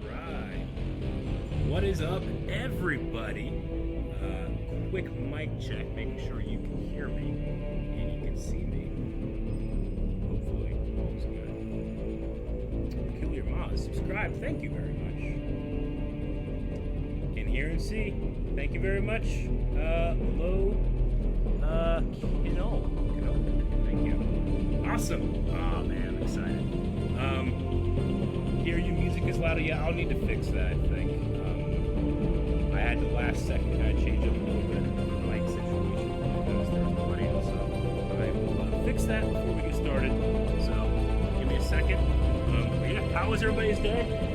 right. What is up, everybody? Quick mic check, making sure you can hear me and you can see me. Hopefully, all's good. Peculiar Moz, subscribe. Thank you very much. Can hear and see. Thank you very much. Hello, Kinol. Thank you. Awesome. Oh man, I'm excited. Hear you music is louder. Yeah, I'll need to fix that, I think. I had the last second kind of change up a little bit of the mic situation because there's nobody else. So I will fix that before we get started. So give me a second. But yeah, how was everybody's day?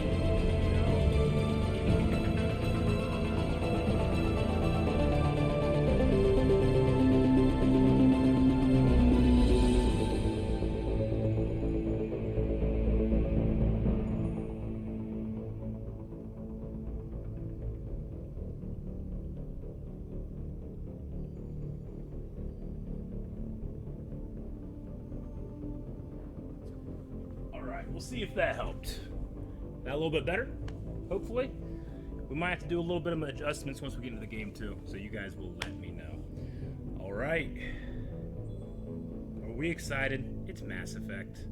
We'll see if that helped. That a little bit better? Hopefully. We might have to do a little bit of adjustments once we get into the game too, so you guys will let me know. All right. Are we excited? It's Mass Effect.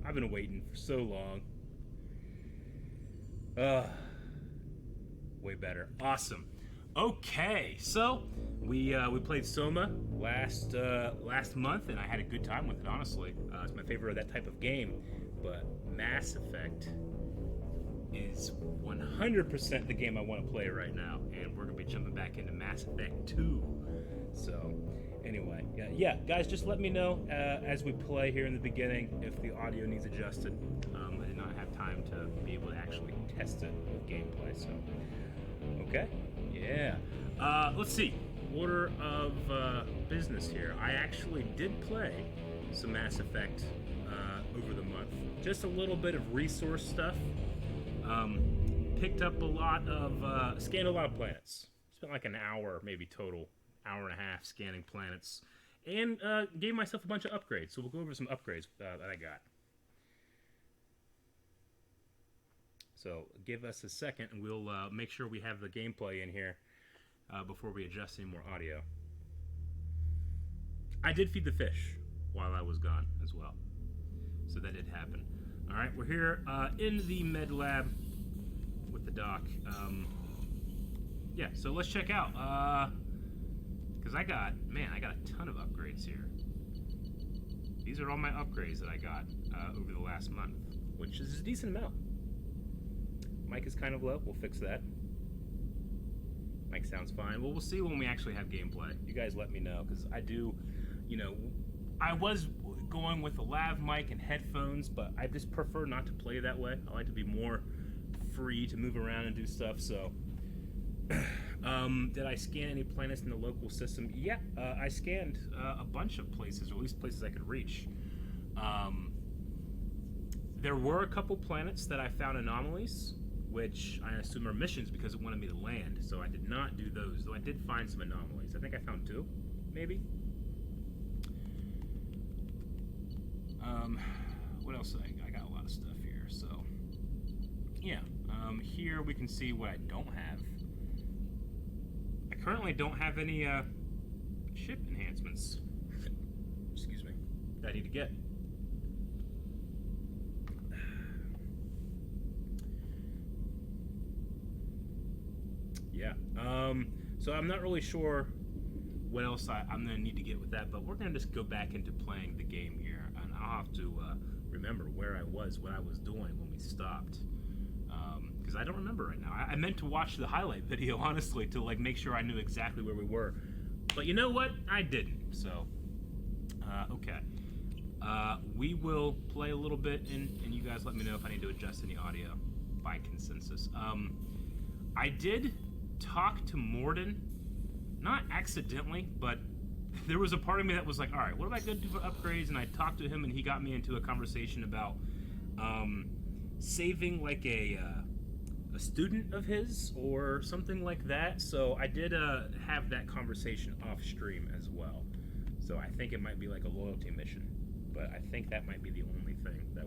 I've been waiting for so long. Way better. Awesome. Okay, so we played Soma last month, and I had a good time with it. Honestly, it's my favorite of that type of game. But Mass Effect is 100% the game I want to play right now, and we're gonna be jumping back into Mass Effect 2. So, anyway, yeah, guys, just let me know as we play here in the beginning if the audio needs adjusted. I did not have time to be able to actually test it with gameplay. So, okay, yeah. Let's see. Order of business here. I actually did play some Mass Effect over the month. Just a little bit of resource stuff. Picked up a lot of, scanned a lot of planets. Spent like an hour, maybe total, hour and a half scanning planets. And gave myself a bunch of upgrades. So we'll go over some upgrades that I got. So give us a second and we'll make sure we have the gameplay in here before we adjust any more audio. I did feed the fish while I was gone as well. So that did happen. All right, we're here in the med lab with the doc. Yeah, so let's check out. Because I got a ton of upgrades here. These are all my upgrades that I got over the last month, which is a decent amount. Mic is kind of low. We'll fix that. Mic sounds fine. Well, we'll see when we actually have gameplay. You guys let me know, because I do, I was going with a lav mic and headphones, but I just prefer not to play that way. I like to be more free to move around and do stuff. So did I scan any planets in the local system? Yeah, I scanned a bunch of places, or at least places I could reach. There were a couple planets that I found anomalies, which I assume are missions because it wanted me to land, so I did not do those, though I did find some anomalies. I think I found 2, maybe. What else? I got a lot of stuff here. So, yeah. Here we can see what I don't have. I currently don't have any ship enhancements. Excuse me. That I need to get. Yeah. So I'm not really sure what else I'm going to need to get with that, but we're going to just go back into playing the game here, and I'll have to remember where I was, what I was doing when we stopped, because I don't remember right now. I meant to watch the highlight video, honestly, to like make sure I knew exactly where we were, but you know what? I didn't, so, okay. We will play a little bit, and you guys let me know if I need to adjust any audio by consensus. I did talk to Morden, not accidentally, but there was a part of me that was like, all right, what am I going to do for upgrades? And I talked to him, and he got me into a conversation about saving like a student of his or something like that. So I did have that conversation off stream as well. So I think it might be like a loyalty mission, but I think that might be the only thing that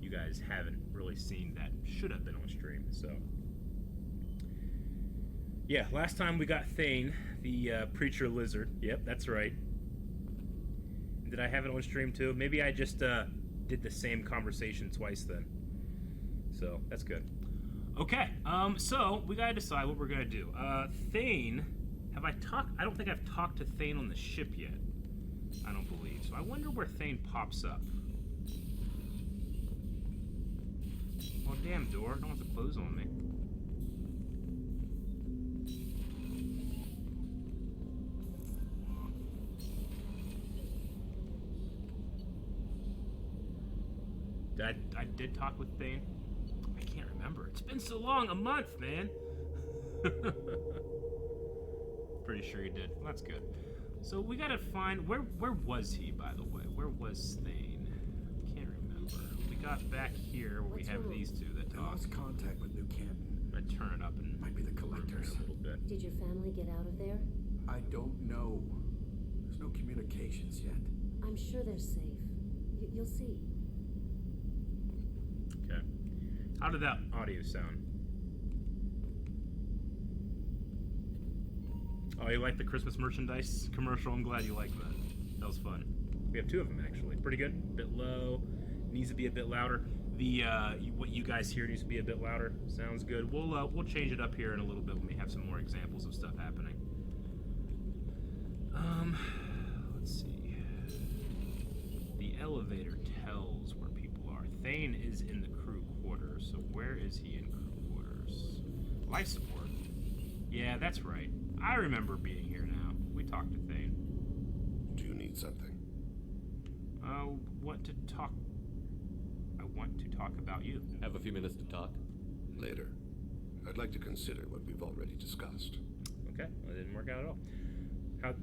you guys haven't really seen that should have been on stream. So, yeah, last time we got Thane, the preacher lizard. Yep, that's right. Did I have it on stream too? Maybe I just did the same conversation twice then. So that's good. Okay, so we gotta decide what we're gonna do. Thane, have I talked? I don't think I've talked to Thane on the ship yet. I don't believe. So I wonder where Thane pops up. Well, damn door, don't want to close on me. I did talk with Thane. I can't remember. It's been so long, a month, man. Pretty sure you did. Well, that's good. So we gotta find where was he, by the way? Where was Thane? Can't remember. We got back here where we have these two that I talk. lost contact with New Canton. I'm gonna turn it up and Might be the collectors. a little bit. Did your family get out of there? I don't know. There's no communications yet. I'm sure they're safe. You'll see. Okay. How did that audio sound? Oh, you like the Christmas merchandise commercial? I'm glad you liked that. That was fun. We have two of them actually. Pretty good. Bit low. Needs to be a bit louder. The what you guys hear needs to be a bit louder. Sounds good. We'll change it up here in a little bit when we have some more examples of stuff happening. Let's see. The elevator tells where people are. Thane is in the crew quarters. So where is he in crew quarters? Life support. Yeah, that's right. I remember being here now. We talked to Thane. Do you need something? Want to talk. I want to talk about you. Have a few minutes to talk? Later. I'd like to consider what we've already discussed. Okay, well, it didn't work out at all.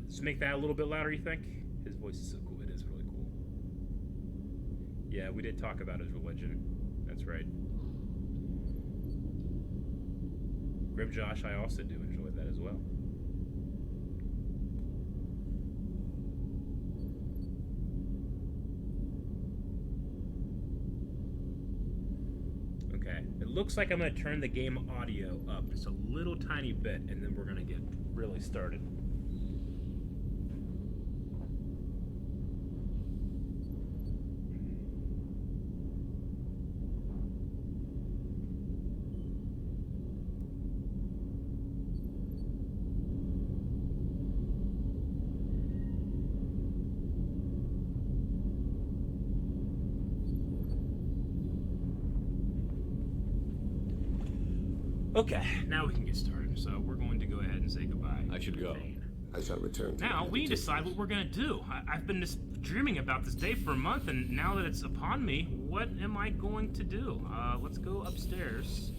Just make that a little bit louder, you think? His voice is so cool. It is really cool. Yeah, we did talk about his religion. That's right. Grim Josh, I also do enjoy that as well. Okay, it looks like I'm going to turn the game audio up just a little tiny bit, and then we're going to get really started. Okay, now we can get started. So we're going to go ahead and say goodbye. I should go. I shall return to Now the we decide what we're gonna do. I've been just dreaming about this day for a month, and now that it's upon me, what am I going to do? Let's go upstairs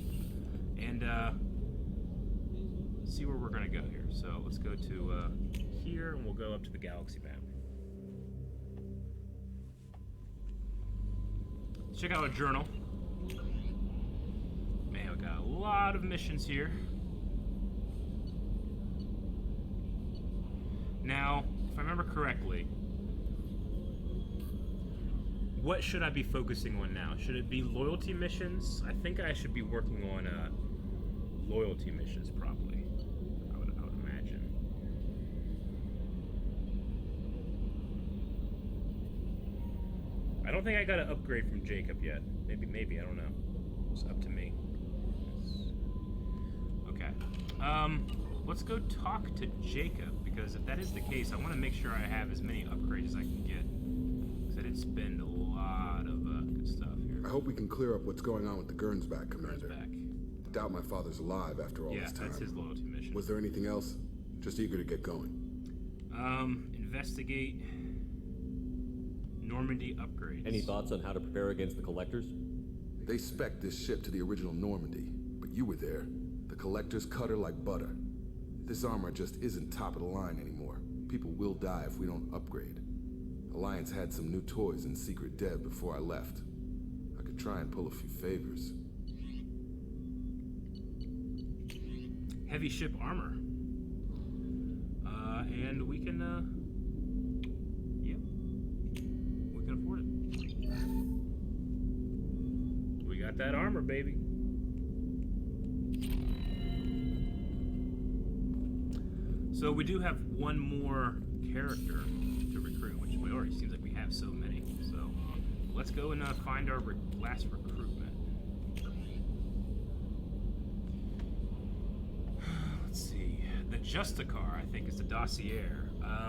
and see where we're gonna go here. So let's go to here, and we'll go up to the galaxy map. Let's check out a journal. Man, we got a lot of missions here. Now, if I remember correctly, what should I be focusing on now? Should it be loyalty missions? I think I should be working on loyalty missions, probably. I would imagine. I don't think I got an upgrade from Jacob yet. Maybe, I don't know. It's up to me. Okay. Let's go talk to Jacob, because if that is the case, I want to make sure I have as many upgrades as I can get. Because I did spend a lot of good stuff here. I hope we can clear up what's going on with the Gernsback, Commander. Gernsback. I doubt my father's alive after all this time. Yeah, that's his loyalty mission. Was there anything else? Just eager to get going. Investigate Normandy upgrades. Any thoughts on how to prepare against the Collectors? They spec'd this ship to the original Normandy, but you were there. The Collectors cut her like butter. This armor just isn't top of the line anymore. People will die if we don't upgrade. Alliance had some new toys in secret dev before I left. I could try and pull a few favors. Heavy ship armor. And we can, yeah. We can afford it. got that armor, baby. So we do have one more character to recruit, which we already seems like we have so many. So let's go and find our last recruitment. Let's see. The Justicar, I think, is the dossier.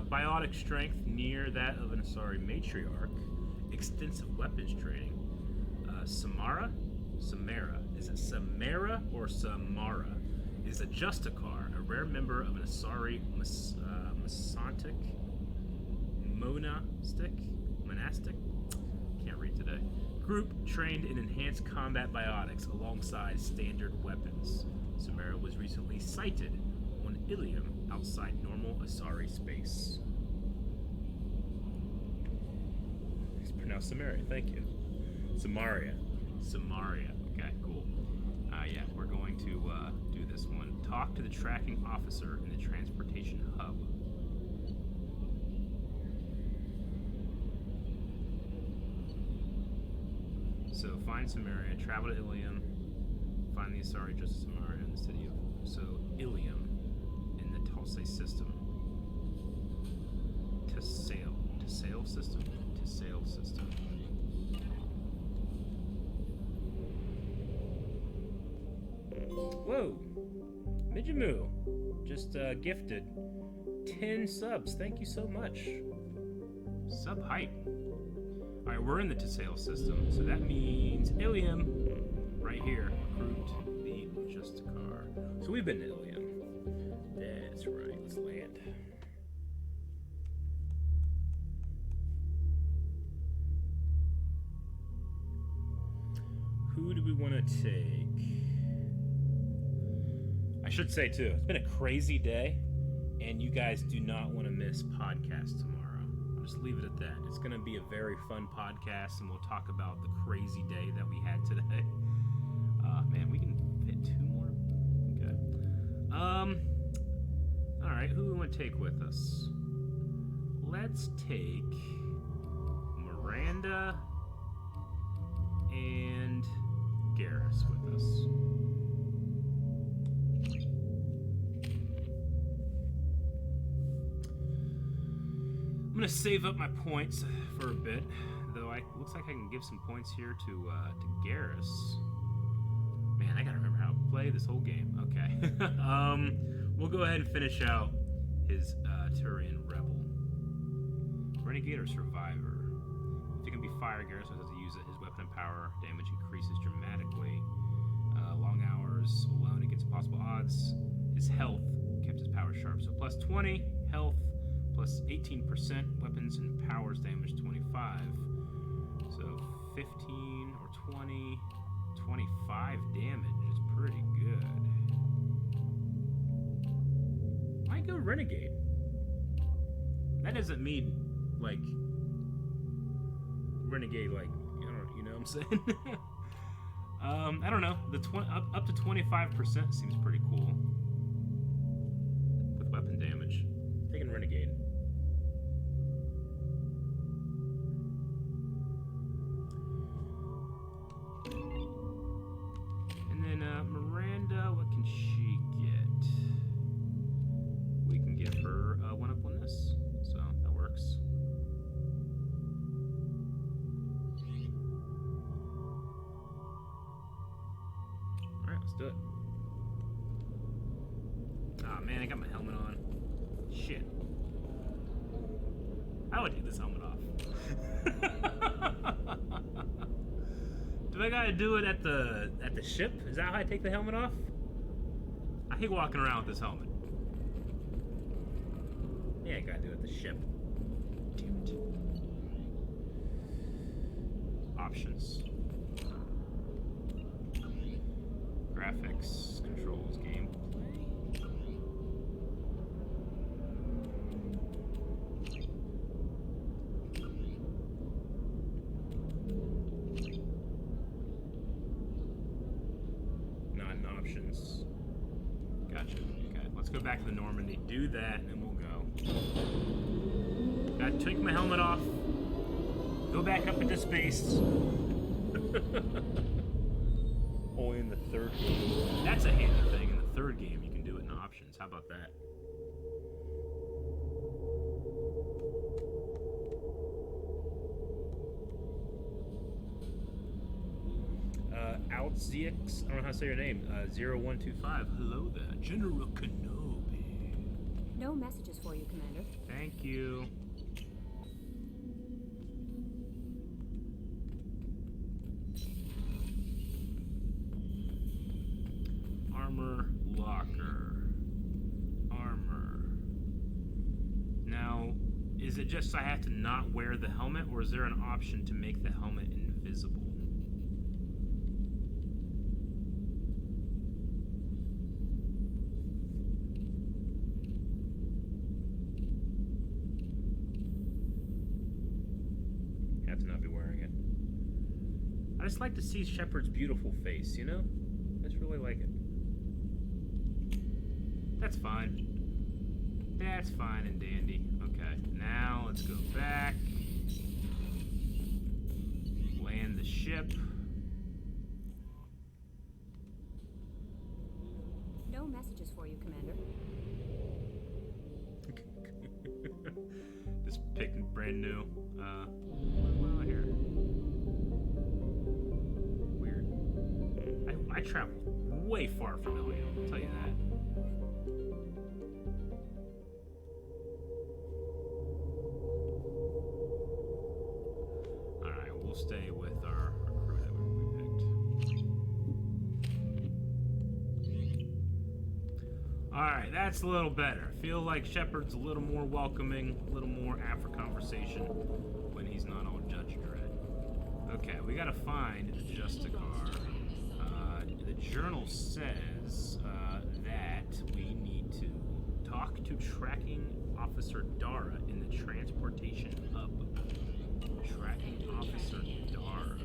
Biotic strength near that of an Asari matriarch. Extensive weapons training. Samara? Is it Samara or Samara? Is a Justicar, a rare member of an Asari monastic? Can't read today. Group trained in enhanced combat biotics alongside standard weapons. Samara was recently sighted on Ilium outside normal Asari space. It's pronounced Samaria, thank you. Samaria. Okay, cool. Yeah, we're going to do this one. Talk to the tracking officer in the transportation hub. So find Samaria, travel to Ilium, find the Asari Justice Samaria in the city of Ilium in the Tulsa system. Tassale system. Whoa! Mijimu just gifted 10 subs. Thank you so much. Sub hype. Alright, we're in the Tassale system, so that means Ilium, right here. Recruit the Justicar. So we've been to Ilium. That's right, let's land. Who do we want to take? I should say, too, it's been a crazy day, and you guys do not want to miss podcast tomorrow. I'll just leave it at that. It's going to be a very fun podcast, and we'll talk about the crazy day that we had today. Man, we can fit 2 more? Okay. Alright, who do we want to take with us? Let's take Miranda and Garrus with us. I'm gonna save up my points for a bit, though. Looks like I can give some points here to Garrus. Man, I gotta remember how to play this whole game. Okay. We'll go ahead and finish out his Turian Rebel. Renegade or Survivor. If it can be fire, Garrus has to use it. His weapon and power damage increases dramatically. Long hours alone against possible odds. His health kept his power sharp. So plus 20 health, plus 18% weapons and powers damage 25. So 15 or 20, 25 damage is pretty good. Might go Renegade. That doesn't mean like Renegade, like you know what I'm saying? I don't know. The up to 25% seems pretty cool with weapon damage. Taking Renegade. And then Miranda, what can she get? We can give her one up on this, so that works. Alright, let's do it. Ah, man, I got my helmet on. Shit. I would take this helmet off. Do I gotta do it at the ship? Is that how I take the helmet off? I hate walking around with this helmet. Yeah, I gotta do it at the ship. Damn it. Options. Graphics, controls, gameplay. Options. Gotcha. Okay, let's go back to the Normandy. Do that, and then we'll go. Gotta take my helmet off. Go back up into space. third game. That's a handy thing. In the third game, you can do it in options. How about that? Altzix, I don't know how to say your name. 0125. Hello there, General Kenobi. No messages for you, Commander. Thank you. Armor locker. Armor. Now, is it just I have to not wear the helmet, or is there an option to make the helmet invisible? Have to not be wearing it. I just like to see Shepard's beautiful face, you know? I just really like it. That's fine. That's fine and dandy. Okay, now let's go back. Land the ship. No messages for you, Commander. Just picking brand new. Well, here. Weird. I travel way far from Ilium, I'll tell you that. Alright, we'll stay with our crew that we picked. Alright, that's a little better. I feel like Shepard's a little more welcoming, a little more apt for conversation when he's not all Judge Dredd. Okay, we gotta find Justicar. The journal says that we need to talk to Tracking Officer Dara in the transportation hub. Tracking Officer Dara.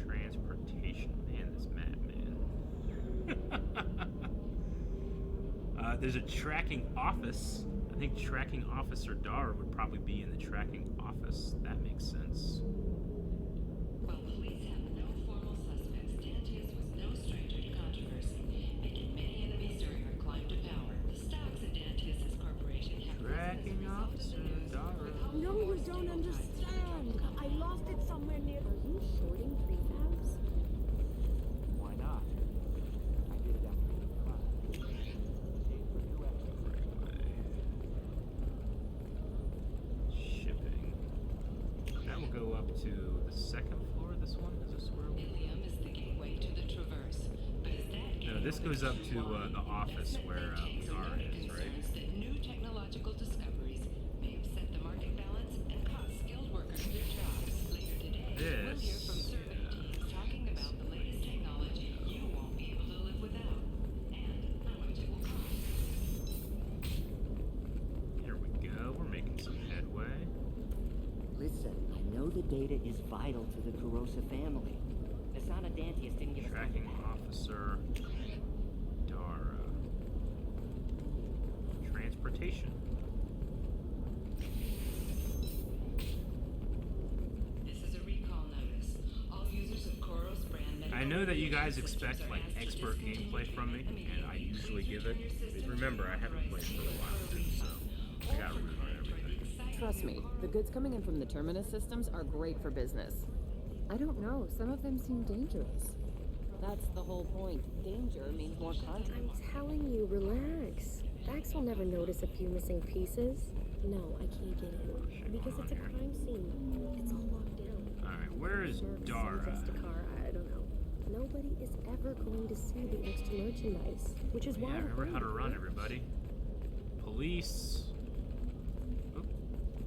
Transportation. Man, this madman. There's a tracking office. I think Tracking Officer Dara would probably be in the tracking office. That makes sense. While police have no formal suspects, Dantius was no stranger to controversy, making many enemies during her climb to power. The stocks in Dantius's corporation have Tracking Officer Dara. No, you don't understand. I lost it somewhere near. Are you shorting prefabs? Why not? I did it after the class. Shipping. That will go up to the second floor. This one is this where we? Ilium is the gateway to the Traverse, but as that No, this goes up to the office where Dara is, right? concerns that new technological discoveries may upset the market balance and cost skilled workers their jobs. Later today, we'll hear This. from survey teams talking about the latest technology you won't be able to live without, and how much it will cost. Here we go. We're making some headway. Listen, I know the data is vital to the Kurosa family. Asana Dantius didn't give us Tracking time to Officer Dara. Transportation. This is a recall notice. All users of Koros brand I know that you guys expect like expert gameplay from me, and I usually give it. But remember, I haven't played for a while too, so I gotta relearn everything. Trust me, the goods coming in from the Terminus systems are great for business. I don't know, some of them seem dangerous. That's the whole point. Danger means more content. I'm telling you, relax. Vax will never notice a few missing pieces. No, I can't get in. Because it's a crime scene. It's all locked down. Alright, where is Dara? Justicar, I don't know. Nobody is ever going to see the extra merchandise, which is why Yeah, we're remember how to hiding, run, right? everybody. Police. Oop.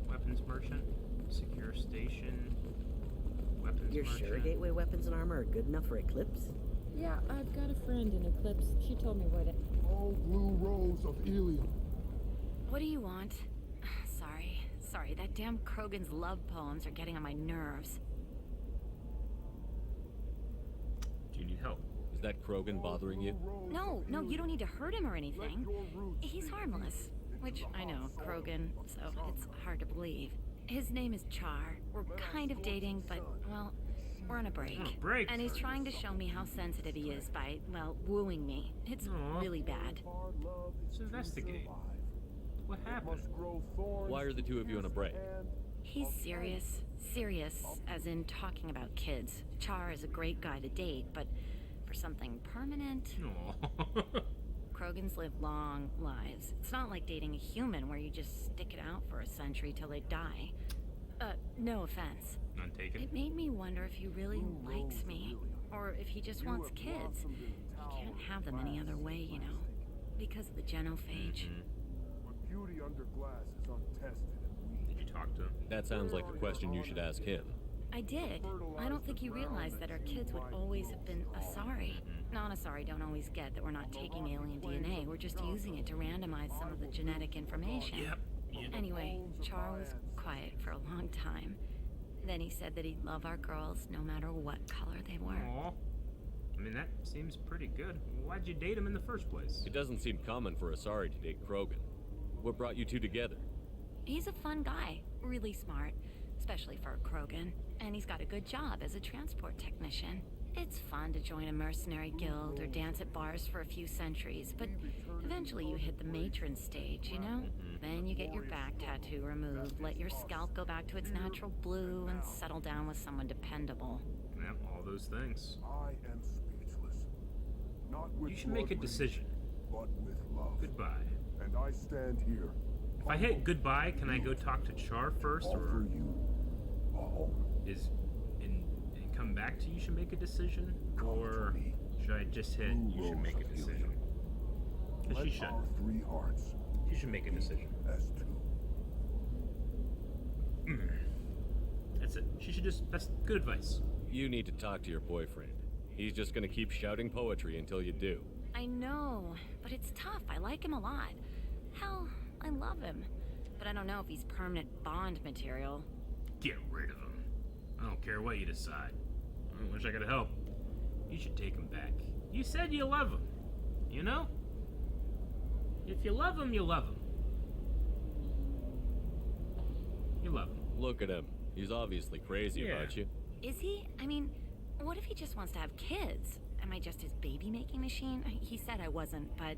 Weapons merchant. Secure station. Weapons You're merchant. sure gateway weapons and armor are good enough for Eclipse? Yeah, I've got a friend in Eclipse. She told me what it... All blue rose of Ilium. What do you want? Sorry, that damn Krogan's love poems are getting on my nerves. Do you need help? Is that Krogan bothering you? No, you don't need to hurt him or anything. He's harmless. Which, I know, Krogan, so it's hard to believe. His name is Char. We're kind of dating, but, well, We're on a break. On a break? And he's trying to show me how sensitive he is by, well, wooing me. It's really bad. Let's investigate. What happened? Why are the two of you on a break? He's serious. Serious, as in talking about kids. Char is a great guy to date, but for something permanent... Aw. Krogans live long lives. It's not like dating a human where you just stick it out for a century till they die. No offense. None taken. It made me wonder if he really likes me, or if he just wants kids. He can't have them any other way, you know, because of the genophage. But beauty under glass is untested and weak. Did you talk to him? That sounds like a question you should ask him. I did. I don't think he realized that our kids would always have been Asari. Non-Asari don't always get that we're not taking alien DNA, we're just using it to randomize some of the genetic information. Yep. Anyway, Char was quiet for a long time. Then he said that he'd love our girls no matter what color they were. Aw. I mean, that seems pretty good. Why'd you date him in the first place? It doesn't seem common for Asari to date Krogan. What brought you two together? He's a fun guy, really smart, especially for a Krogan. And he's got a good job as a transport technician. It's fun to join a mercenary guild or dance at bars for a few centuries, but eventually you hit the matron stage, you know? Then you get your back tattoo removed, let your scalp go back to its natural blue, and settle down with someone dependable. Yep, all those things. I am speechless. Not with You should make a blood decision. but with love. Goodbye. And I stand here. If I hit goodbye, can I go talk to Char first, Offer or you all. is and come back to you should make a decision, or should I just hit you should make a decision? Because Let she should. our three hearts She should make a decision. as two. That's it. She should just. That's good advice. You need to talk to your boyfriend. He's just gonna keep shouting poetry until you do. I know, but it's tough. I like him a lot. Hell, I love him. But I don't know if he's permanent bond material. Get rid of him. I don't care what you decide. I wish I could help. You should take him back. You said you love him. You know? If you love him, you love him. You love him. Look at him. He's obviously crazy about you. Is he? I mean, what if he just wants to have kids? Am I just his baby-making machine? He said I wasn't, but...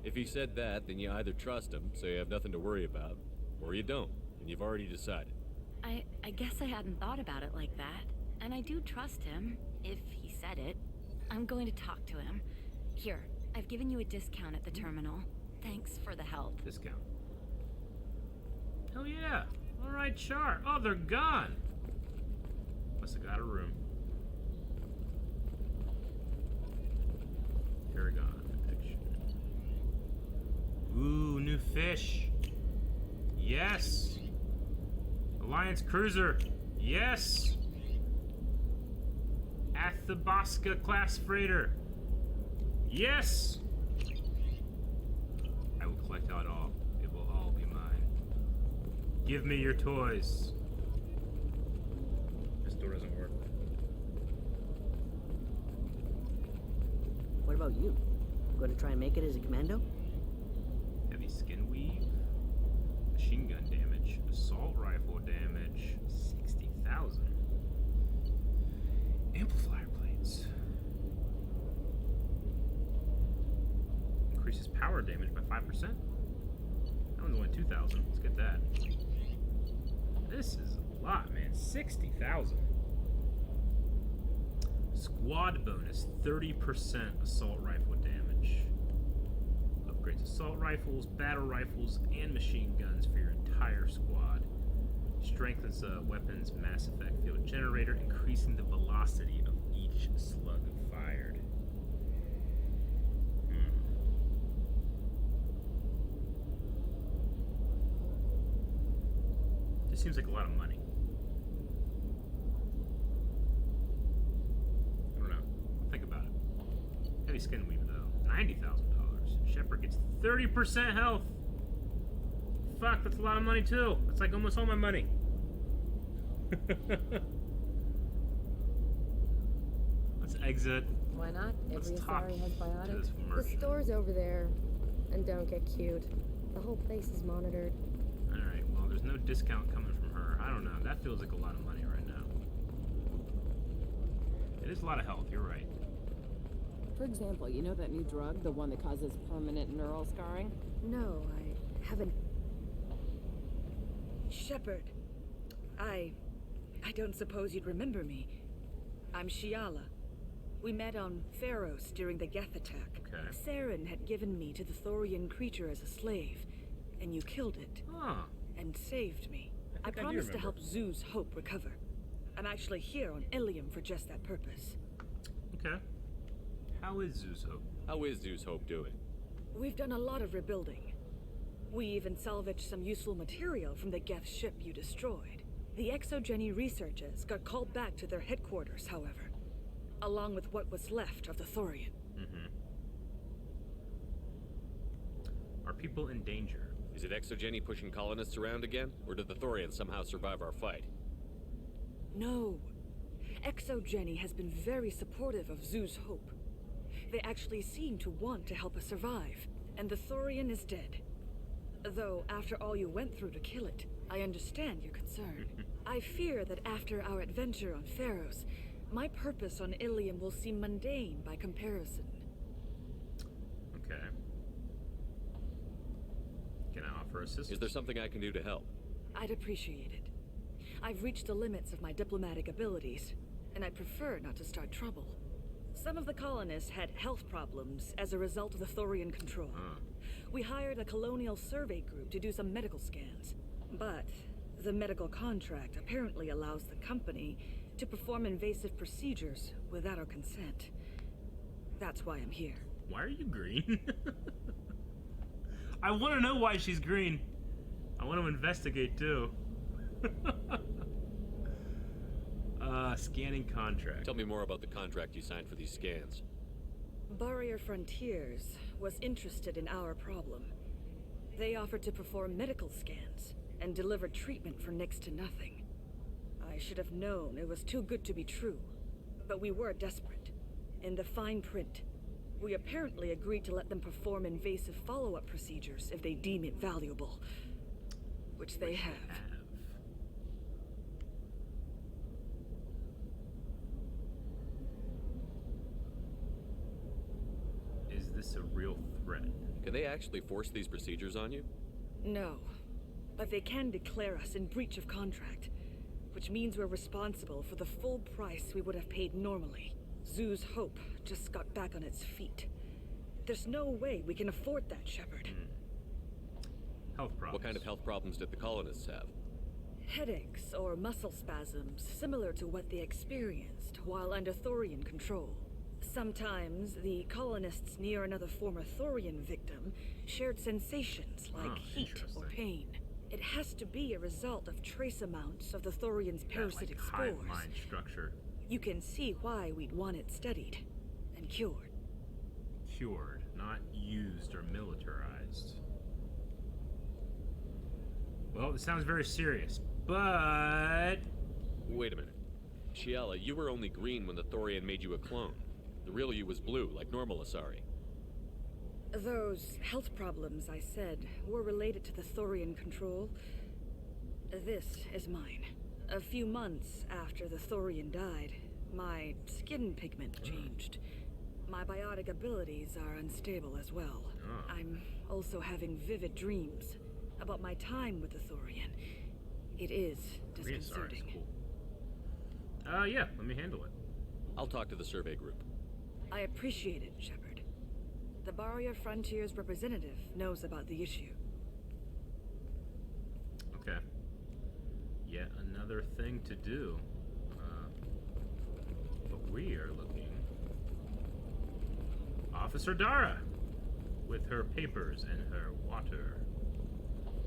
If he said that, then you either trust him, so you have nothing to worry about, or you don't, and you've already decided. I guess I hadn't thought about it like that. And I do trust him, if he said it. I'm going to talk to him. Here, I've given you a discount at the terminal. Thanks for the help. Discount. Hell yeah. Alright, Char. Oh, they're gone. Must have got a room. Paragon depiction. Ooh, new fish. Yes. Alliance cruiser. Yes. Athabasca class freighter. Yes. I will collect it all. It will all be mine. Give me your toys. This door doesn't work. What about you? Going to try and make it as a commando? Heavy skin weave. Machine gun damage. Assault rifle damage. 60,000. Amplifier plates. Increases power damage by 5%. That one's only 2,000. Let's get that. This is a lot, man. 60,000. Squad bonus, 30% assault rifle damage. Upgrades assault rifles, battle rifles, and machine guns for your entire squad. Strengthens weapons, mass effect field generator, increasing the velocity of each slug fired. This seems like a lot of money. I don't know. Think about it. Heavy skin weave though, $90,000. Shepard gets 30% health. Fuck, that's a lot of money too. That's like almost all my money. Let's exit. Why not? Let's Every talk Asari has to biotics. this The merchant. store's over there. And don't get cute. The whole place is monitored. Alright, well, there's no discount coming from her. I don't know. That feels like a lot of money right now. It is a lot of health, you're right. For example, you know that new drug, the one that causes permanent neural scarring? No, I haven't. Shepard, I don't suppose you'd remember me. I'm Shiala. We met on Pharos during the Geth attack. Okay. Saren had given me to the Thorian creature as a slave, and you killed it. Huh. And saved me. I do promised to remember. help Zeus Hope recover. I'm actually here on Ilium for just that purpose. Okay. How is Zeus Hope? How is Zeus Hope doing? We've done a lot of rebuilding. We even salvaged some useful material from the Geth ship you destroyed. The Exogeny researchers got called back to their headquarters, however, along with what was left of the Thorian. Are people in danger? Is it Exogeny pushing colonists around again? Or did the Thorians somehow survive our fight? No. Exogeny has been very supportive of Zeus Hope. They actually seem to want to help us survive, and the Thorian is dead. Though, after all you went through to kill it, I understand your concern. I fear that after our adventure on Pharos, my purpose on Ilium will seem mundane by comparison. Okay. Can I offer assistance? Is there something I can do to help? I'd appreciate it. I've reached the limits of my diplomatic abilities, and I prefer not to start trouble. Some of the colonists had health problems as a result of the Thorian control. We hired a colonial survey group to do some medical scans, but the medical contract apparently allows the company to perform invasive procedures without our consent. That's why I'm here. Why are you green? I want to know why she's green. I want to investigate too. Scanning contract. Tell me more about the contract you signed for these scans. Barrier Frontiers was interested in our problem. They offered to perform medical scans and deliver treatment for next to nothing. I should have known it was too good to be true, but we were desperate. In the fine print, we apparently agreed to let them perform invasive follow-up procedures if they deem it valuable, which they have. Is this a real threat? Can they actually force these procedures on you? No, but they can declare us in breach of contract, which means we're responsible for the full price we would have paid normally. Zeus Hope just got back on its feet. There's no way we can afford that, Shepard. Health problems. What kind of health problems did the colonists have? Headaches or muscle spasms, similar to what they experienced while under Thorian control. Sometimes the colonists near another former Thorian victim shared sensations like heat or pain. It has to be a result of trace amounts of the Thorian's parasitic spores. Hive mind structure. You can see why we'd want it studied and cured. Cured, not used or militarized. Well, it sounds very serious, but... Wait a minute. Shiala, you were only green when the Thorian made you a clone. The real you was blue, like normal Asari. Those health problems I said were related to the Thorian control. This is mine. A few months after the Thorian died, my skin pigment changed. My biotic abilities are unstable as well. I'm also having vivid dreams about my time with the Thorian. It is disconcerting. Cool. Yeah, let me handle it. I'll talk to the survey group. I appreciate it, Shepard. The Barrier Frontiers representative knows about the issue. Okay. Yet another thing to do. But we are looking... Officer Dara! With her papers and her water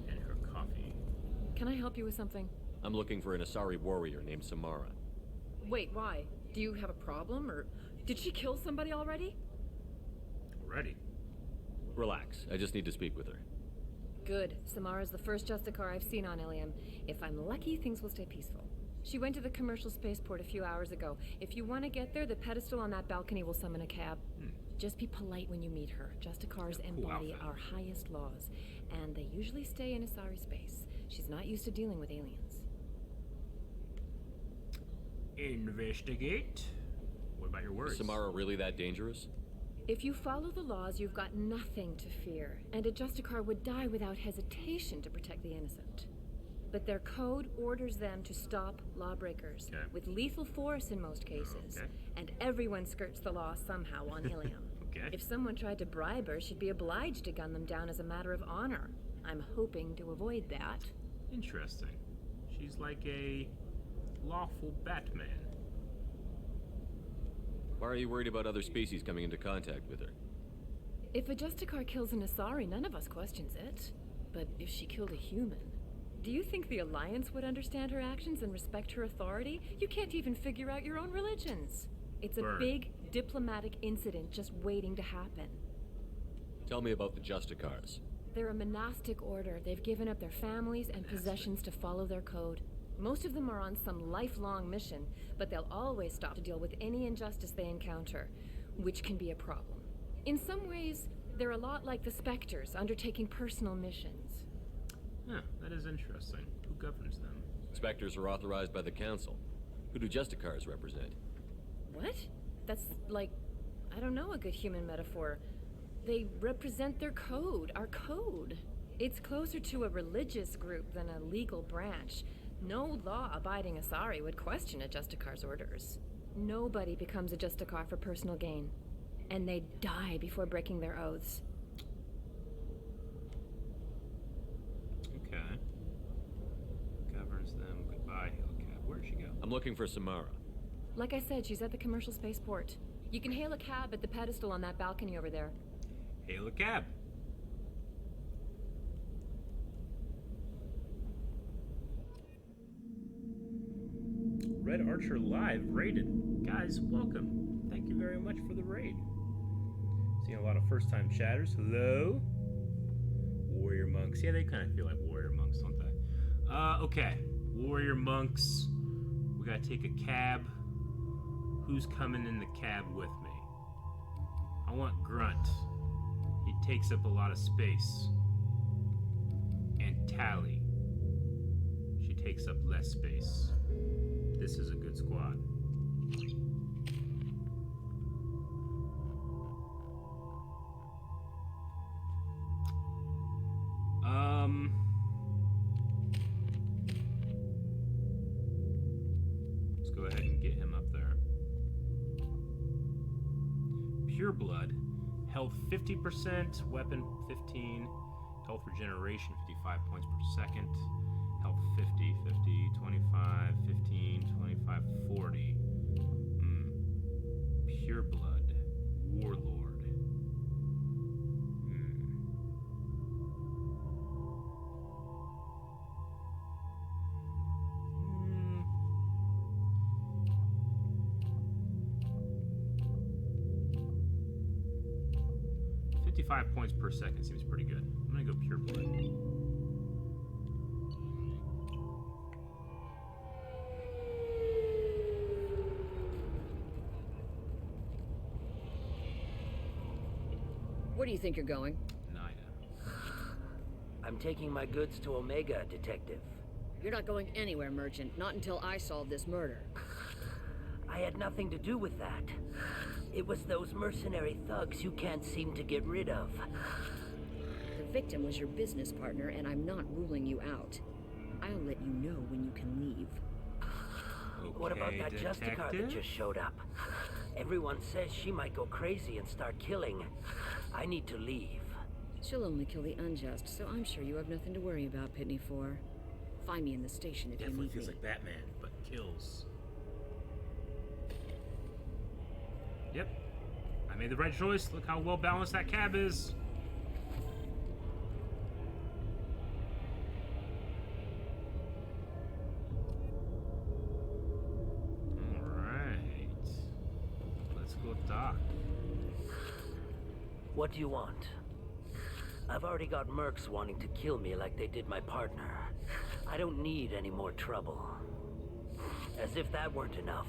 and her coffee. Can I help you with something? I'm looking for an Asari warrior named Samara. Wait, why? Do you have a problem, or did she kill somebody already? Already? Relax, I just need to speak with her. Good. Samara's the first Justicar I've seen on Ilium. If I'm lucky, things will stay peaceful. She went to the commercial spaceport a few hours ago. If you want to get there, the pedestal on that balcony will summon a cab. Just be polite when you meet her. Justicars embody our highest laws, and they usually stay in Asari space. She's not used to dealing with aliens. Investigate. What about your words? Is Samara really that dangerous? If you follow the laws, you've got nothing to fear, and a Justicar would die without hesitation to protect the innocent. But their code orders them to stop lawbreakers, with lethal force in most cases. And everyone skirts the law somehow on Ilium. If someone tried to bribe her, she'd be obliged to gun them down as a matter of honor. I'm hoping to avoid that. Interesting. She's like a lawful Batman. Why are you worried about other species coming into contact with her? If a Justicar kills an Asari, none of us questions it. But if she killed a human, do you think the Alliance would understand her actions and respect her authority? You can't even figure out your own religions. It's a big diplomatic incident just waiting to happen. Tell me about the Justicars. They're a monastic order. They've given up their families and possessions to follow their code. Most of them are on some lifelong mission, but they'll always stop to deal with any injustice they encounter, which can be a problem. In some ways, they're a lot like the Spectres, undertaking personal missions. Huh, that is interesting. Who governs them? Spectres are authorized by the Council. Who do Justicars represent? What? That's like, I don't know, a good human metaphor. They represent their code, our code. It's closer to a religious group than a legal branch. No law-abiding Asari would question a Justicar's orders. Nobody becomes a Justicar for personal gain. And they die before breaking their oaths. Okay. Governs them. Goodbye, Hellcat. Where'd she go? I'm looking for Samara. Like I said, she's at the commercial spaceport. You can hail a cab at the pedestal on that balcony over there. Hail a cab. Red Archer Live raided. Guys, welcome. Thank you very much for the raid. Seeing a lot of first-time chatters. Hello? Warrior monks. Yeah, they kind of feel like warrior monks, don't they? Okay. Warrior monks. We gotta take a cab. Who's coming in the cab with me? I want Grunt. He takes up a lot of space. And Tally. She takes up less space. This is a good squad. Let's go ahead and get him up there. Pure Blood, health 50%, weapon 15, health regeneration 55 points per second, health 50, 50, 25, 15, 25, 40. Pure Blood, Warlord. .5 points per second seems pretty good. I'm gonna go Pure Blood. Where do you think you're going? Nida. I'm taking my goods to Omega, Detective. You're not going anywhere, Merchant. Not until I solve this murder. I had nothing to do with that. It was those mercenary thugs you can't seem to get rid of. The victim was your business partner, and I'm not ruling you out. I'll let you know when you can leave. Okay, What about that detective? Justicar that just showed up? Everyone says she might go crazy and start killing. I need to leave. She'll only kill the unjust, so I'm sure you have nothing to worry about, Pitney 4. Find me in the station if Definitely you need feels me. like Batman, but kills. Yep. I made the right choice. Look how well balanced that cab is. Alright. Let's go dock. What do you want? I've already got mercs wanting to kill me like they did my partner. I don't need any more trouble. As if that weren't enough,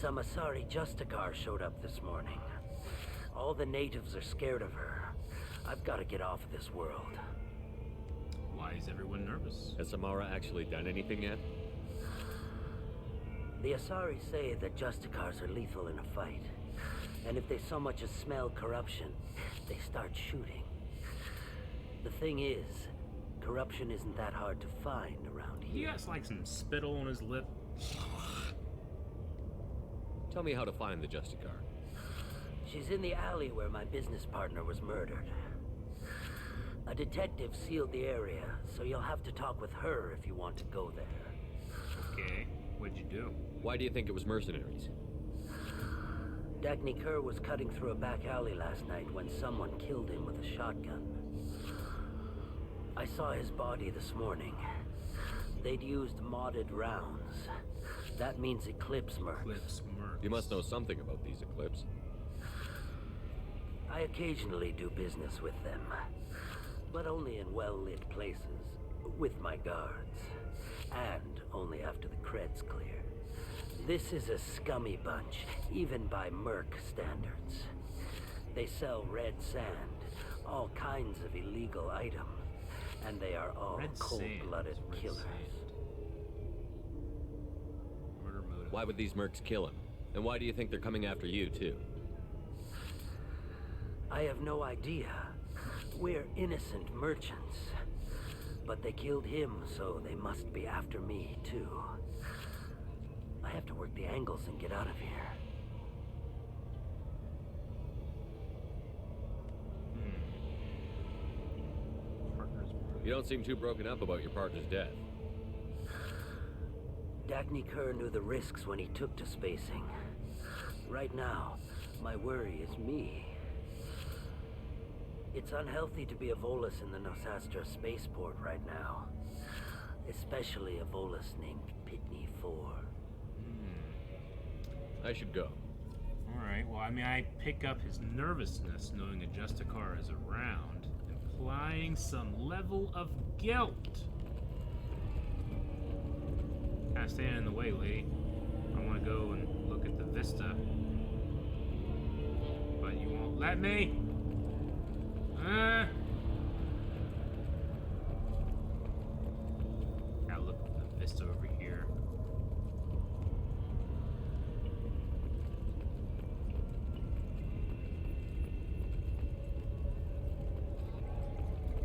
some Asari Justicar showed up this morning. All the natives are scared of her. I've got to get off of this world. Why is everyone nervous? Has Samara actually done anything yet? The Asari say that Justicars are lethal in a fight. And if they so much as smell corruption, they start shooting. The thing is, corruption isn't that hard to find around here. He has like some spittle on his lip. Tell me how to find the Justicar. She's in the alley where my business partner was murdered. A detective sealed the area, so you'll have to talk with her if you want to go there. Okay, what'd you do? Why do you think it was mercenaries? Dagny Kerr was cutting through a back alley last night when someone killed him with a shotgun. I saw his body this morning. They'd used modded rounds. That means Eclipse mercs. Eclipse mercs. You must know something about these Eclipse. I occasionally do business with them, but only in well-lit places, with my guards, and only after the cred's clear. This is a scummy bunch, even by merc standards. They sell red sand, all kinds of illegal items, and they are all cold-blooded killers. Murder motive. Why would these mercs kill him? And why do you think they're coming after you, too? I have no idea. We're innocent merchants. But they killed him, so they must be after me, too. I have to work the angles and get out of here. You don't seem too broken up about your partner's death. Dagny Kerr knew the risks when he took to spacing. Right now, my worry is me. It's unhealthy to be a Volus in the Nosastra spaceport right now. Especially a Volus named Pitney 4. I should go. Alright, well, I mean, I pick up his nervousness knowing a Justicar is around, implying some level of guilt. Kind of standing in the way, lady. I want to go and look at the vista. But you won't let me? Gotta look at the vista over here.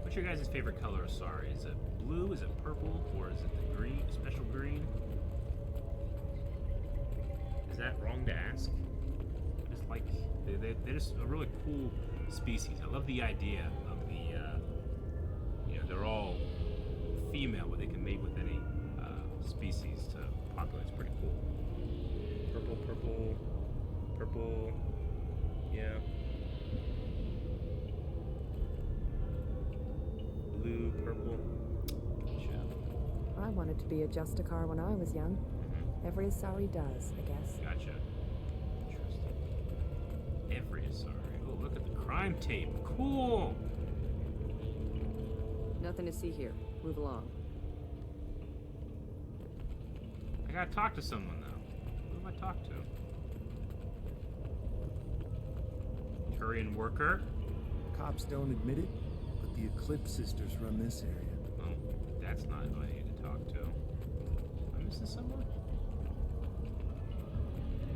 What's your guys' favorite color? Sorry, is it blue? Is it purple? Or is it the green? Special green? Is that wrong to ask? Just like they're just a really cool species. I love the idea of the you know, they're all female, but they can mate with any species to populate. It's pretty cool. Purple, purple, purple. Yeah. Blue, purple. I wanted to be a Justicar when I was young. Every Asari does, I guess. Gotcha. Interesting. Every Asari. Oh, look at the crime tape. Cool. Nothing to see here. Move along. I gotta talk to someone though. Who do I talk to? Turian worker. Cops don't admit it, but the Eclipse sisters run this area. Oh, that's not who I need to talk to. Am I missing someone?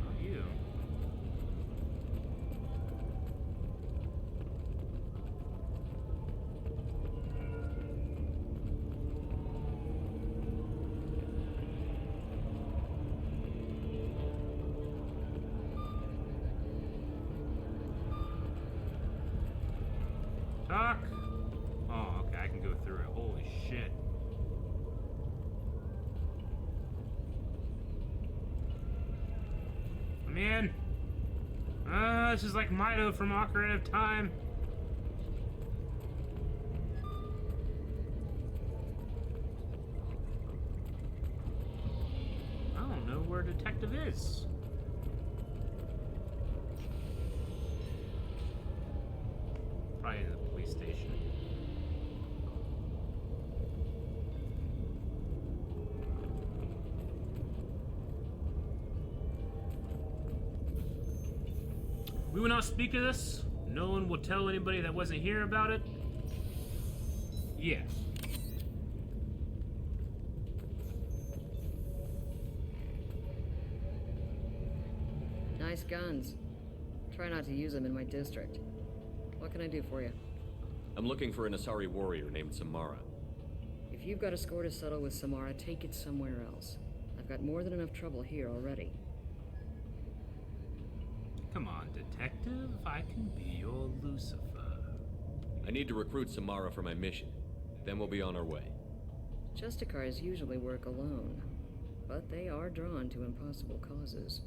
Not you. Talk. Oh, okay, I can go through it. Holy shit. I'm in. This is like Mido from Ocarina of Time. I don't know where Detective is. Probably in the police station. We will not speak of this. No one will tell anybody that wasn't here about it. Yeah. guns. Try not to use them in my district. What can I do for you? I'm looking for an Asari warrior named Samara. If you've got a score to settle with Samara, take it somewhere else. I've got more than enough trouble here already. Come on, detective. I can be your Lucifer. I need to recruit Samara for my mission. Then we'll be on our way. Justicars usually work alone, but they are drawn to impossible causes.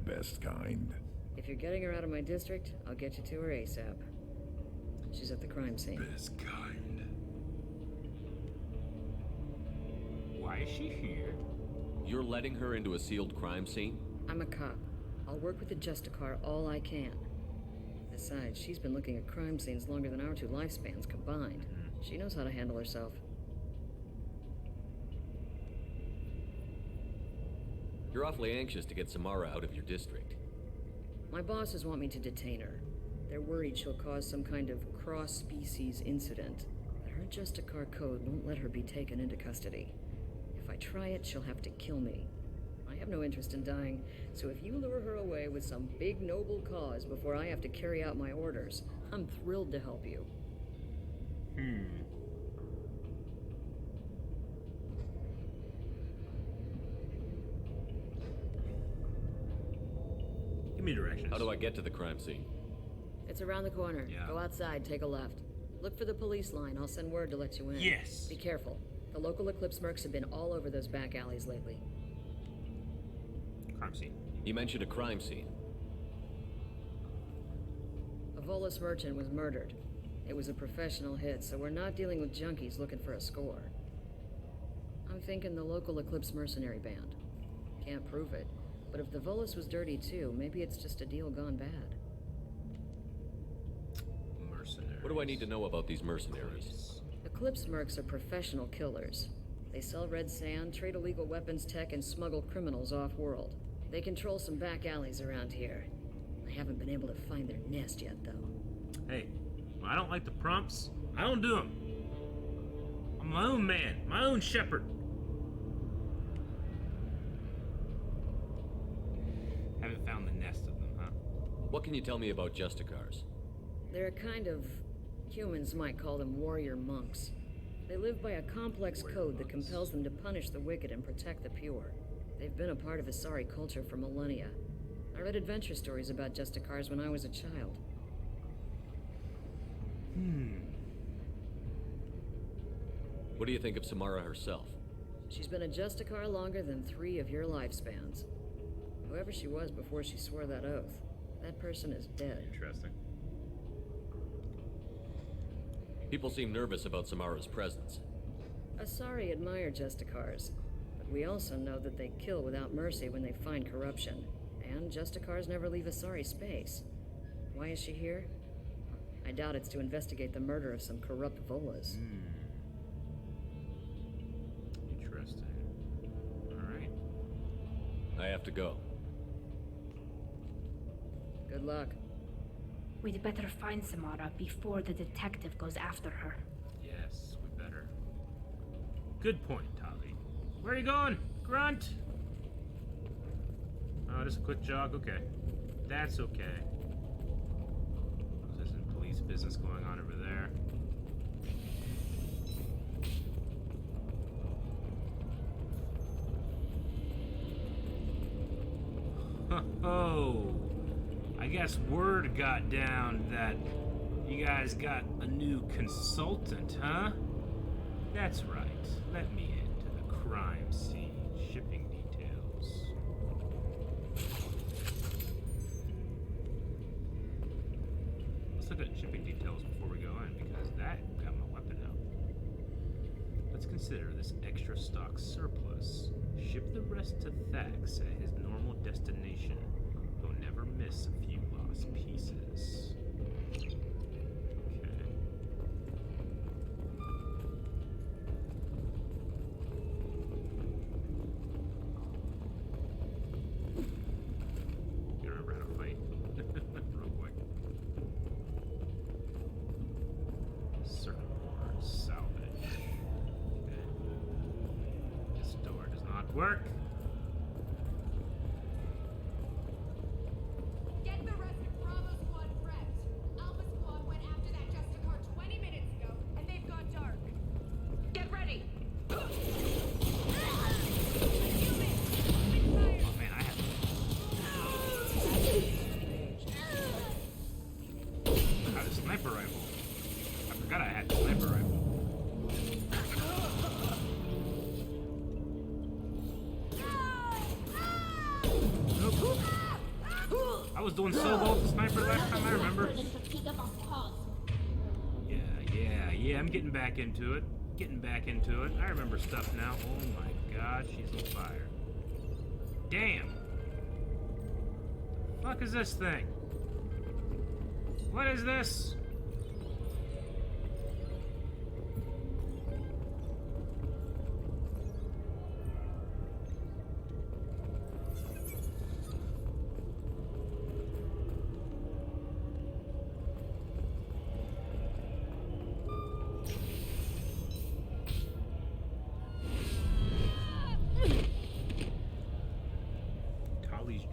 Best kind. If you're getting her out of my district, I'll get you to her ASAP. She's at the crime scene. Best kind. Why is she here? You're letting her into a sealed crime scene? I'm a cop. I'll work with the Justicar all I can. Besides, she's been looking at crime scenes longer than our two lifespans combined. She knows how to handle herself. You're awfully anxious to get Samara out of your district. My bosses want me to detain her. They're worried she'll cause some kind of cross-species incident. But her Justicar code won't let her be taken into custody. If I try it, she'll have to kill me. I have no interest in dying, so if you lure her away with some big noble cause before I have to carry out my orders, I'm thrilled to help you. Give me directions. How do I get to the crime scene? It's around the corner. Yeah. Go outside, take a left. Look for the police line. I'll send word to let you in. Yes. Be careful. The local Eclipse mercs have been all over those back alleys lately. Crime scene. You mentioned a crime scene. A Volus merchant was murdered. It was a professional hit, so we're not dealing with junkies looking for a score. I'm thinking the local Eclipse mercenary band. Can't prove it, but if the Volus was dirty too, maybe it's just a deal gone bad. Mercenaries. What do I need to know about these mercenaries? Eclipse mercs are professional killers. They sell red sand, trade illegal weapons tech, and smuggle criminals off-world. They control some back alleys around here. I haven't been able to find their nest yet, though. Hey, when I don't like the prompts, I don't do them. I'm my own man, my own shepherd. Haven't found the nest of them, huh? What can you tell me about Justicars? They're a kind of... humans might call them warrior monks. They live by a complex code that compels them to punish the wicked and protect the pure. They've been a part of Asari culture for millennia. I read adventure stories about Justicars when I was a child. What do you think of Samara herself? She's been a Justicar longer than 3 of your lifespans. Whoever she was before she swore that oath, that person is dead. Interesting. People seem nervous about Samara's presence. Asari admire Justicars, but we also know that they kill without mercy when they find corruption. And Justicars never leave Asari space. Why is she here? I doubt it's to investigate the murder of some corrupt Volas. Interesting. Alright. I have to go. Good luck. We'd better find Samara before the detective goes after her. Yes, we better. Good point, Tavi. Where are you going, Grunt? Oh, just a quick jog? Okay. That's okay. There's some police business going on over there. Oh, I guess word got down that you guys got a new consultant, huh? That's right. Let me into the crime scene. Shipping details. Let's look at shipping details before we go in, because that got my weapon out. Let's consider this extra stock surplus. Ship the rest to Thax at his normal destination. He'll never miss a few lost pieces. Okay. You remember how to fight? Real quick. Circuit board salvage. Okay. This door does not work. I was doing so well with the sniper last time, I remember. Yeah, I'm getting back into it. I remember stuff now. Oh my gosh, she's on fire. Damn! The fuck is this thing? What is this?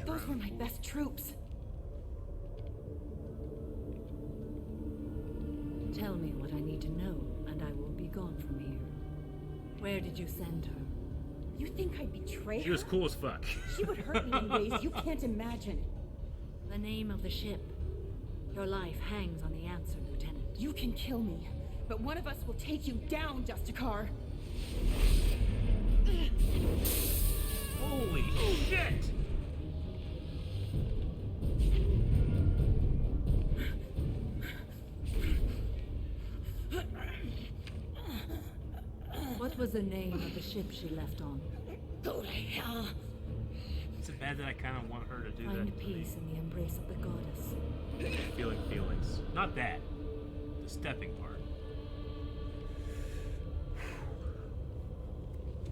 Those were my best troops. Tell me what I need to know, and I will be gone from here. Where did you send her? You think I'd betray her? She was cool as fuck. She would hurt me in ways you can't imagine. The name of the ship. Your life hangs on the answer, Lieutenant. You can kill me, but one of us will take you down, Justicar. Holy shit! What was the name of the ship she left on? Is it bad that I kind of want her to do Find that? peace in the embrace of the goddess. Feeling feelings. Not that. The stepping part.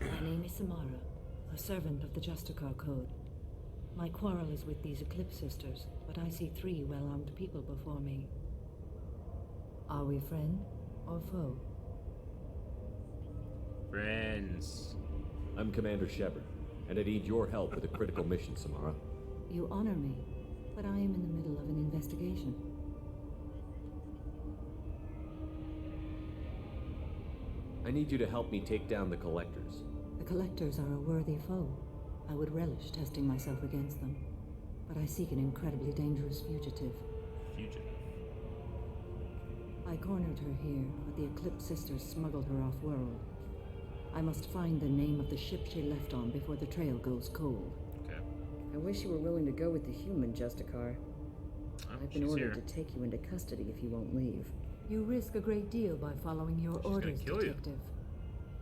My name is Samara, a servant of the Justicar Code. My quarrel is with these Eclipse Sisters, but I see 3 well-armed people before me. Are we friend or foe? Friends. I'm Commander Shepard, and I need your help with a critical mission, Samara. You honor me, but I am in the middle of an investigation. I need you to help me take down the Collectors. The Collectors are a worthy foe. I would relish testing myself against them, but I seek an incredibly dangerous fugitive. Fugitive? I cornered her here, but the Eclipse Sisters smuggled her off-world. I must find the name of the ship she left on before the trail goes cold. Okay. I wish you were willing to go with the human, Justicar. I've been ordered here. to take you into custody if you won't leave. You risk a great deal by following your orders, Detective.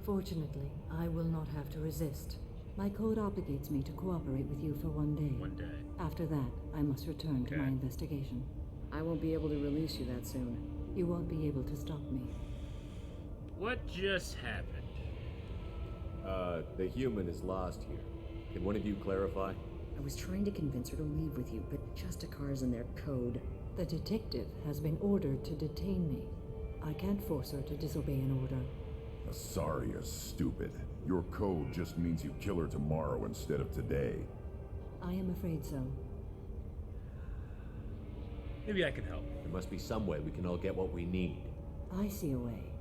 Fortunately, I will not have to resist. My code obligates me to cooperate with you for 1 day. 1 day. After that, I must return to my investigation. I won't be able to release you that soon. You won't be able to stop me. What just happened? The human is lost here. Can one of you clarify? I was trying to convince her to leave with you, but Justicar's in their code. The detective has been ordered to detain me. I can't force her to disobey an order. Asari is stupid. Your code just means you kill her tomorrow instead of today. I am afraid so. Maybe I can help. There must be some way we can all get what we need. I see a way.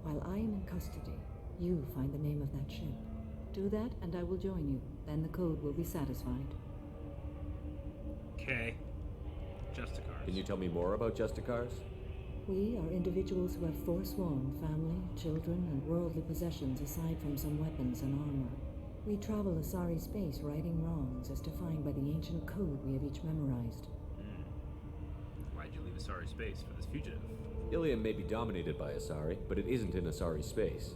While I am in custody, you find the name of that ship. Do that, and I will join you. Then the code will be satisfied. Okay. Justicars. Can you tell me more about Justicars? We are individuals who have forsworn family, children, and worldly possessions aside from some weapons and armor. We travel Asari space righting wrongs as defined by the ancient code we have each memorized. Why'd you leave Asari space for this fugitive? Ilium may be dominated by Asari, but it isn't in Asari space.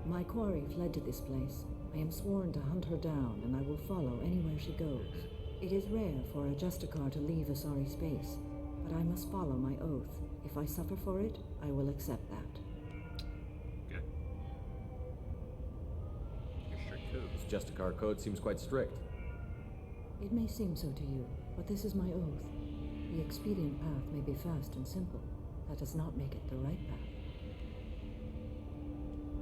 My quarry fled to this place. I am sworn to hunt her down, and I will follow anywhere she goes. It is rare for a Justicar to leave Asari space, but I must follow my oath. If I suffer for it, I will accept that. Good. Your strict code. This Justicar code seems quite strict. It may seem so to you, but this is my oath. The expedient path may be fast and simple. That does not make it the right path.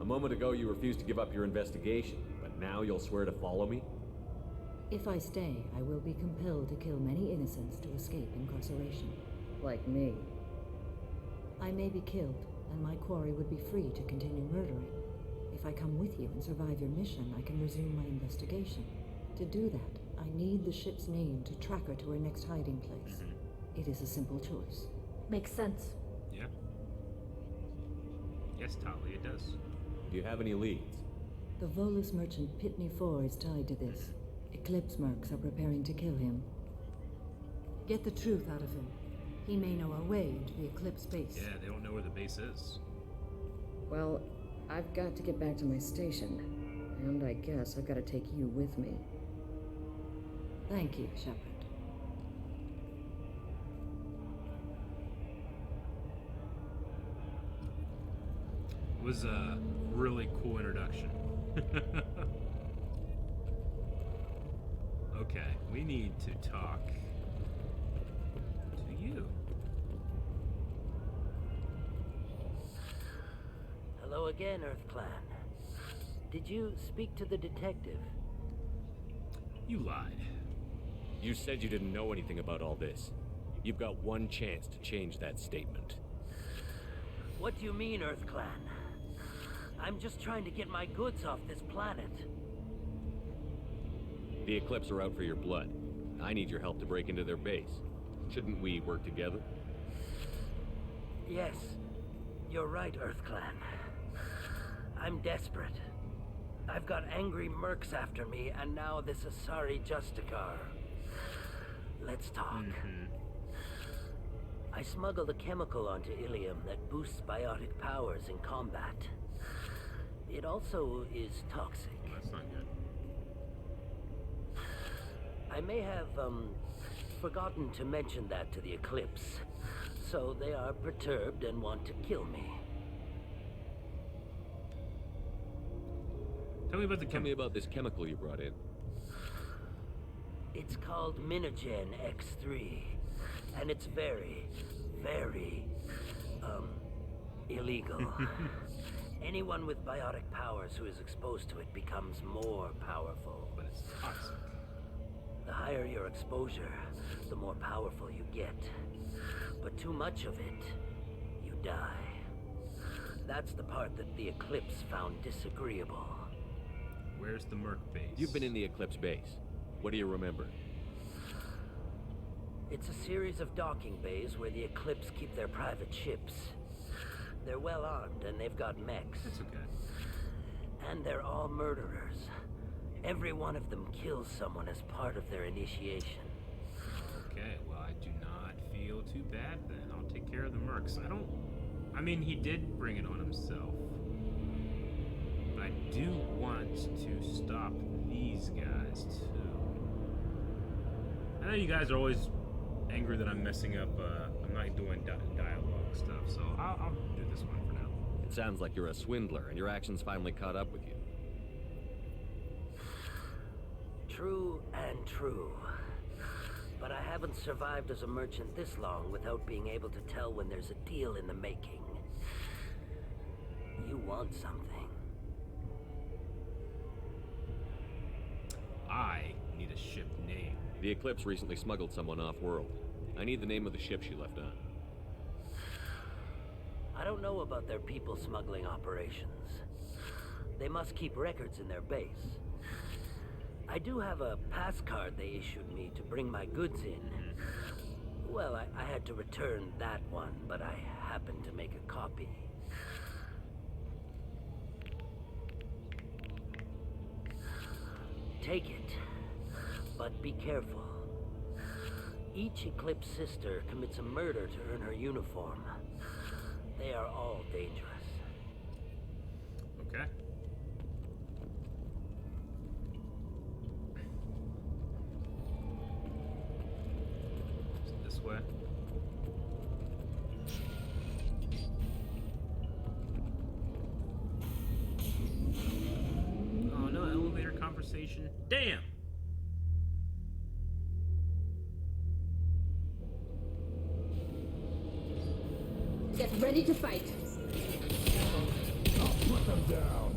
A moment ago you refused to give up your investigation, but now you'll swear to follow me? If I stay, I will be compelled to kill many innocents to escape incarceration. Like me. I may be killed, and my quarry would be free to continue murdering. If I come with you and survive your mission, I can resume my investigation. To do that, I need the ship's name to track her to her next hiding place. It is a simple choice. Makes sense. Yeah. Yes, Tali, it does. Do you have any leads? The Volus merchant Pitney IV is tied to this. Eclipse mercs are preparing to kill him. Get the truth out of him. He may know our way into the Eclipse base. Yeah, they don't know where the base is. Well, I've got to get back to my station. And I guess I've got to take you with me. Thank you, Shepard. It was a really cool introduction. Okay, we need to talk to you. Hello again, Earth Clan. Did you speak to the detective? You lied. You said you didn't know anything about all this. You've got one chance to change that statement. What do you mean, Earth Clan? I'm just trying to get my goods off this planet. The Eclipse are out for your blood. I need your help to break into their base. Shouldn't we work together? Yes, you're right, Earth Clan. I'm desperate. I've got angry mercs after me, and now this Asari Justicar. Let's talk. I smuggled a chemical onto Ilium that boosts biotic powers in combat. It also is toxic. That's not good. I may have, forgotten to mention that to the Eclipse, so they are perturbed and want to kill me. Tell me about the Tell me about this chemical you brought in. It's called Minogen X3, and it's very, very, illegal. Anyone with biotic powers who is exposed to it becomes more powerful. But it's toxic. The higher your exposure, the more powerful you get. But too much of it, you die. That's the part that the Eclipse found disagreeable. Where's the Merc base? You've been in the Eclipse base. What do you remember? It's a series of docking bays where the Eclipse keep their private ships. They're well armed and they've got mechs. That's okay. And they're all murderers. Every one of them kills someone as part of their initiation. Okay, well, I do not feel too bad then. I'll take care of the Mercs. I mean, he did bring it on himself. But I do want to stop these guys, too. I know you guys are always angry that I'm messing up, I'm not doing dialogue stuff, so I'll do this one for now. It sounds like you're a swindler, and your actions finally caught up with you. True and true. But I haven't survived as a merchant this long without being able to tell when there's a deal in the making. You want something. I need a ship name. The Eclipse recently smuggled someone off-world. I need the name of the ship she left on. I don't know about their people smuggling operations. They must keep records in their base. I do have a pass card they issued me to bring my goods in. Well, I had to return that one, but I happened to make a copy. Take it, but be careful. Each Eclipse sister commits a murder to earn her uniform. They are all dangerous. Okay. Is it this way? Oh, no elevator conversation. Damn! Get ready to fight. I'll put them down.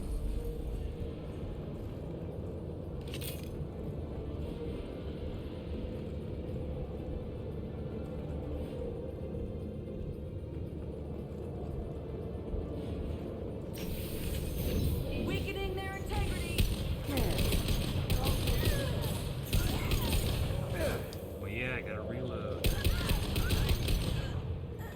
Weakening their integrity. Well, yeah, I gotta reload.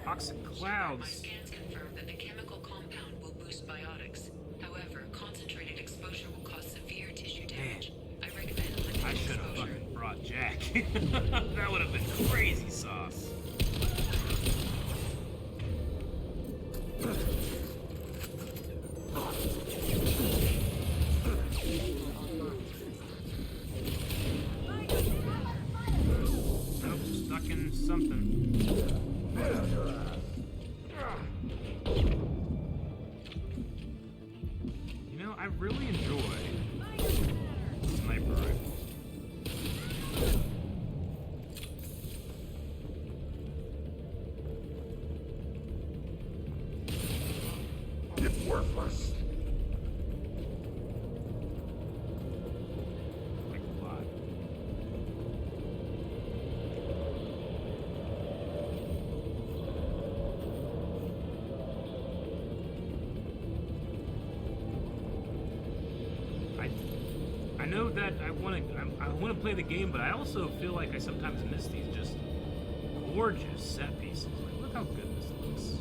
Toxic clouds. My scans confirm that the chemical compound will boost biotics. However, concentrated exposure will cause severe tissue damage. I recommend limited I should have exposure. fucking brought Jack. That would have been crazy sauce. Nope, stuck in something. You know, I really enjoy sniper rifles. It's worthless. Like a lot. I know that I want to play the game, but I also feel like I sometimes miss these just gorgeous set pieces. Like, look how good this looks.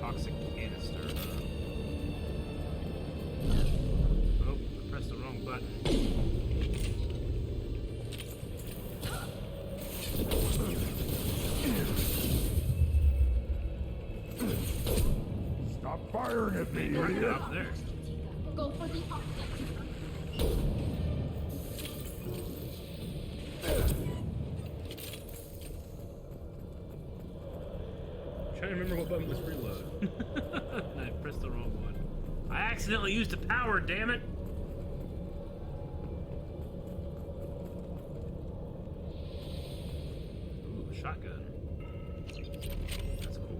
Toxic canister. Oh, I pressed the wrong button. Stop firing at me, Right idiot. up there. Go for the objective. I'm trying to remember what button was reload. I pressed the wrong one. I accidentally used the power, damn it! Ooh, a shotgun. That's cool.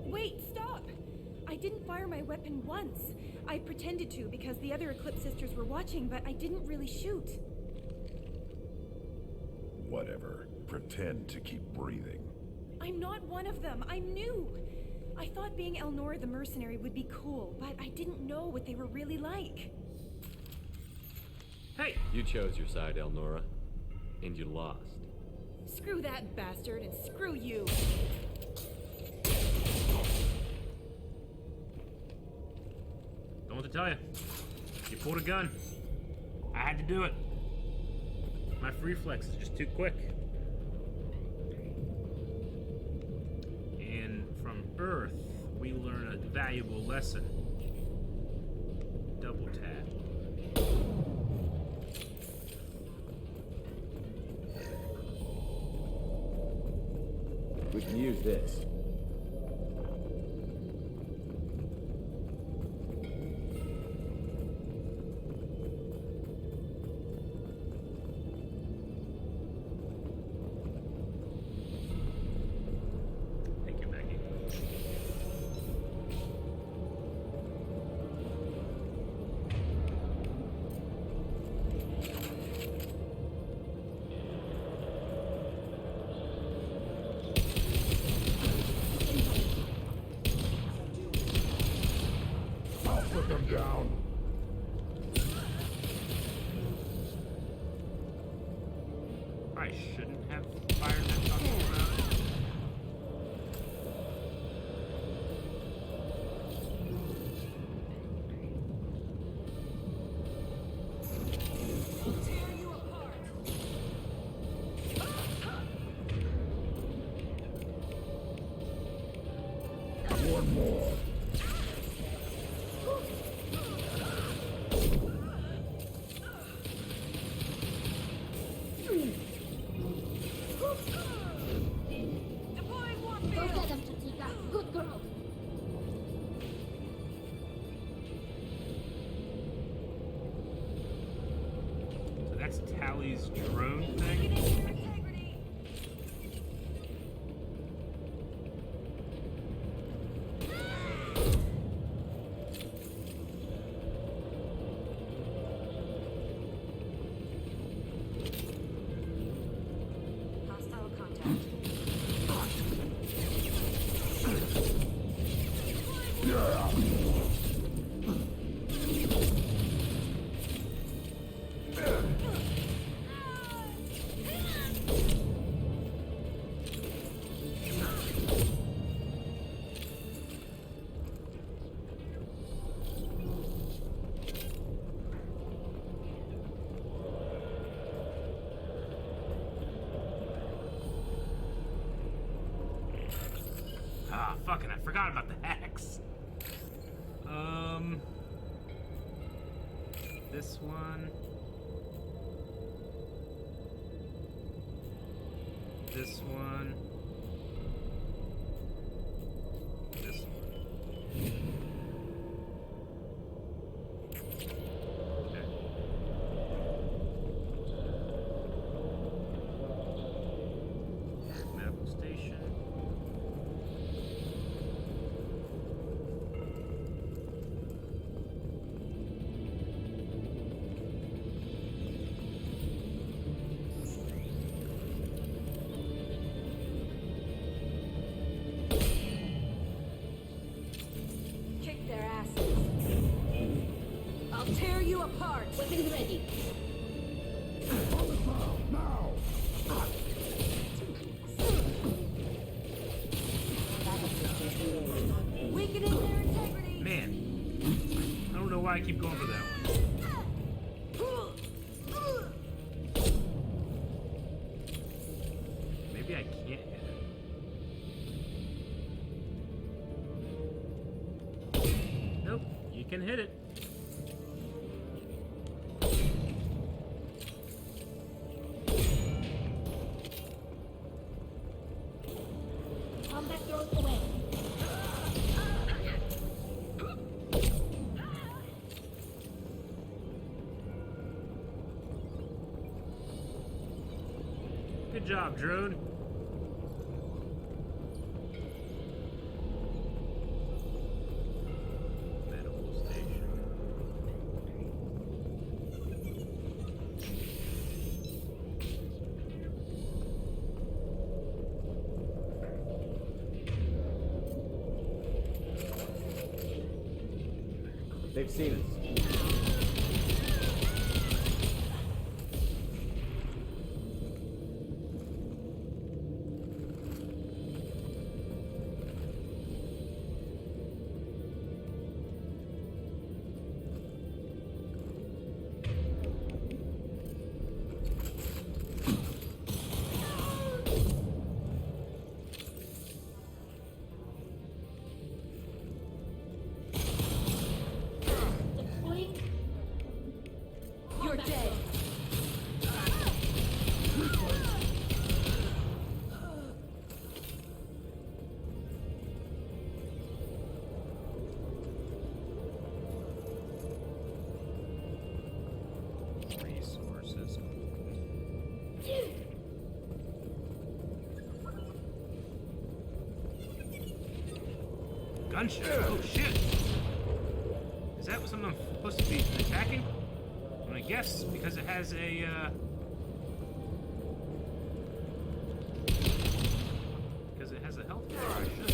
Wait, stop! I didn't fire my weapon once. I pretended to because the other Eclipse sisters were watching, but I didn't really shoot. Whatever. Pretend to keep breathing. I'm not one of them. I'm new. I thought being Elnora the mercenary would be cool, but I didn't know what they were really like. Hey! You chose your side, Elnora. And you lost. Screw that bastard and screw you. Don't know what to tell you. You pulled a gun. I had to do it. My reflex is just too quick. And from Earth, we learn a valuable lesson. Double tap. We can use this. Thank you, Becky. I'll put them down. I shouldn't have fired that shot. One more. Go get them, Chatika. Good girl. So that's Tally's drone thing. Ah, fucking, I forgot about the axe. This one. This one. This one. Okay. Medical station. Kick their asses. I'll tear you apart. Weapons ready. On the ground, now! Weakening their integrity. Man, I don't know why I keep going for that one. Maybe I can't hit it. Nope, you can hit it. Combat throws away. Good job, drone. Medical station. They've seen us. You're dead. Resources. Gunshot. Oh shit. Is that something I'm supposed to be attacking? I guess because it has a health bar, I should.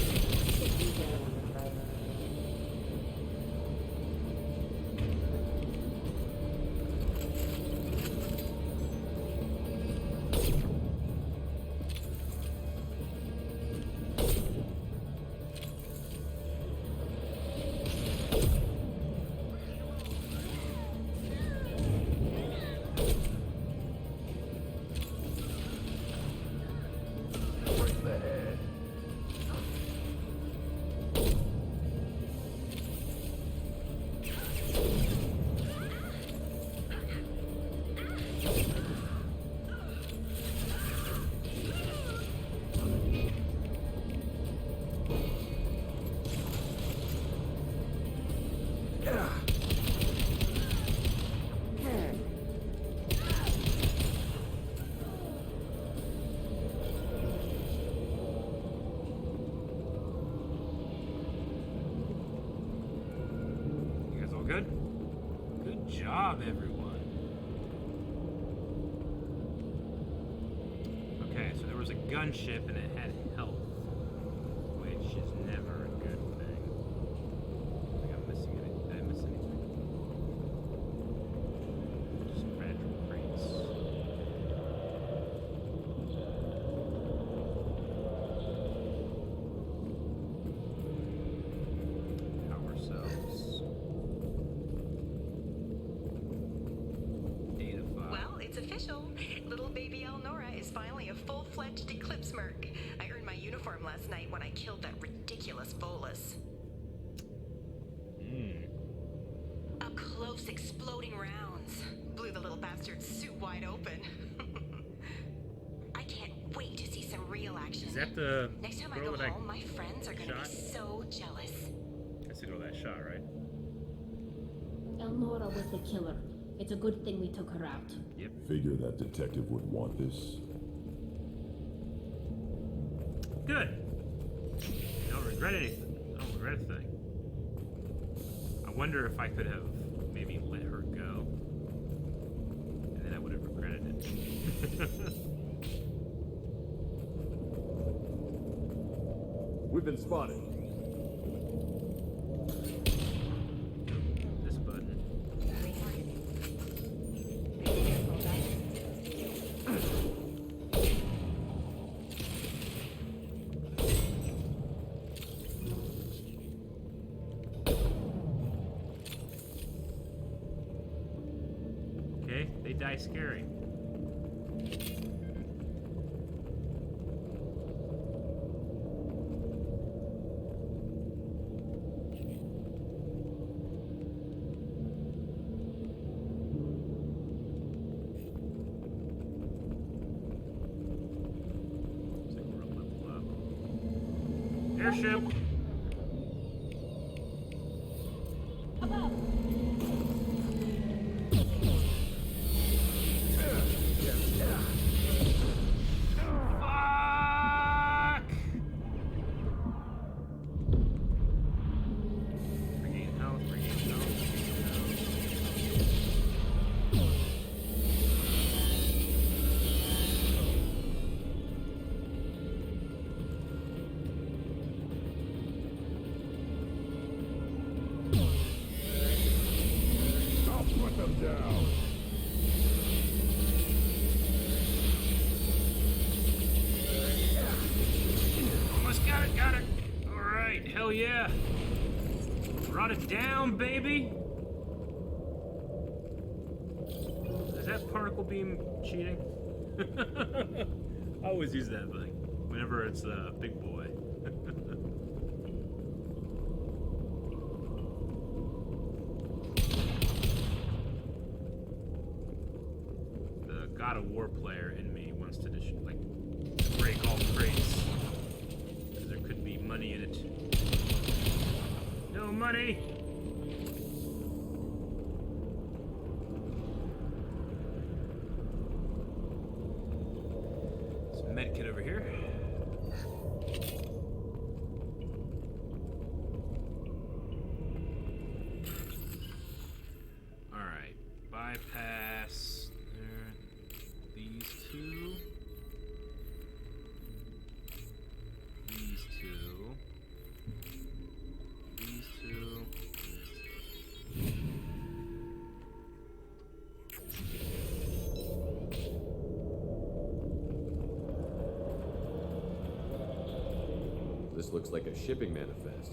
Good? Good job, everyone. Okay, so there was a gunship and it had health, which is never a good thing. Merc. I earned my uniform last night when I killed that ridiculous bolus. Up close, exploding rounds. Blew the little bastard's suit wide open. I can't wait to see some real action. Is that the Next time I girl go that home, my friends are gonna be so jealous. That's the girl that shot, right? Elnora was the killer. It's a good thing we took her out. Yep. Figure that detective would want this. Good. I don't regret anything. I don't regret a thing. I wonder if I could have maybe let her go. And then I would have regretted it. We've been spotted. This button. Okay, they die scary. Airship! Fuck! Regain health, regain health. I'll put them down. Almost got it, got it. All right, hell yeah. Brought it down, baby. Is that particle beam cheating? I always use that thing whenever it's a big boy. The God of War player in me wants to just like break all crates because there could be money in it. No money. Some medkit over here. All right, bypass there. These two. These two. These two. This looks like a shipping manifest.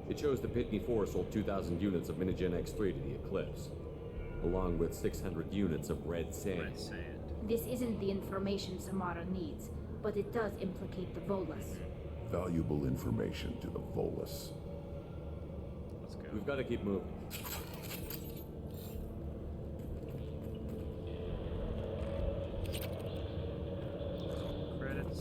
It shows the Pitney 4 sold 2,000 units of Minigen X3 to the Eclipse, along with 600 units of red sand. This isn't the information Samara needs, but it does implicate the Volus. Valuable information to the Volus. Let's go. We've got to keep moving. Credits.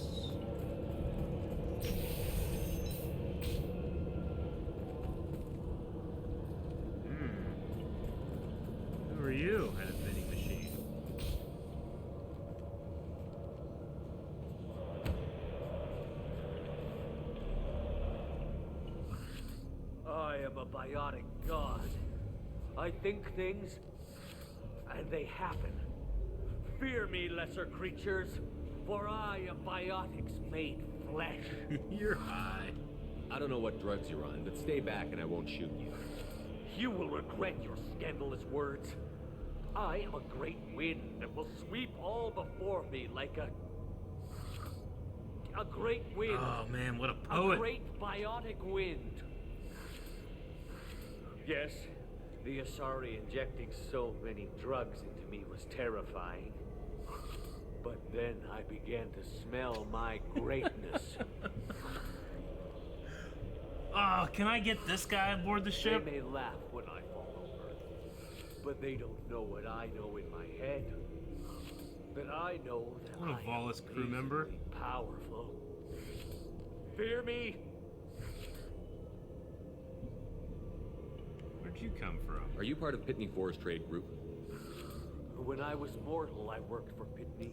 Who are you at a vending machine? I am a biotic god. I think things, and they happen. Fear me, lesser creatures, for I am biotics made flesh. You're high. I don't know what drugs you're on, but stay back and I won't shoot you. You will regret your scandalous words. I am a great wind that will sweep all before me like a great wind. Oh man, what a poet. A great biotic wind. Yes, the Asari injecting so many drugs into me was terrifying. But then I began to smell my greatness. Oh, can I get this guy aboard the ship? They may laugh when I fall over, but they don't know what I know in my head. That I know that What a Volus crew member. Powerful. Fear me. Where'd you come from? Are you part of Pitney 4's trade group? When I was mortal, I worked for Pitney.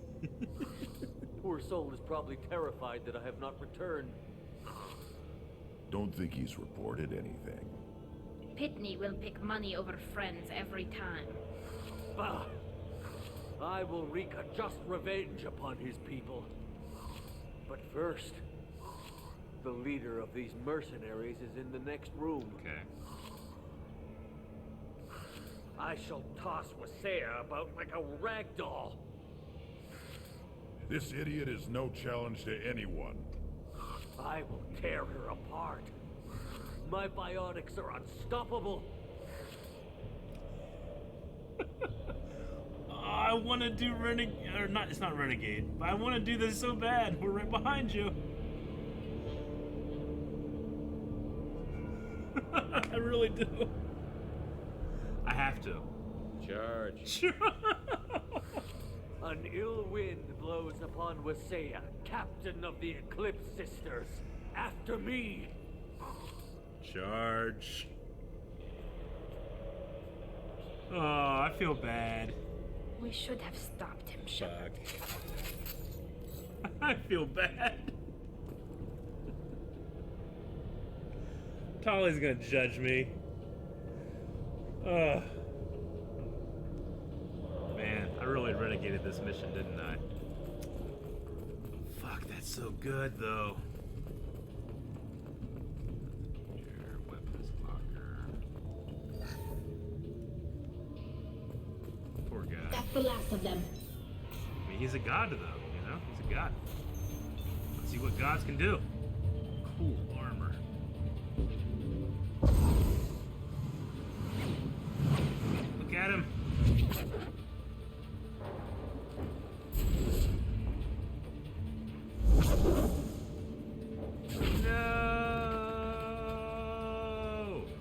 Poor soul is probably terrified that I have not returned. Don't think he's reported anything. Pitney will pick money over friends every time. Bah! I will wreak a just revenge upon his people. But first, the leader of these mercenaries is in the next room. Okay. I shall toss Wasea about like a rag doll. This idiot is no challenge to anyone. I will tear her apart. My biotics are unstoppable. I want to do Renegade, or not, it's not Renegade, but I want to do this so bad. We're right behind you. I really do. I have to. Charge. An ill wind blows upon Wasea, captain of the Eclipse Sisters. After me. Charge. Oh, I feel bad. We should have stopped him, Shepard. I feel bad. Tolly's gonna judge me. Ugh. Man, I really renegaded this mission, didn't I? Fuck, that's so good, though. Here, weapons locker. Poor guy. That's the last of them. I mean, he's a god, though, you know? He's a god. Let's see what gods can do. Cool armor. Look at him. No!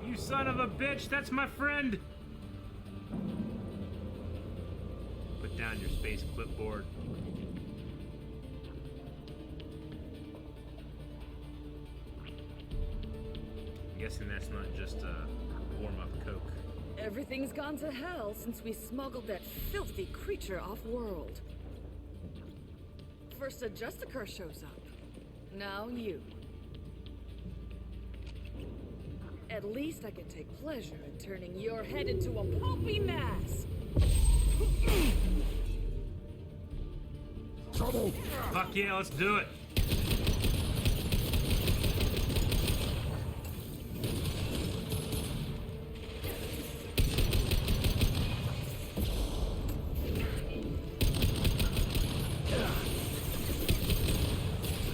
You son of a bitch, that's my friend! Put down your space clipboard. I'm guessing that's not just a warm-up Coke. Everything's gone to hell since we smuggled that filthy creature off-world. First a Justicar shows up. Now you. At least I can take pleasure in turning your head into a pulpy mass. Trouble! Fuck yeah, let's do it!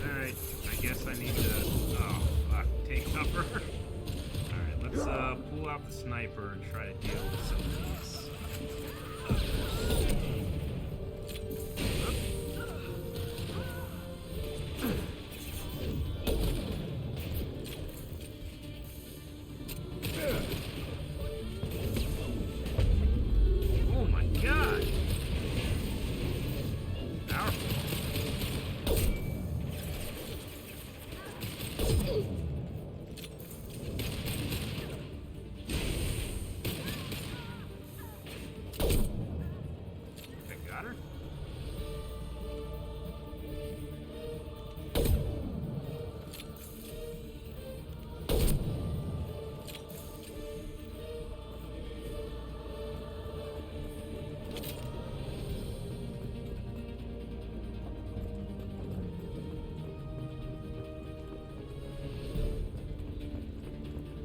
Alright, I guess I need to... Oh, fuck. Take cover. Alright, let's pull out the sniper and try to deal with some of these. Oh my god! Powerful. I got her?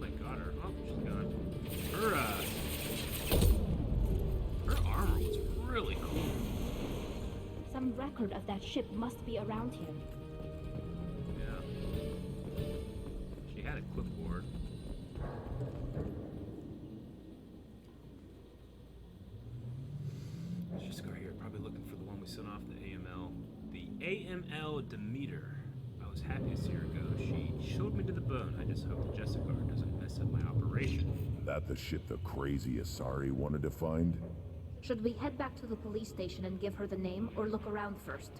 I got her. Oh, she's gone. Her armor was really cool. Some record of that ship must be around here. Yeah. She had a clipboard. Let's just go here. Probably looking for the one we sent off the AML. AML Demeter. I was happy to see her go. She chilled me to the bone. I just hope the Jessica doesn't mess up my operation. That the ship the crazy Asari wanted to find? Should we head back to the police station and give her the name, or look around first?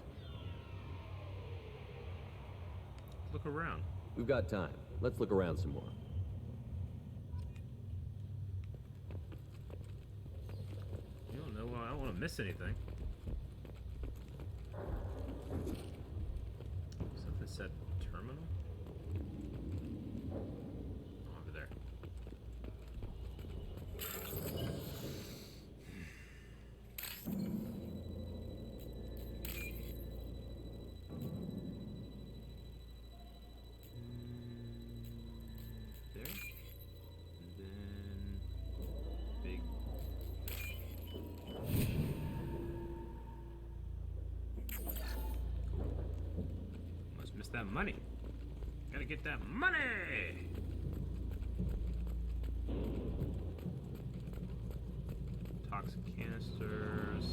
Look around. We've got time. Let's look around some more. You don't know. I don't want to miss anything. Something said terminal? Over there. There. And then big. Cool. Must miss that money. Gotta get that money. Toxic canisters.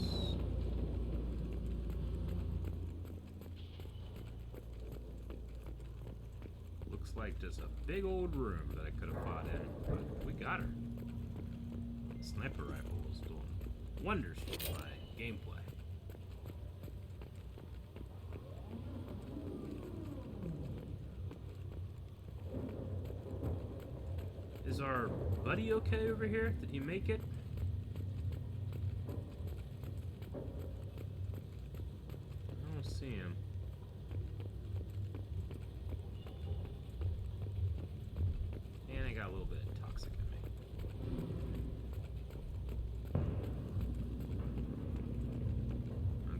Looks like just a big old room that I could have fought in, but we got her. The sniper rifle was doing wonders for my gameplay. Is our buddy okay over here? Did he make it? I don't see him. And I got a little bit toxic in me.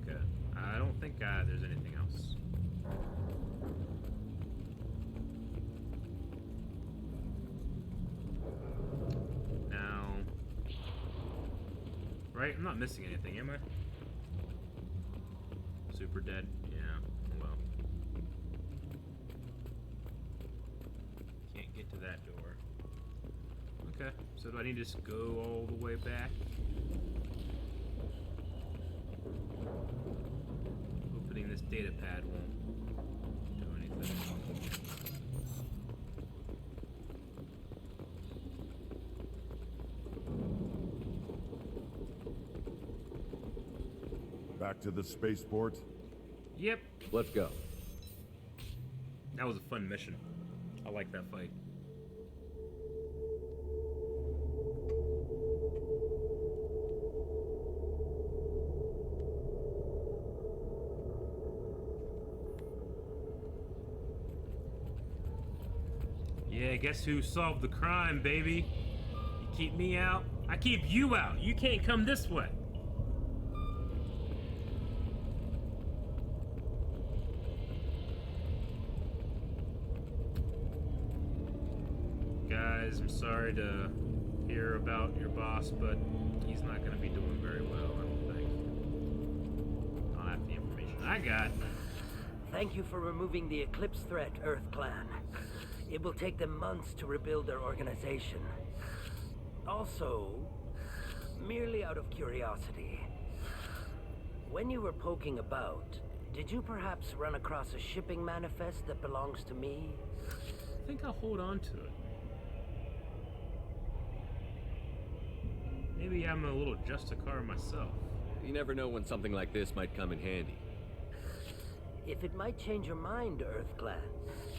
Okay. I don't think there's anything else. Now... Right? I'm not missing anything, am I? Super dead? Yeah, well. Can't get to that door. Okay, so do I need to just go all the way back? Opening this data pad won't do anything. Back to the spaceport? Yep. Let's go. That was a fun mission. I like that fight. Yeah, guess who solved the crime, baby? You keep me out, I keep you out. You can't come this way. Guys, I'm sorry to hear about your boss, but he's not going to be doing very well, I don't think. I'll have the information I got. Thank you for removing the Eclipse threat, Earth Clan. It will take them months to rebuild their organization. Also, merely out of curiosity, when you were poking about, did you perhaps run across a shipping manifest that belongs to me? I think I'll hold on to it. Maybe I'm a little Justicar myself. You never know when something like this might come in handy. If it might change your mind, Earth Clan,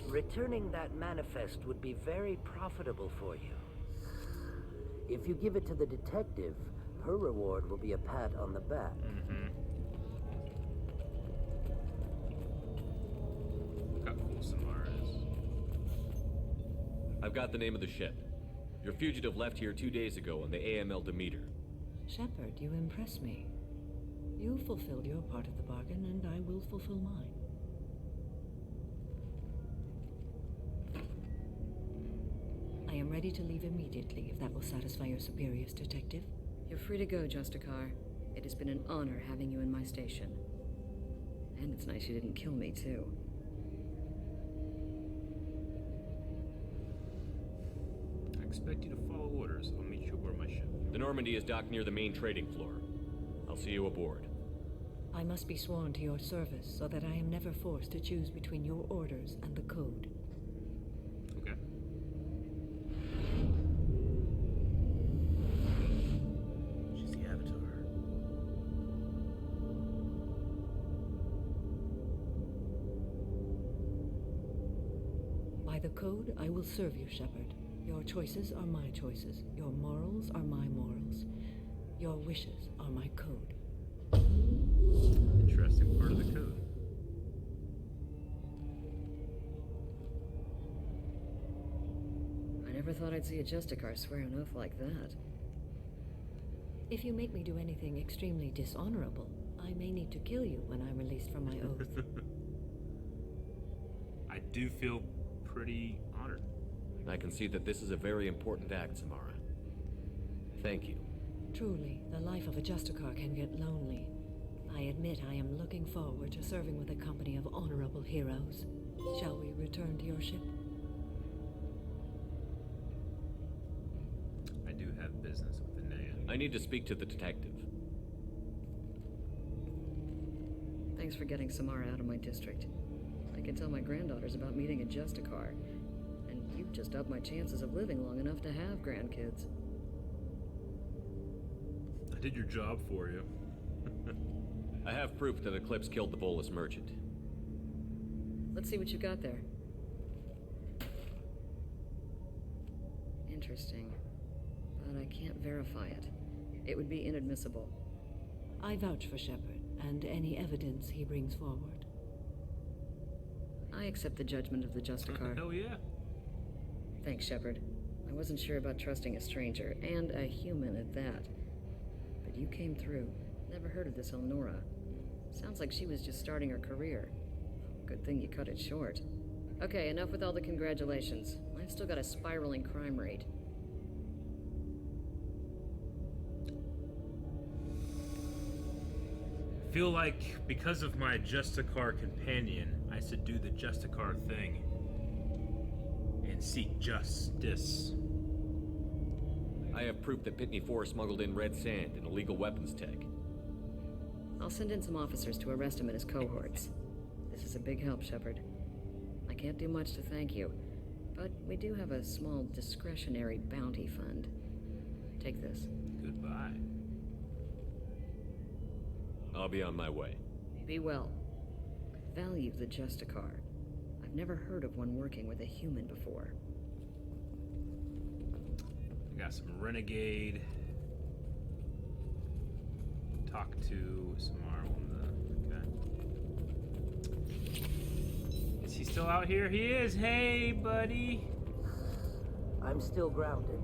returning that manifest would be very profitable for you. If you give it to the detective, her reward will be a pat on the back. Look how cool Samara is. I've got the name of the ship. Your fugitive left here 2 days ago on the AML Demeter. Shepard, you impress me. You fulfilled your part of the bargain, and I will fulfill mine. I am ready to leave immediately, if that will satisfy your superiors, Detective. You're free to go, Justicar. It has been an honor having you in my station. And it's nice you didn't kill me, too. I expect you to follow orders. I'll meet you aboard my ship. The Normandy is docked near the main trading floor. I'll see you aboard. I must be sworn to your service so that I am never forced to choose between your orders and the code. Okay. She's the Avatar. By the code, I will serve you, Shepard. Your choices are my choices. Your morals are my morals. Your wishes are my code. Interesting part of the code. I never thought I'd see a Justicar swear an oath like that. If you make me do anything extremely dishonorable, I may need to kill you when I'm released from my oath. I do feel pretty honored. I can see that this is a very important act, Samara. Thank you. Truly, the life of a Justicar can get lonely. I admit I am looking forward to serving with a company of honorable heroes. Shall we return to your ship? I do have business with the Naya. I need to speak to the detective. Thanks for getting Samara out of my district. I can tell my granddaughters about meeting a Justicar, and you've just upped my chances of living long enough to have grandkids. I did your job for you. I have proof that Eclipse killed the Volus merchant. Let's see what you got there. Interesting. But I can't verify it. It would be inadmissible. I vouch for Shepard and any evidence he brings forward. I accept the judgment of the Justicar. Hell yeah. Thanks, Shepard. I wasn't sure about trusting a stranger, and a human at that. But you came through. Never heard of this Elnora. Sounds like she was just starting her career. Good thing you cut it short. Okay, enough with all the congratulations. I've still got a spiraling crime rate. I feel like because of my Justicar companion, I should do the Justicar thing and seek justice. I have proof that Pitney 4 smuggled in red sand and illegal weapons tech. I'll send in some officers to arrest him and his cohorts. This is a big help, Shepard. I can't do much to thank you, but we do have a small discretionary bounty fund. Take this. Goodbye. I'll be on my way. Be well. I value the Justicar. I've never heard of one working with a human before. I got some Renegade. Talk to Samara on the... Okay. Is he still out here? He is! Hey, buddy! I'm still grounded.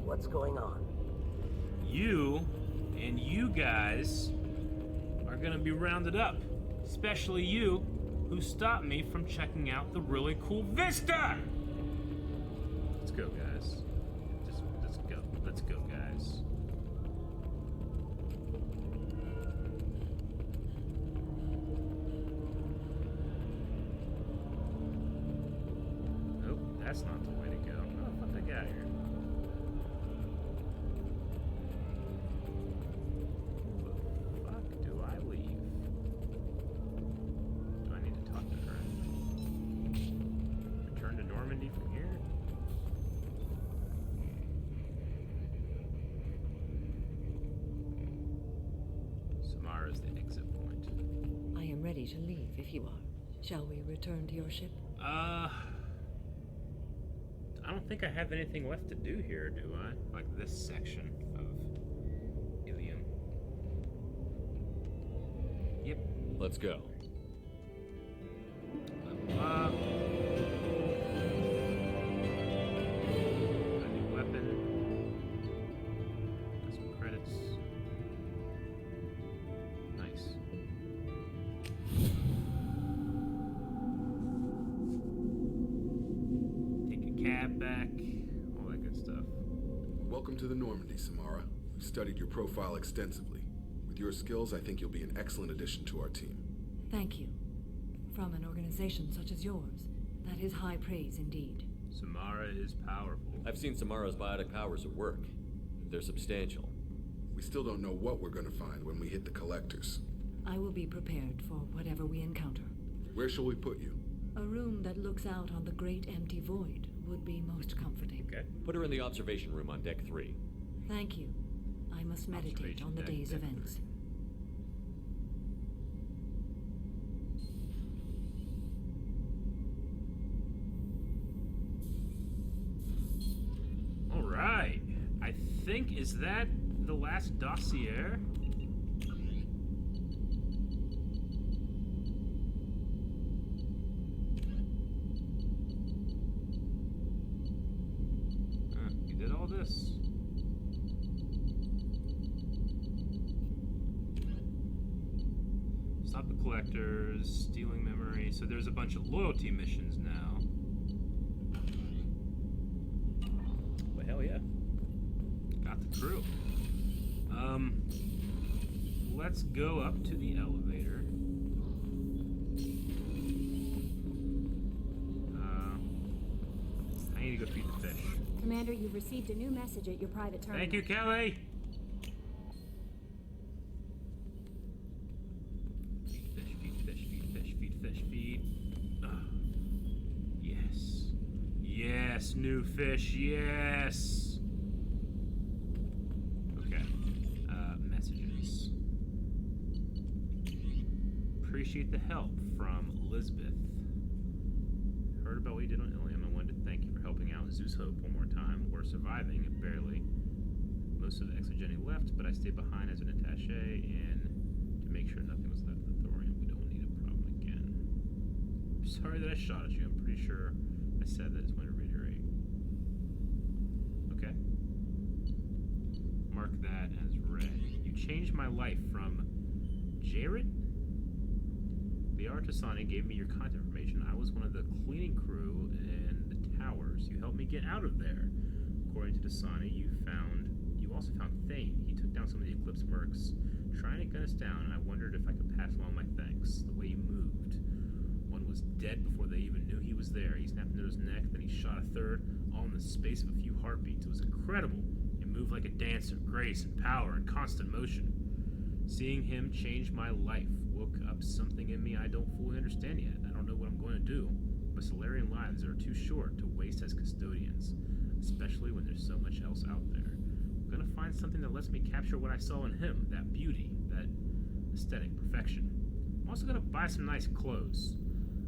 What's going on? You and you guys are gonna be rounded up. Especially you, who stopped me from checking out the really cool vista! Let's go, guys. Let's go. Let's go, guys. Nope, that's not the way to go. Oh, what the guy here? The fuck do I leave? Do I need to talk to her? Return to Normandy from here? Samara's the exit point. I am ready to leave if you are. Shall we return to your ship? I don't think I have anything left to do here, do I? Like this section of Ilium. Yep. Let's go. A new weapon. Got some credits. Nice. Take a cab back. All that good stuff. Welcome to the Normandy, Samara. We've studied your profile extensively. With your skills, I think you'll be an excellent addition to our team. Thank you. From an organization such as yours, that is high praise indeed. Samara is powerful. I've seen Samara's biotic powers at work. They're substantial. We still don't know what we're gonna find when we hit the collectors. I will be prepared for whatever we encounter. Where shall we put you? A room that looks out on the great empty void would be most comforting. Okay. Put her in the observation room on deck 3. Thank you. I must meditate on the day's events. All right. I think, is that the last dossier? You did all this. Stop the collectors, stealing memory. So there's a bunch of loyalty missions now. Well, hell yeah. Got the crew. Let's go up to the elevator. I need to go feed the fish. Commander, you've received a new message at your private terminal. Thank you, Kelly. Feed. Yes. Yes, new fish, yes. Okay. Messages. Appreciate the help from Elizabeth. Heard about what you did on Ilium. I wanted to thank you for helping out Zeus Hope one more time. We're surviving, barely. Most of the exogeny left, but I stayed behind as an attaché and to make sure nothing was left in the thorium. We don't need a problem again. I'm sorry that I shot at you. I'm pretty sure I said that. I just wanted to reiterate. Okay. Mark that as read. You changed my life from Jared? The Artisani gave me your contact information. I was one of the cleaning crew in the towers. You helped me get out of there. According to Dasani, you also found Thane. He took down some of the Eclipse mercs, trying to gun us down, and I wondered if I could pass along my thanks. The way you moved. One was dead before they even knew he was there. He snapped into his neck, then he shot a third, all in the space of a few heartbeats. It was incredible. He moved like a dancer, grace and power and constant motion. Seeing him changed my life. Woke up something in me I don't fully understand yet. I don't know what I'm going to do. But Solarian lives are too short to waste as custodians, especially when there's so much else out there. I'm gonna find something that lets me capture what I saw in him, that beauty, that aesthetic perfection. I'm also gonna buy some nice clothes.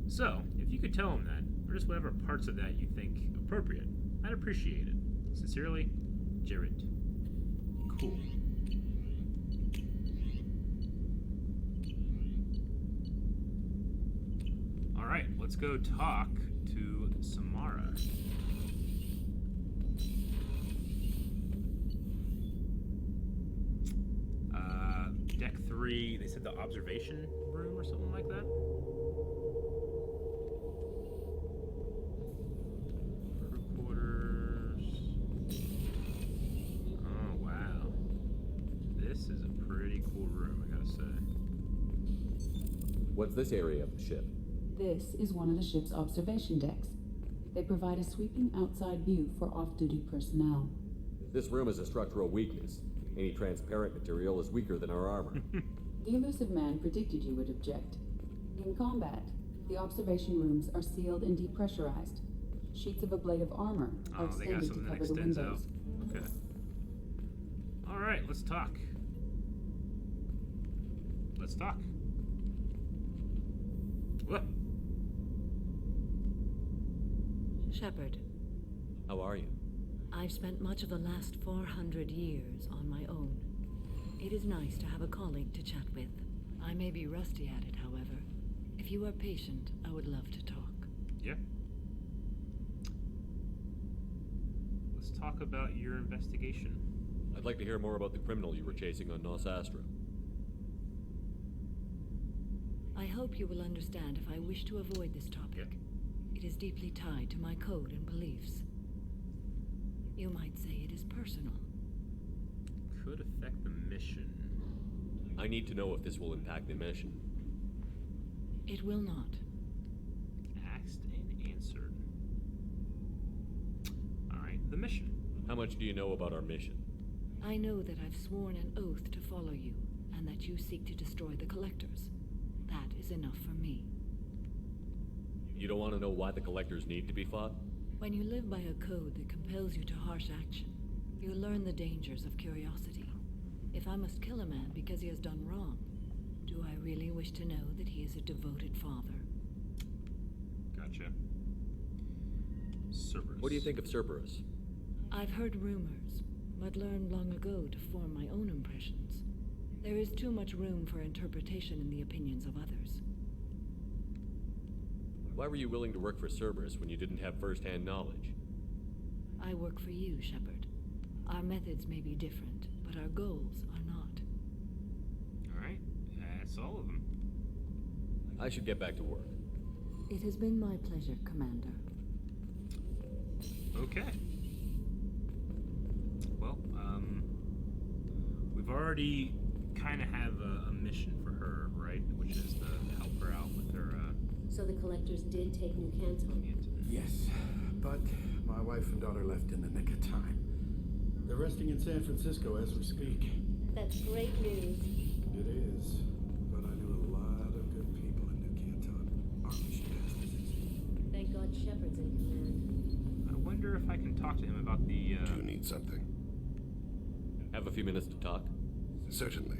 So, if you could tell him that, or just whatever parts of that you think appropriate, I'd appreciate it. Sincerely, Jared. Cool. Alright, let's go talk to Samara. Deck 3, they said the observation room or something like that? Crew quarters. Oh, wow. This is a pretty cool room, I gotta say. What's this area of the ship? This is one of the ship's observation decks. They provide a sweeping outside view for off-duty personnel. This room is a structural weakness. Any transparent material is weaker than our armor. The elusive man predicted you would object. In combat, the observation rooms are sealed and depressurized. Sheets of ablative armor are extended to cover the windows. Okay. Alright, let's talk. Let's talk. What? Shepard. How are you? I've spent much of the last 400 years on my own. It is nice to have a colleague to chat with. I may be rusty at it, however. If you are patient, I would love to talk. Yeah. Let's talk about your investigation. I'd like to hear more about the criminal you were chasing on Nos Astra. I hope you will understand if I wish to avoid this topic. It is deeply tied to my code and beliefs. You might say it is personal. Could affect the mission. I need to know if this will impact the mission. It will not. Asked and answered. Alright, the mission. How much do you know about our mission? I know that I've sworn an oath to follow you, and and that you seek to destroy the Collectors. That is enough for me. You don't want to know why the Collectors need to be fought? When you live by a code that compels you to harsh action, you learn the dangers of curiosity. If I must kill a man because he has done wrong, do I really wish to know that he is a devoted father? Gotcha. Cerberus. What do you think of Cerberus? I've heard rumors, but learned long ago to form my own impressions. There is too much room for interpretation in the opinions of others. Why were you willing to work for Cerberus when you didn't have first-hand knowledge? I work for you, Shepard. Our methods may be different, but our goals are not. Alright, that's all of them. I should get back to work. It has been my pleasure, Commander. Okay. Well, we've already kind of have a mission for her, right? Which is to help her out with her, So the Collectors did take New Canton? Yes, but my wife and daughter left in the nick of time. They're resting in San Francisco as we speak. That's great news. It is, but I knew a lot of good people in New Canton. Our mission has this. Thank God Shepard's in command. I wonder if I can talk to him about the, Do you need something? Have a few minutes to talk? Certainly.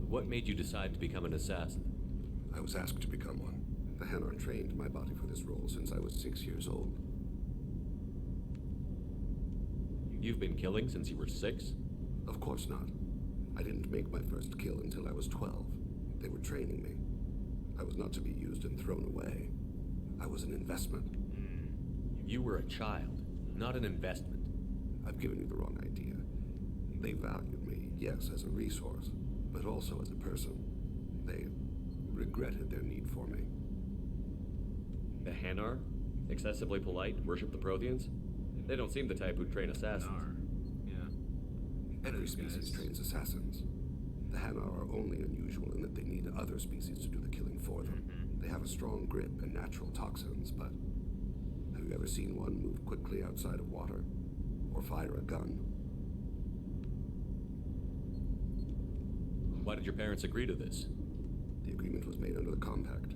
What made you decide to become an assassin? I was asked to become one. The Hanar trained my body for this role since I was 6 years old. You've been killing since you were 6? Of course not. I didn't make my first kill until I was 12. They were training me. I was not to be used and thrown away. I was an investment. You were a child, not an investment. I've given you the wrong idea. They valued me, yes, as a resource, but also as a person. They regretted their need for me. The Hanar? Excessively polite, worship the Protheans? They don't seem the type who'd train assassins. Yeah. Every species trains assassins. The Hanar are only unusual in that they need other species to do the killing for them. They have a strong grip and natural toxins, but have you ever seen one move quickly outside of water? Or fire a gun? Why did your parents agree to this? The agreement was made under the Compact.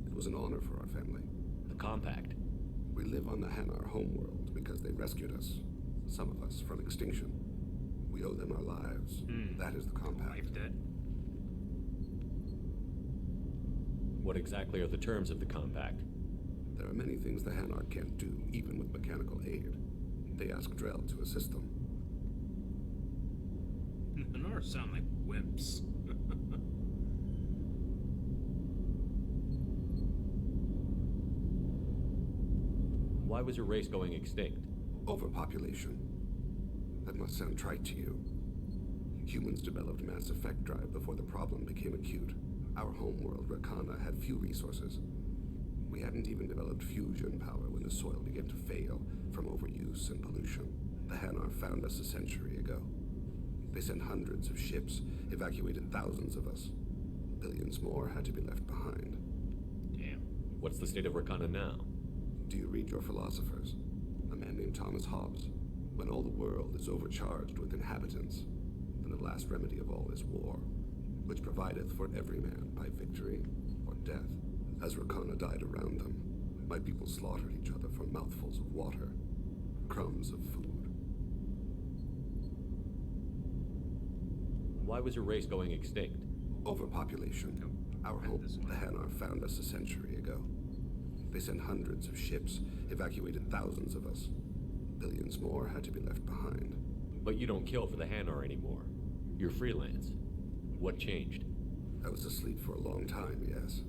It was an honor for our family. The Compact? We live on the Hanar homeworld because they rescued us. Some of us from extinction. We owe them our lives. That is the Compact. Life debt. What exactly are the terms of the Compact? There are many things the Hanar can't do, even with mechanical aid. They ask Drell to assist them. Hanar sound like wimps. Why was your race going extinct? Overpopulation. That must sound trite to you. Humans developed mass effect drive before the problem became acute. Our homeworld, Rakana, had few resources. We hadn't even developed fusion power when the soil began to fail from overuse and pollution. The Hanar found us a century ago. They sent hundreds of ships, evacuated thousands of us. Billions more had to be left behind. Damn. What's the state of Rakana now? Do you read your philosophers? A man named Thomas Hobbes. When all the world is overcharged with inhabitants, then the last remedy of all is war, which provideth for every man by victory or death. As Rakana died around them, my people slaughtered each other for mouthfuls of water, crumbs of food. Why was your race going extinct? Overpopulation. Our home, the Hanar, found us a century ago. They sent hundreds of ships, evacuated thousands of us. Billions more had to be left behind. But you don't kill for the Hanar anymore. You're freelance. What changed? I was asleep for a long time, yes.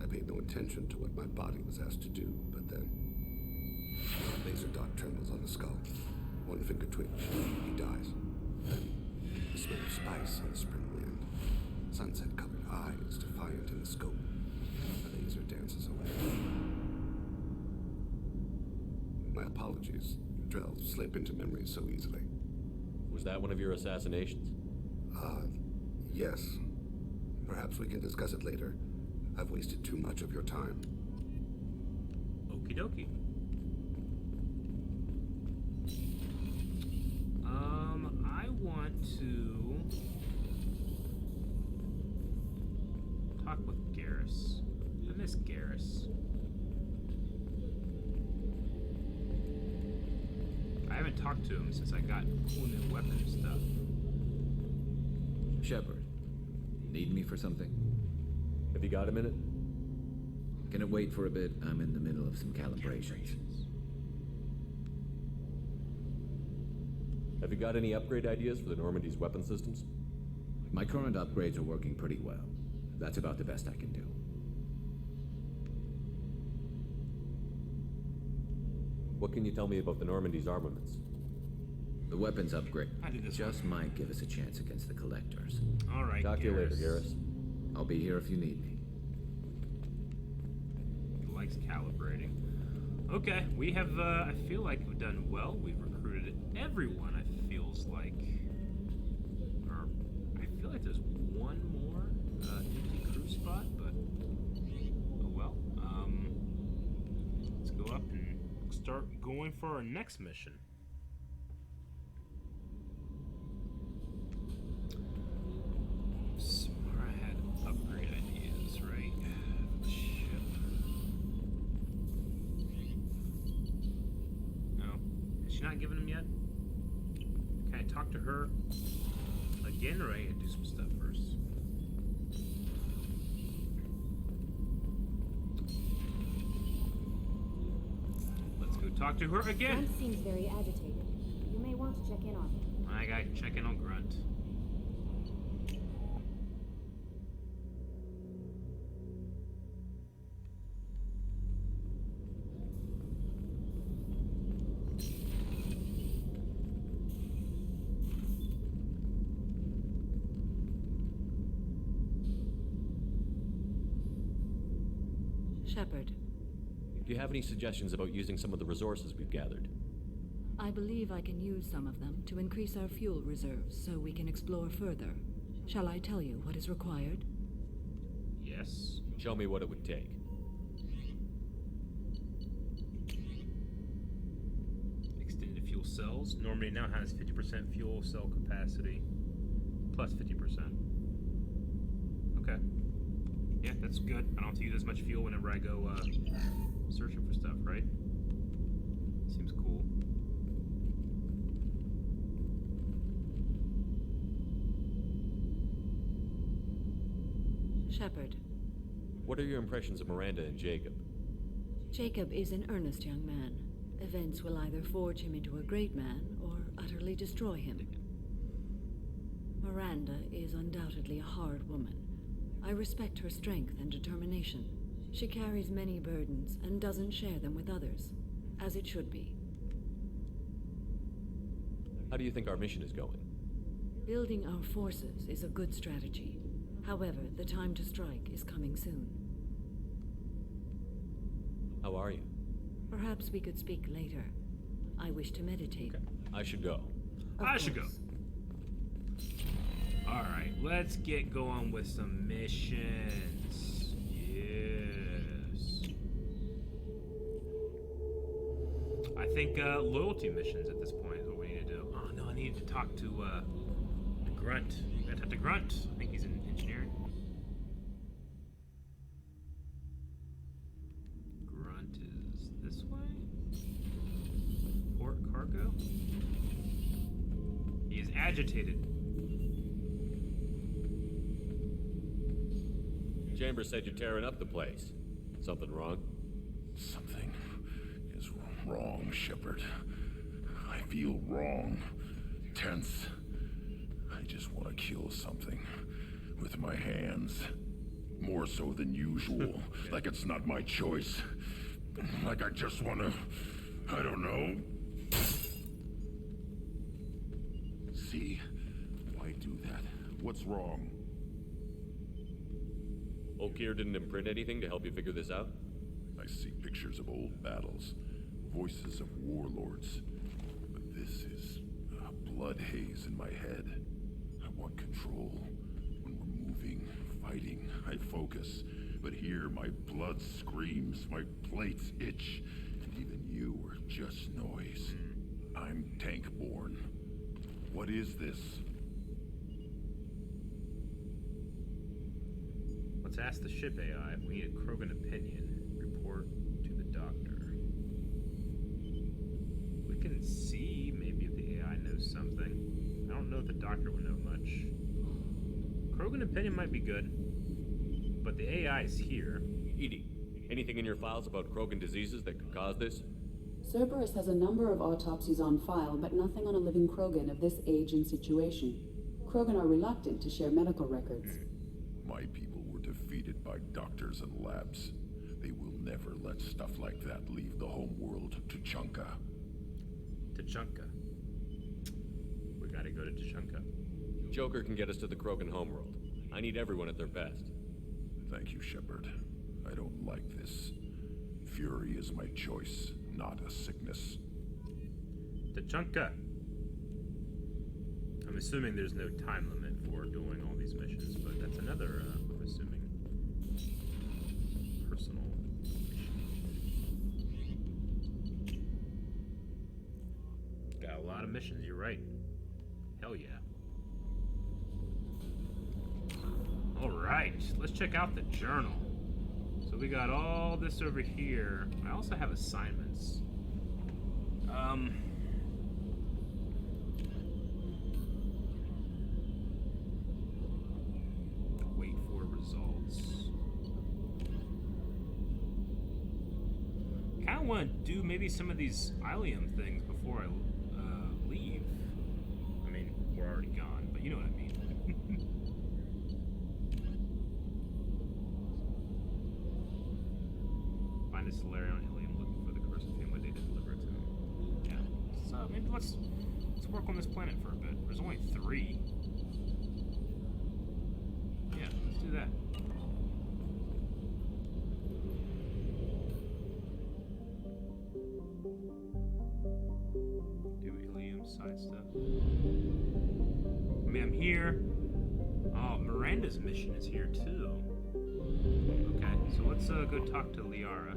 I paid no attention to what my body was asked to do, but then... a laser dot trembles on the skull. One finger twitch, he dies. Then, the smell of spice on the spring wind. Sunset-colored eyes defiant in the scope. The laser dances away. My apologies. Drell slip into memory so easily. Was that one of your assassinations? Yes. Perhaps we can discuss it later. I've wasted too much of your time. Okie dokie. want to talk with Garrus. I miss Garrus. I haven't talked to him since I got cool new weapon stuff. Shepard, need me for something? Have you got a minute? Can it wait for a bit? I'm in the middle of some calibrations. Have you got any upgrade ideas for the Normandy's weapon systems? My current upgrades are working pretty well. That's about the best I can do. What can you tell me about the Normandy's armaments? The weapons upgrade I did this just might give us a chance against the Collectors. All right, Talk to you later, Garrus. I'll be here if you need me. He likes calibrating. Okay, we have, I feel like we've done well. We've recruited everyone, it feels like. Or, I feel like there's one more empty crew spot, but, oh well. Let's go up and start going for our next mission. Samara had upgrade ideas, right? For the ship. No? Is she not giving them yet? Can I talk to her again, or I gotta do some stuff first? Let's go talk to her again. Grunt seems very agitated. You may want to check in on him. I gotta check in on Grunt. Shepard, Do you have any suggestions about using some of the resources we've gathered? I believe I can use some of them to increase our fuel reserves so we can explore further. Shall I tell you what is required? Yes. Show me what it would take. Extended fuel cells. Normandy now has 50% fuel cell capacity. Plus 50%. Okay. Yeah, that's good. I don't have to use as much fuel whenever I go searching for stuff, right? Seems cool. Shepard, What are your impressions of Miranda and Jacob? Jacob is an earnest young man. Events will either forge him into a great man or utterly destroy him. Miranda is undoubtedly a hard woman. I respect her strength and determination. She carries many burdens and doesn't share them with others, as it should be. How do you think our mission is going? Building our forces is a good strategy. However, the time to strike is coming soon. How are you? Perhaps we could speak later. I wish to meditate. Okay. I should go. I should go. Alright, let's get going with some missions. Yes. I think loyalty missions at this point is what we need to do. Oh no, I need to talk to the Grunt. I gotta talk to Grunt. I think he's in engineering. Grunt is this way? Port cargo? He is agitated. Chambers said you're tearing up the place. Something wrong? Something is wrong, Shepard. I feel wrong. Tense. I just want to kill something. With my hands. More so than usual. Like it's not my choice. Like I just want to... I don't know. See? Why do that? What's wrong? Okir didn't imprint anything to help you figure this out? I see pictures of old battles, voices of warlords. But this is a blood haze in my head. I want control. When we're moving, fighting, I focus. But here, my blood screams, my plates itch, and even you are just noise. I'm tank-born. What is this? Let's ask the ship AI. We need a Krogan opinion. Report to the doctor. We can see maybe if the AI knows something. I don't know if the doctor would know much. Krogan opinion might be good, but the AI is here. Edie, anything in your files about Krogan diseases that could cause this? Cerberus has a number of autopsies on file, but nothing on a living Krogan of this age and situation. Krogan are reluctant to share medical records. My people were defeated by doctors and labs. They will never let stuff like that leave the home world. Tuchanka. Tuchanka. We gotta go to Tuchanka. Joker can get us to the Krogan homeworld. I need everyone at their best. Thank you, Shepard. I don't like this. Fury is my choice, not a sickness. Tuchanka. I'm assuming there's no time limit for doing all these missions, but that's another, I'm assuming, personal mission. Got a lot of missions, you're right. Hell yeah. Alright, let's check out the journal. So we got all this over here. I also have assignments. Wait for results. Kinda wanna do maybe some of these Ilium things before I leave. I mean, we're already gone, but you know what I mean. Find a Solarian alien looking for the cursed family data, deliver it to him. Yeah. So maybe let's work on this planet for a bit. There's only 3. Yeah, let's do that. Do alien side stuff. I mean, I'm here. Oh, Miranda's mission is here too. Okay, so let's go talk to Liara.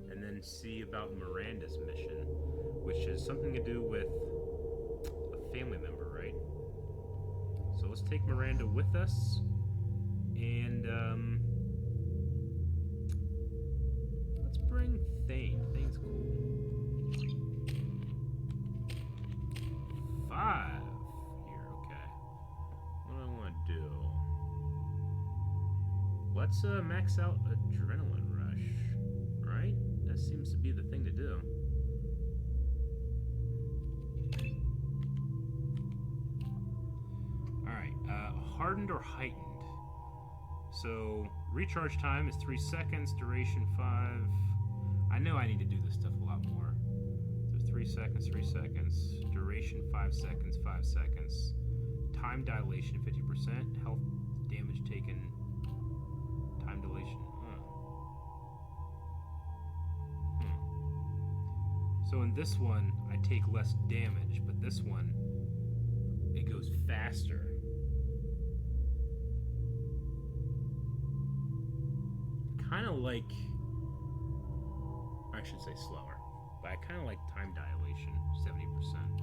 And then see about Miranda's mission, which is something to do with a family member, right? So let's take Miranda with us. And, let's bring Thane. Thane's cool. 5 here, okay. What do I want to do? Let's max out Adrenaline Rush, right? That seems to be the thing to do. Alright, hardened or heightened. So, recharge time is 3 seconds, duration 5. I know I need to do this stuff a lot more. So 3 seconds, 3 seconds, duration 5 seconds, 5 seconds. Time dilation 50%, health damage taken, time dilation. So in this one, I take less damage, but this one, it goes faster. Kind of like, I should say slower, but I kind of like time dilation, 70%.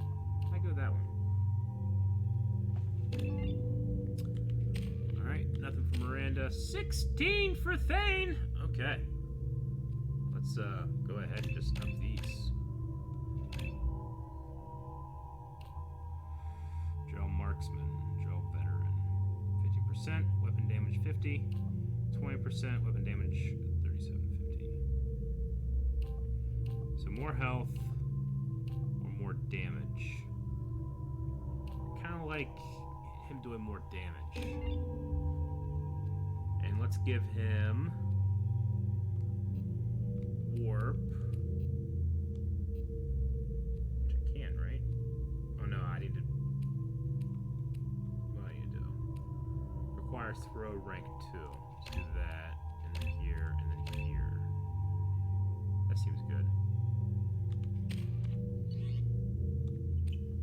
I go that one. Alright, nothing for Miranda. 16 for Thane! Okay. Let's go ahead and just up these. Drill Marksman, Drill Veteran. 50%, weapon damage 50. 20%, weapon damage 3750. So more health or more damage. Kind of like him doing more damage. And let's give him warp. Which I can, right? Oh no, I need to. What do I need to do? Requires throw rank 2. Let's do that, and then here, and then here. That seems good.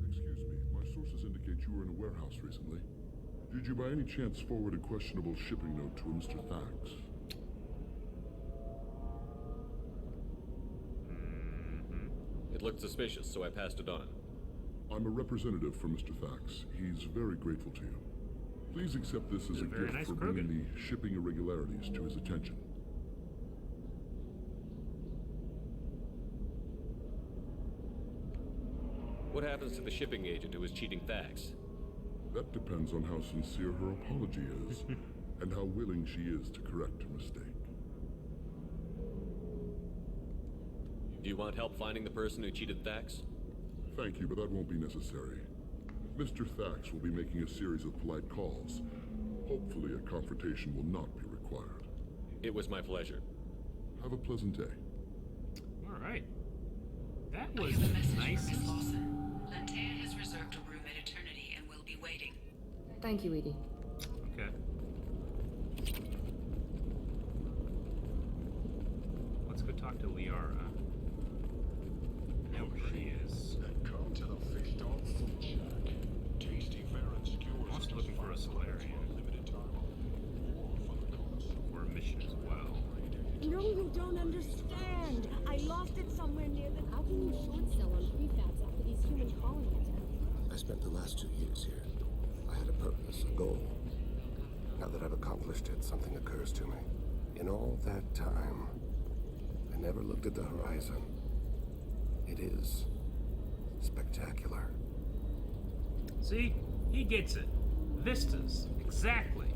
Excuse me, my sources indicate you were in a warehouse recently. Did you by any chance forward a questionable shipping note to a Mr. Thax? It looked suspicious, so I passed it on. I'm a representative for Mr. Thax. He's very grateful to you. Please accept this as a Very gift nice for bringing the shipping irregularities to his attention. What happens to the shipping agent who was cheating Thax? That depends on how sincere her apology is, and how willing she is to correct her mistake. Do you want help finding the person who cheated Thax? Thank you, but that won't be necessary. Mr. Thax will be making a series of polite calls. Hopefully a confrontation will not be required. It was my pleasure. Have a pleasant day. All right. That was nice. Miss Lawson. Lantea has reserved a room at Eternity and will be waiting. Thank you, Edie. Okay. Let's go talk to Liara. I know where she is. Come to the Fish Dog Food Shack. Tasty fare and skewers. I'm also looking for a Solarian. For a mission as well. No, you don't understand. I lost it somewhere near the... How can you short sell on prefabs after these human colony attacks? I spent the last 2 years here. I had a purpose, a goal. Now that I've accomplished it, something occurs to me. In all that time, I never looked at the horizon. It is spectacular. See? He gets it. Vistas. Exactly.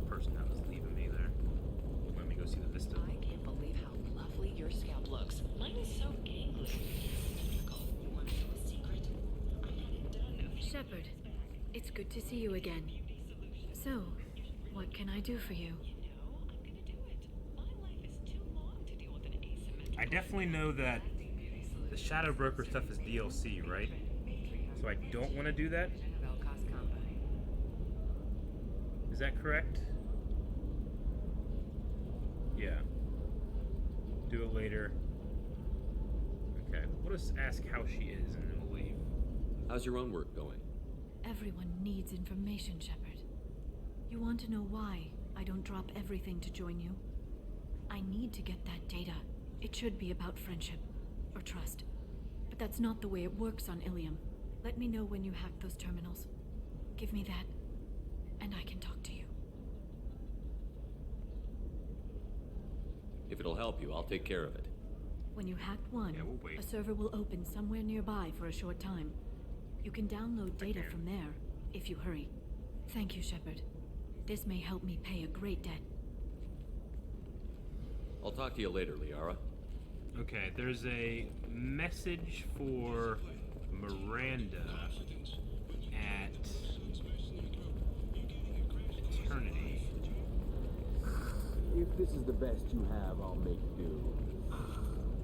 Person that was leaving me there. Let me go see the Vista. I can't believe how lovely your scalp looks. Mine is so gangly. You want to know a secret? I had it done. Shepard, it's good to see you again. So, what can I do for you? I definitely know that the Shadow Broker stuff is DLC, right? So I don't want to do that? Is that correct? Yeah. Do it later. Okay, we'll just ask how she is and then we'll leave. How's your own work going? Everyone needs information, Shepard. You want to know why I don't drop everything to join you? I need to get that data. It should be about friendship or trust. But that's not the way it works on Ilium. Let me know when you hack those terminals. Give me that, and I can talk to you. If it'll help you, I'll take care of it. When you hack one, Yeah, we'll wait. a server will open somewhere nearby for a short time. You can download data from there, if you hurry. Thank you, Shepard. This may help me pay a great debt. I'll talk to you later, Liara. Okay, there's a message for Miranda at Eternity. If this is the best you have, I'll make do.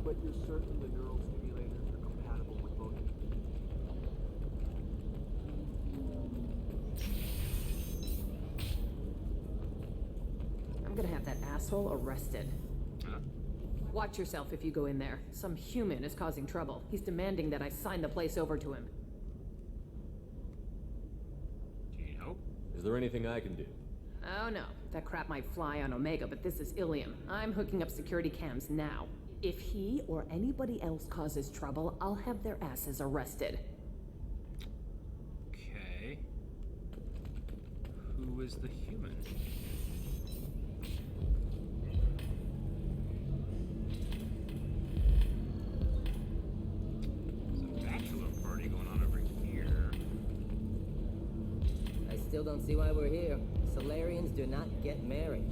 But you're certain the neural stimulators are compatible with both? I'm gonna have that asshole arrested. Huh? Watch yourself if you go in there. Some human is causing trouble. He's demanding that I sign the place over to him. Do you need help? Is there anything I can do? Oh no, that crap might fly on Omega, but this is Ilium. I'm hooking up security cams now. If he or anybody else causes trouble, I'll have their asses arrested. Okay. Who is the human? There's a bachelor party going on over here. I still don't see why we're here. Solarians do not get married.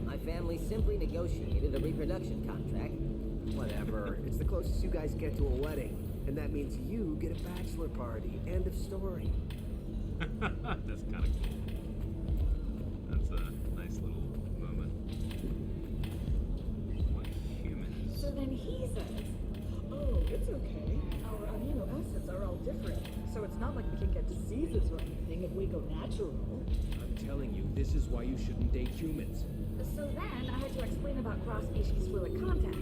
My family simply negotiated a reproduction contract. Whatever. It's the closest you guys get to a wedding. And that means you get a bachelor party. End of story. That's kind of cool. That's a nice little moment. What humans? So then he says, oh, it's okay. Our amino acids are all different. So it's not like we can get diseases or anything if we go natural. I'm telling you, this is why you shouldn't date humans. So then I had to explain about cross-species fluid contact.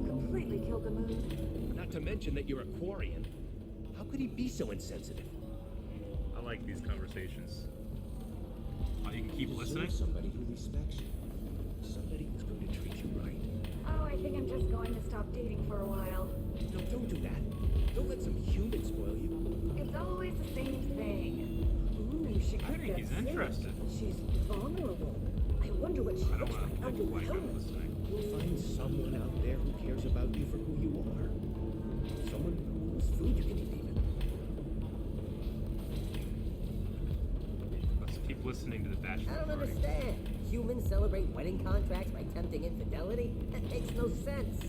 Completely killed the mood. Not to mention that you're a Quarian. How could he be so insensitive? I like these conversations. Oh, you can keep listening? Somebody who respects you. Somebody who's going to treat you right. Oh, I think I'm just going to stop dating for a while. No, don't do that. Don't let some human spoil you. It's always the same thing. Ooh, she I think he's interested. She's vulnerable. I wonder what she I don't looks want like to under think the like I'm helmet. listening. You'll find someone out there who cares about you for who you are. Someone whose food you can eat even. Let's keep listening to the bachelor I don't party. understand. Humans celebrate wedding contracts by tempting infidelity? That makes no sense.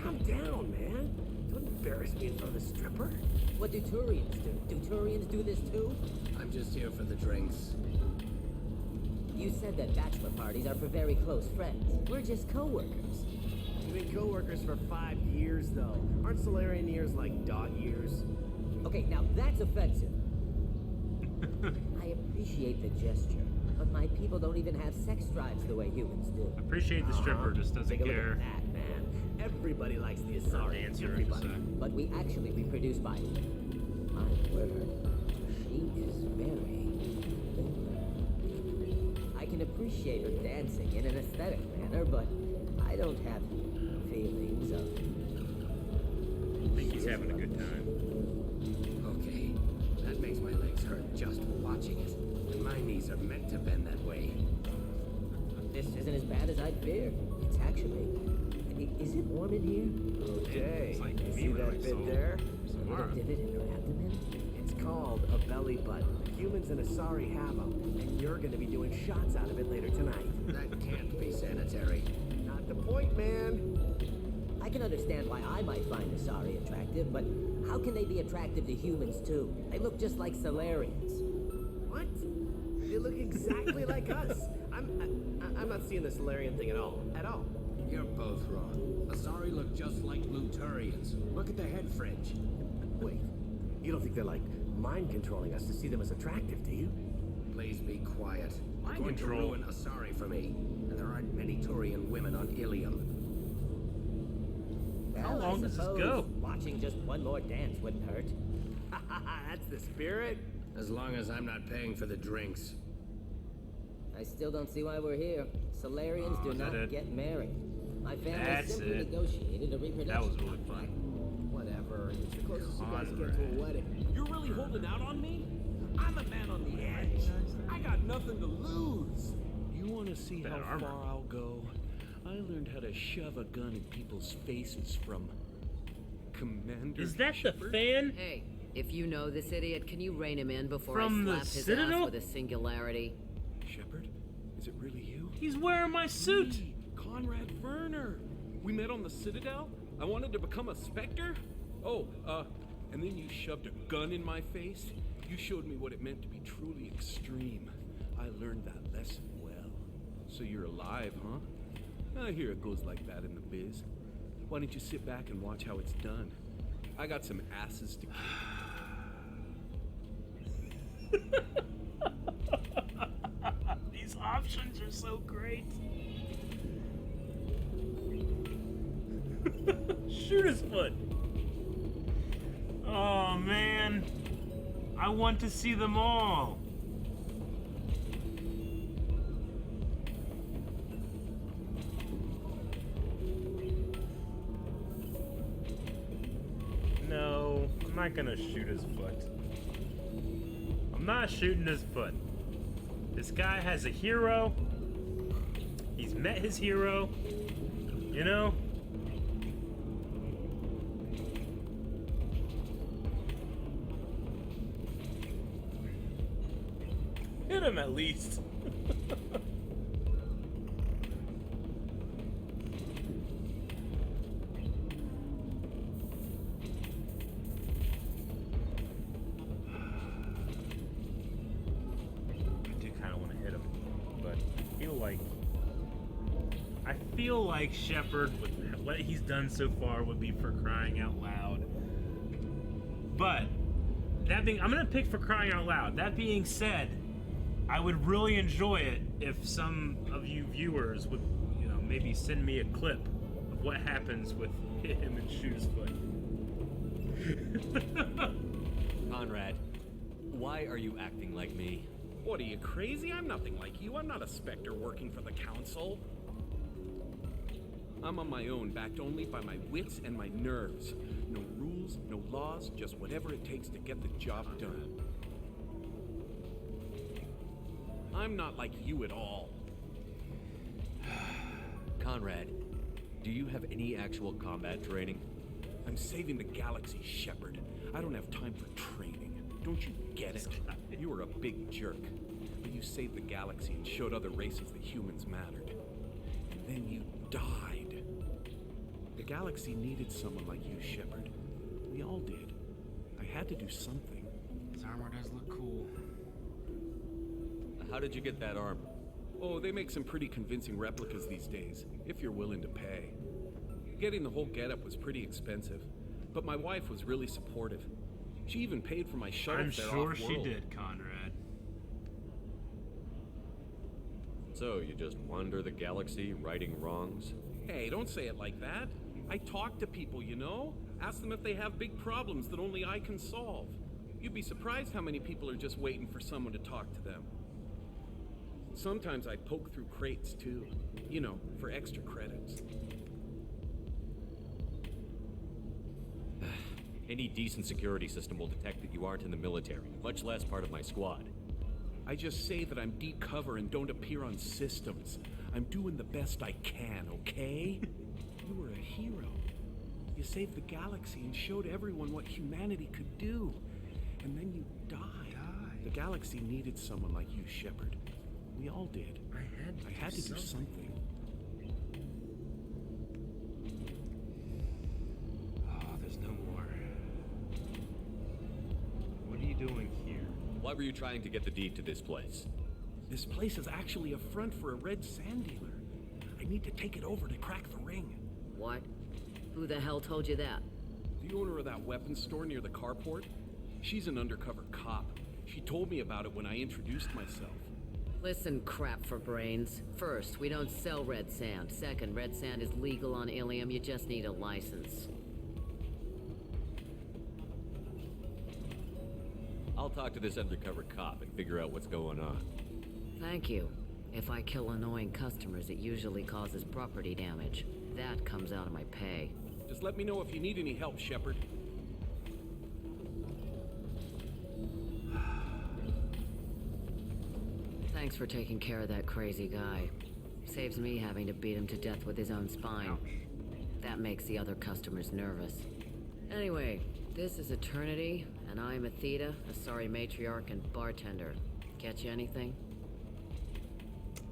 Calm down, man. Don't embarrass me in front of the stripper. What do Turians do? Do Turians do this too? I'm just here for the drinks. You said that bachelor parties are for very close friends. We're just co-workers. You've been co-workers for 5 years, though. Aren't Solarian years like dog years? Okay, now that's offensive. I appreciate the gesture, but my people don't even have sex drives the way humans do. Appreciate the stripper, just doesn't Take a look care. at that, man. Everybody likes the Asari. Dancer, Everybody. But we actually reproduce by my word. She is very I can appreciate her dancing in an aesthetic manner, but I don't have feelings of. I think he's having a good time. Okay, that makes my legs hurt just watching it. And my knees are meant to bend that way. This isn't as bad as I feared. It's actually. Is it warm in here? Okay. It's like See me when I that bit saw there? Samara. Did it in her abdomen? It's called a belly button. Humans and Asari have them, and you're gonna be doing shots out of it later tonight. That can't be sanitary. Not the point, man. I can understand why I might find Asari attractive, but how can they be attractive to humans too? They look just like Solarians. What? They look exactly like us. I'm not seeing the Solarian thing at all. At all. You're both wrong. Asari look just like Bluturians. Look at the head fringe. Wait, you don't think they're like mind controlling us to see them as attractive, do you? Please be quiet. Mind You're going control. to ruin Asari for me. And there aren't many Turian women on Ilium. How Well, long I does this suppose go? Watching just one more dance wouldn't hurt. That's the spirit. As long as I'm not paying for the drinks. I still don't see why we're here. Solarians Oh, do is that not it? get married. My family That's simply it. negotiated a reproduction. That was really fun. Whatever. It's the closest you guys Conrad. get to a wedding. You're really holding out on me? I'm a man on the edge. I got nothing to lose. You want to see Bad how armor. far I'll go? I learned how to shove a gun in people's faces from Commander Is that the Shepard. Hey, if you know this idiot, can you rein him in before From the I slap his Citadel? ass with a singularity? Shepard? Is it really you? He's wearing my suit. Me, Conrad Werner. We met on the Citadel? I wanted to become a Spectre? Oh, and then you shoved a gun in my face? You showed me what it meant to be truly extreme. I learned that lesson well. So you're alive, huh? I hear it goes like that in the biz. Why don't you sit back and watch how it's done? I got some asses to kick. These options are so great. Shoot his foot. Oh man, I want to see them all. No, I'm not gonna shoot his foot. I'm not shooting his foot. This guy has a hero. He's met his hero. You know? Hit him at least. I feel like Shepard, with what he's done so far, would be for crying out loud. But that being, I'm gonna pick for crying out loud. That being said, I would really enjoy it if some of you viewers would, you know, maybe send me a clip of what happens with him and Shoot's foot. Conrad, why are you acting like me? What, are you crazy? I'm nothing like you. I'm not a Spectre working for the Council. I'm on my own, backed only by my wits and my nerves. No rules, no laws, just whatever it takes to get the job done. I'm not like you at all. Conrad, do you have any actual combat training? I'm saving the galaxy, Shepard. I don't have time for training. Don't you get it? You were a big jerk. But you saved the galaxy and showed other races that humans mattered. And then you died. The galaxy needed someone like you, Shepard. We all did. I had to do something. His armor does look cool. How did you get that armor? Oh, they make some pretty convincing replicas these days, if you're willing to pay. Getting the whole getup was pretty expensive, but my wife was really supportive. She even paid for my shuttle I'm fare sure off-world. she did, Conrad. So, you just wander the galaxy, righting wrongs? Hey, don't say it like that. I talk to people, you know? Ask them if they have big problems that only I can solve. You'd be surprised how many people are just waiting for someone to talk to them. Sometimes I poke through crates, too. You know, for extra credits. Any decent security system will detect that you aren't in the military, much less part of my squad. I just say that I'm deep cover and don't appear on systems. I'm doing the best I can, okay? You were a hero. You saved the galaxy and showed everyone what humanity could do. And then you died. The galaxy needed someone like you, Shepard. We all did. I had to do something. Oh, there's no more. What are you doing here? Why were you trying to get the deed to this place? This place is actually a front for a red sand dealer. I need to take it over to crack the ring. What? Who the hell told you that? The owner of that weapons store near the carport. She's an undercover cop. She told me about it when I introduced myself. Listen, crap for brains. First, we don't sell red sand. Second, red sand is legal on Ilium. You just need a license. I'll talk to this undercover cop and figure out what's going on. Thank you. If I kill annoying customers, it usually causes property damage. That comes out of my pay. Just let me know if you need any help, Shepard. Thanks for taking care of that crazy guy. Saves me having to beat him to death with his own spine. That makes the other customers nervous. Anyway, this is Eternity, and I'm Athena, a sorry matriarch and bartender. Catch you anything?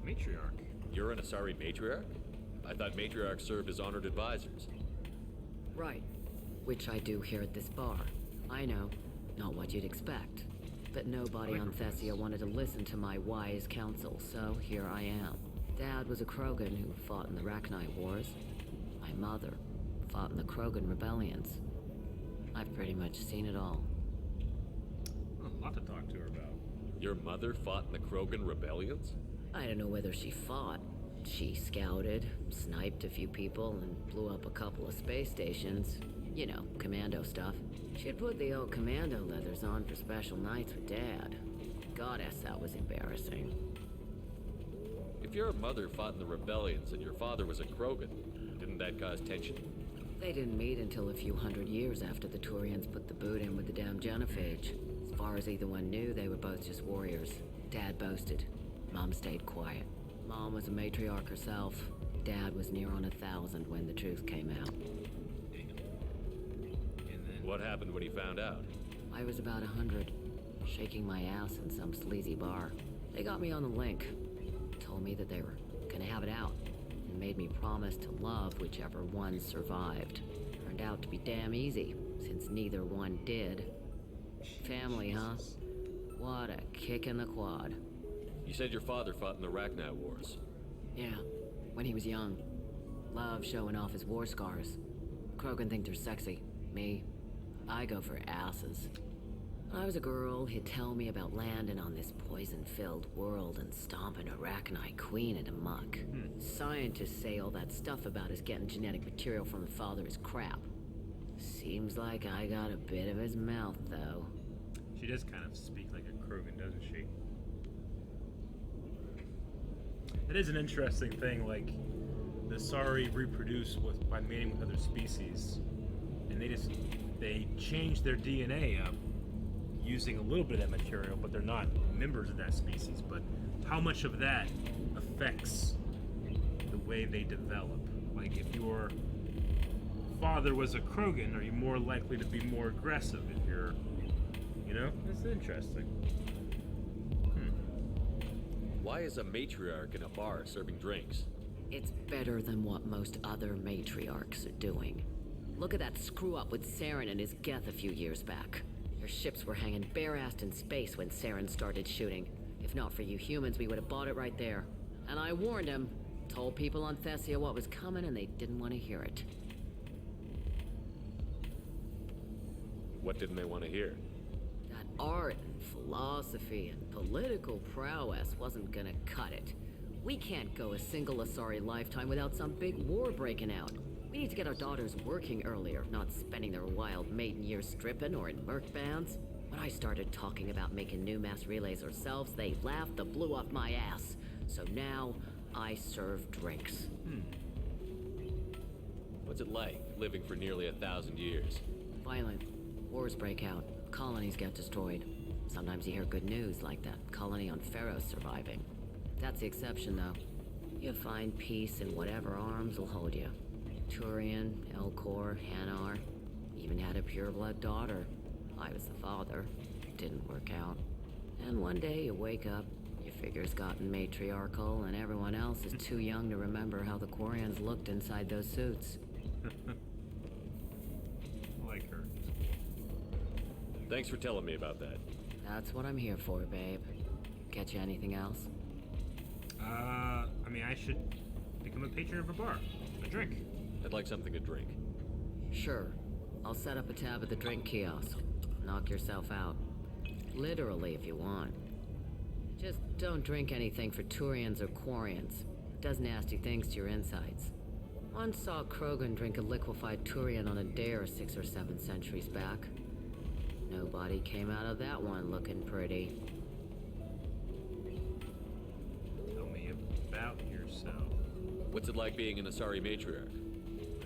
Matriarch? You're an Asari matriarch? I thought matriarchs served as honored advisors. Right. Which I do here at this bar. I know. Not what you'd expect. But nobody on Thessia wanted to listen to my wise counsel, so here I am. Dad was a Krogan who fought in the Rachni Wars. My mother fought in the Krogan rebellions. I've pretty much seen it all. A lot to talk to her about. Your mother fought in the Krogan rebellions? I don't know whether she fought. She scouted, sniped a few people, and blew up a couple of space stations. You know, commando stuff. She'd put the old commando leathers on for special nights with Dad. Goddess, that was embarrassing. If your mother fought in the rebellions and your father was a Krogan, didn't that cause tension? They didn't meet until a few hundred years after the Turians put the boot in with the damn genophage. As far as either one knew, they were both just warriors. Dad boasted. Mom stayed quiet. Mom was a matriarch herself. Dad was near on 1,000 when the truth came out. What happened when he found out? I was about 100, shaking my ass in some sleazy bar. They got me on the link. Told me that they were gonna have it out, and made me promise to love whichever one survived. Turned out to be damn easy, since neither one did. Family, huh? What a kick in the quad. You said your father fought in the Rachni Wars. Yeah, when he was young. Loved showing off his war scars. Krogan think they're sexy. Me, I go for asses. When I was a girl, he'd tell me about landing on this poison-filled world and stomping a Rachni queen into muck. Scientists say all that stuff about us getting genetic material from the father is crap. Seems like I got a bit of his mouth, though. She does kind of speak like a Krogan, doesn't she? It is an interesting thing, like, the Asari reproduce by mating with other species, and they change their DNA up using a little bit of that material, but they're not members of that species. But how much of that affects the way they develop. Like, if your father was a Krogan, are you more likely to be more aggressive if you're, you know? That's interesting. Why is a matriarch in a bar serving drinks? It's better than what most other matriarchs are doing. Look at that screw-up with Saren and his Geth a few years back. Their ships were hanging bare-assed in space when Saren started shooting. If not for you humans, we would have bought it right there. And I warned him. Told people on Thessia what was coming, and they didn't want to hear it. What didn't they want to hear? That art and philosophy and political prowess wasn't gonna cut it. We can't go a single Asari lifetime without some big war breaking out. We need to get our daughters working earlier, not spending their wild maiden years stripping or in merc bands. When I started talking about making new mass relays ourselves, they laughed the blue off my ass. So now, I serve drinks. What's it like, living for nearly 1,000 years? Violent. Wars break out. Colonies get destroyed. Sometimes you hear good news, like that colony on Pharaoh surviving. That's the exception, though. You find peace in whatever arms will hold you. Turian, Elcor, Hanar. Even had a pureblood daughter. I was the father. Didn't work out. And one day you wake up, your figure's gotten matriarchal, and everyone else is too young to remember how the Quarians looked inside those suits. Like her. Thanks for telling me about that. That's what I'm here for, babe. Get you anything else? I mean, I should become a patron of a bar. A drink. I'd like something to drink. Sure. I'll set up a tab at the drink kiosk. Knock yourself out. Literally, if you want. Just don't drink anything for Turians or Quarians. It does nasty things to your insides. Once saw Krogan drink a liquefied Turian on a dare 6 or 7 centuries back. Nobody came out of that one looking pretty. Tell me about yourself. What's it like being an Asari matriarch?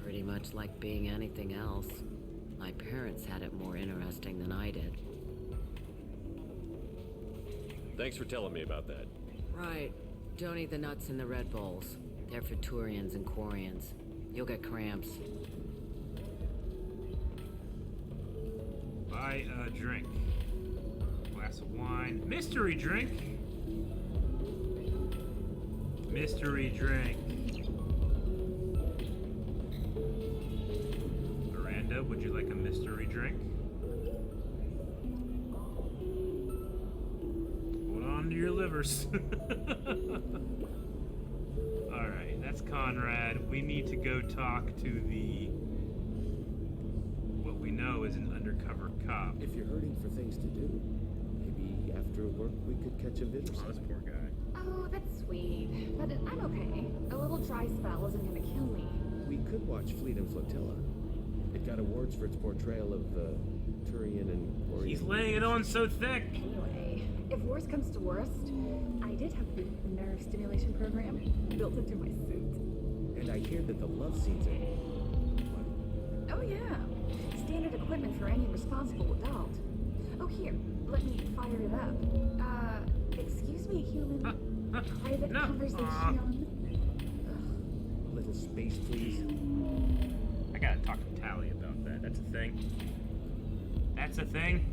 Pretty much like being anything else. My parents had it more interesting than I did. Thanks for telling me about that. Right. Don't eat the nuts in the Red Bowls. They're for Turians and Quarians. You'll get cramps. Buy a drink. Glass of wine. Mystery drink. Mystery drink. Miranda, would you like a mystery drink? Hold on to your livers. Alright, that's Conrad. We need to go talk to the... what we know is an undercover cop. If you're hurting for things to do, maybe after work we could catch a bit or something. Oh, this poor guy. Oh, that's sweet. But I'm okay. A little dry spell isn't gonna kill me. We could watch Fleet and Flotilla. It got awards for its portrayal of Turian and Quarian. He's laying it on so thick. Anyway, if worst comes to worst, I did have the nerve stimulation program built into my suit. And I hear that the love scenes are... Oh yeah. Standard equipment for any responsible adult. Oh here, let me fire it up. Excuse me, human. Private conversation. A little space, please. I gotta talk to Tally about that. That's a thing. That's a thing.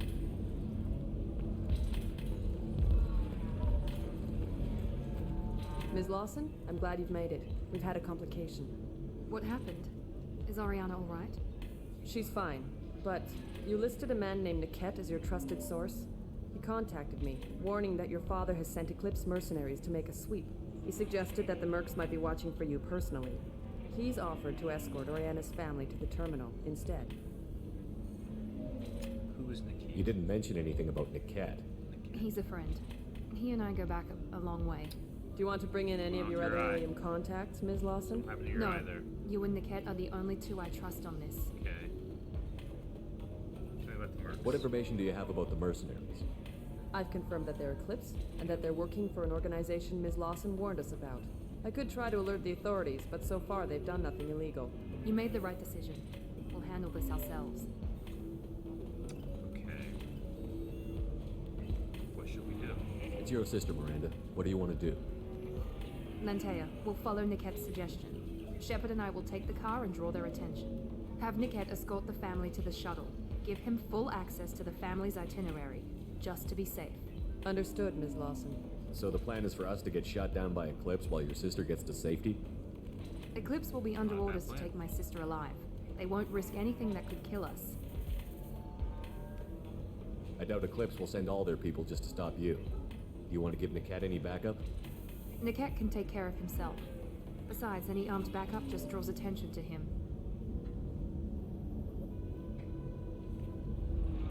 Ms. Lawson, I'm glad you've made it. We've had a complication. What happened? Is Ariana all right? She's fine, but you listed a man named Niket as your trusted source. He contacted me, warning that your father has sent Eclipse mercenaries to make a sweep. He suggested that the Mercs might be watching for you personally. He's offered to escort Oriana's family to the terminal instead. Who is Niket? You didn't mention anything about Niket. He's a friend. He and I go back a long way. Do you want to bring in any of your other Ilium contacts, Ms. Lawson? No, you and Niket are the only two I trust on this. Okay. Tell me about the Mercs. What information do you have about the mercenaries? I've confirmed that they're Eclipse, and that they're working for an organization Ms. Lawson warned us about. I could try to alert the authorities, but so far they've done nothing illegal. You made the right decision. We'll handle this ourselves. Okay. What should we do? It's your sister, Miranda. What do you want to do? Lantea, we'll follow Nicket's suggestion. Shepard and I will take the car and draw their attention. Have Nicket escort the family to the shuttle. Give him full access to the family's itinerary, just to be safe. Understood, Ms. Lawson. So the plan is for us to get shot down by Eclipse while your sister gets to safety? Eclipse will be under orders to take my sister alive. They won't risk anything that could kill us. I doubt Eclipse will send all their people just to stop you. Do you want to give Niket any backup? Niket can take care of himself. Besides, any armed backup just draws attention to him.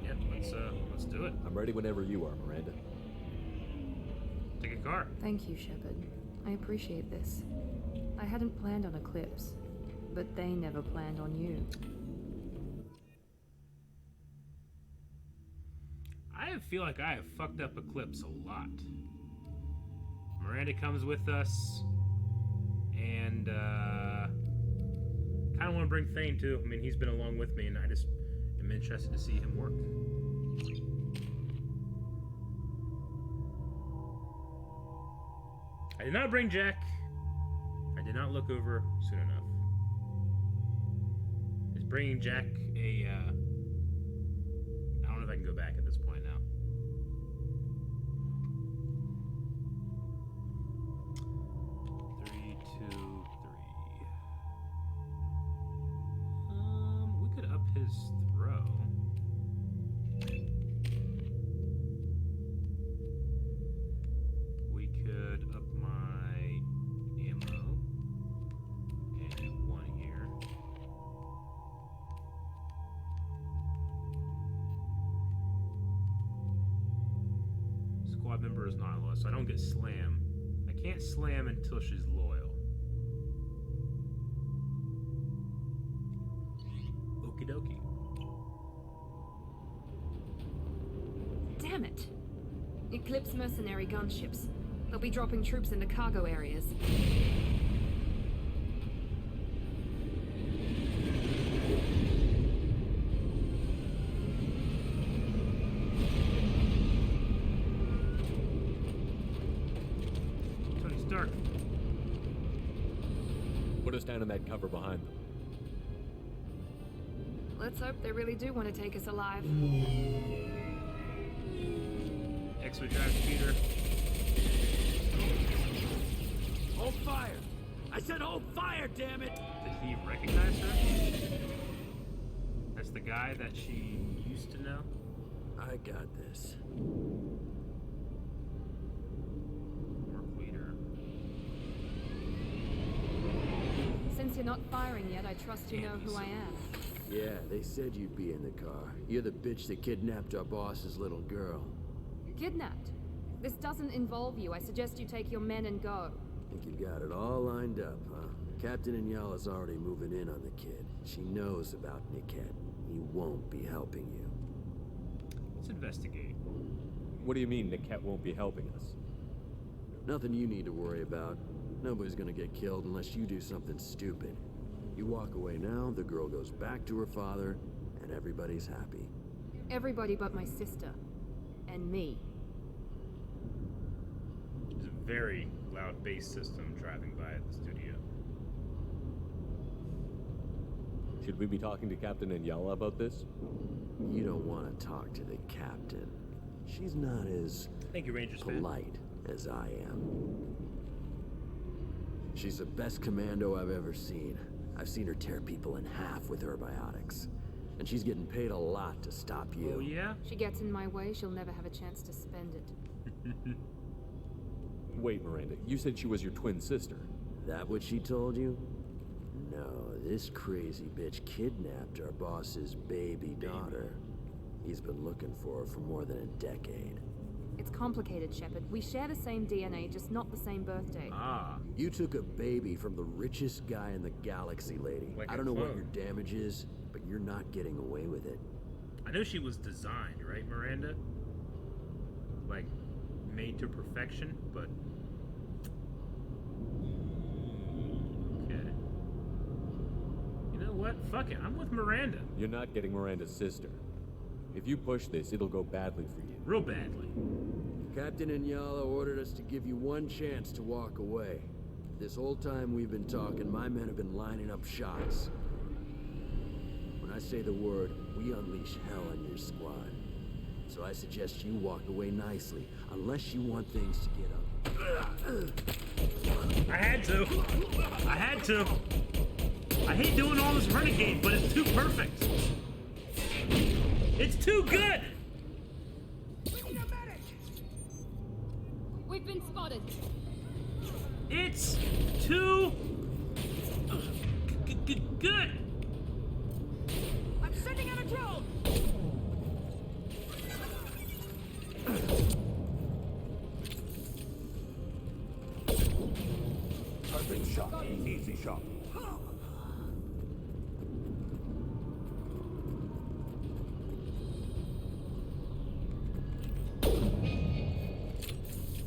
Yep, let's do it. I'm ready whenever you are, Miranda. Take a car. Thank you, Shepard. I appreciate this. I hadn't planned on Eclipse, but they never planned on you. I feel like I have fucked up Eclipse a lot. Miranda comes with us, and kind of want to bring Thane too. I mean, he's been along with me, and I just am interested to see him work. I did not bring Jack. I did not look over soon enough. Is bringing Jack a, I don't know if I can go back at this point now. Three, two, three. We could up his throw. We could up my ammo and one here. Squad member is not loyal, so I don't get slam. I can't slam until she's loyal. Okie dokie. Damn it! Eclipse mercenary gunships. They'll be dropping troops into cargo areas. Tony Stark. Put us down in that cover behind them. Let's hope they really do want to take us alive. X-ray drive speeder. Hold fire! I said hold fire, damn it! Did he recognize her? That's the guy that she used to know? I got this. Work leader. Since you're not firing yet, I trust you know who I am. Yeah, they said you'd be in the car. You're the bitch that kidnapped our boss's little girl. Kidnapped? This doesn't involve you. I suggest you take your men and go. Think you got it all lined up, huh? Captain Inyala's already moving in on the kid. She knows about Niket. He won't be helping you. Let's investigate. What do you mean Niket won't be helping us? Nothing you need to worry about. Nobody's gonna get killed unless you do something stupid. You walk away now, the girl goes back to her father, and everybody's happy. Everybody but my sister. And me. There's a very loud bass system driving by at the studio. Should we be talking to Captain Inyala about this? You don't want to talk to the captain. She's not as Thank you, Rangers fan. polite as I am. She's the best commando I've ever seen. I've seen her tear people in half with her biotics. And she's getting paid a lot to stop you. Oh, yeah? She gets in my way, she'll never have a chance to spend it. Wait, Miranda, you said she was your twin sister. That what she told you? No, this crazy bitch kidnapped our boss's baby daughter. He's been looking for her for more than a decade. It's complicated, Shepard. We share the same DNA, just not the same birthday. Ah. You took a baby from the richest guy in the galaxy, lady. Like I a don't know what clone. your damage is, but you're not getting away with it. I know she was designed, right, Miranda? Like, made to perfection, but... Okay. You know what? Fuck it. I'm with Miranda. You're not getting Miranda's sister. If you push this, it'll go badly for you. Real badly. Captain Inyala ordered us to give you one chance to walk away. This whole time we've been talking, my men have been lining up shots. When I say the word, we unleash hell on your squad. So I suggest you walk away nicely, unless you want things to get up. I had to. I had to. I hate doing all this renegade, but it's too perfect. It's too good! We've been spotted. It's too good. I'm sending out a drone. Perfect shot. Easy shot.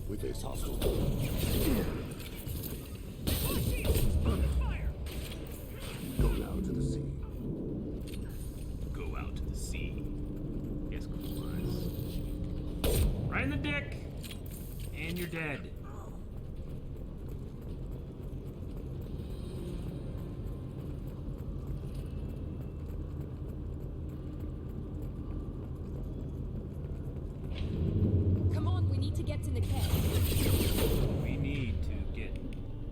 We face hostile. Go now to the sea. Go out to the sea. Yes, complies. Right in the dick. And you're dead. Come on, we need to get to Niket. We need to get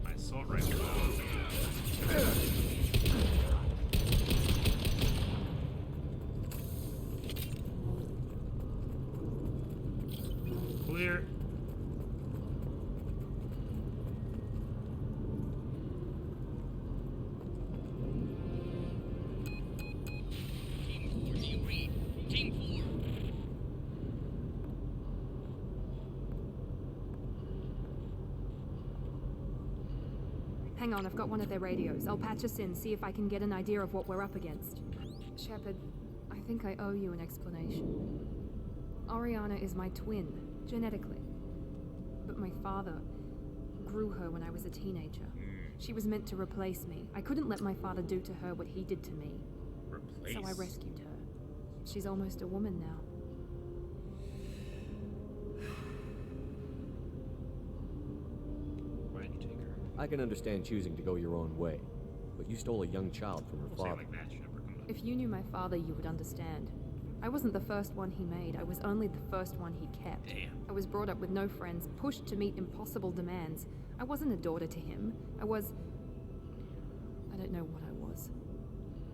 my assault rifle out. Clear. Hang on, I've got one of their radios. I'll patch us in, see if I can get an idea of what we're up against. Shepard, I think I owe you an explanation. Oriana is my twin, genetically. But my father grew her when I was a teenager. She was meant to replace me. I couldn't let my father do to her what he did to me. Replace? So I rescued her. She's almost a woman now. Why did you take her? I can understand choosing to go your own way, but you stole a young child from her Don't say it father. like that, Shepard. Come on. If you knew my father, you would understand. I wasn't the first one he made. I was only the first one he kept. Damn. I was brought up with no friends, pushed to meet impossible demands. I wasn't a daughter to him. I don't know what I was.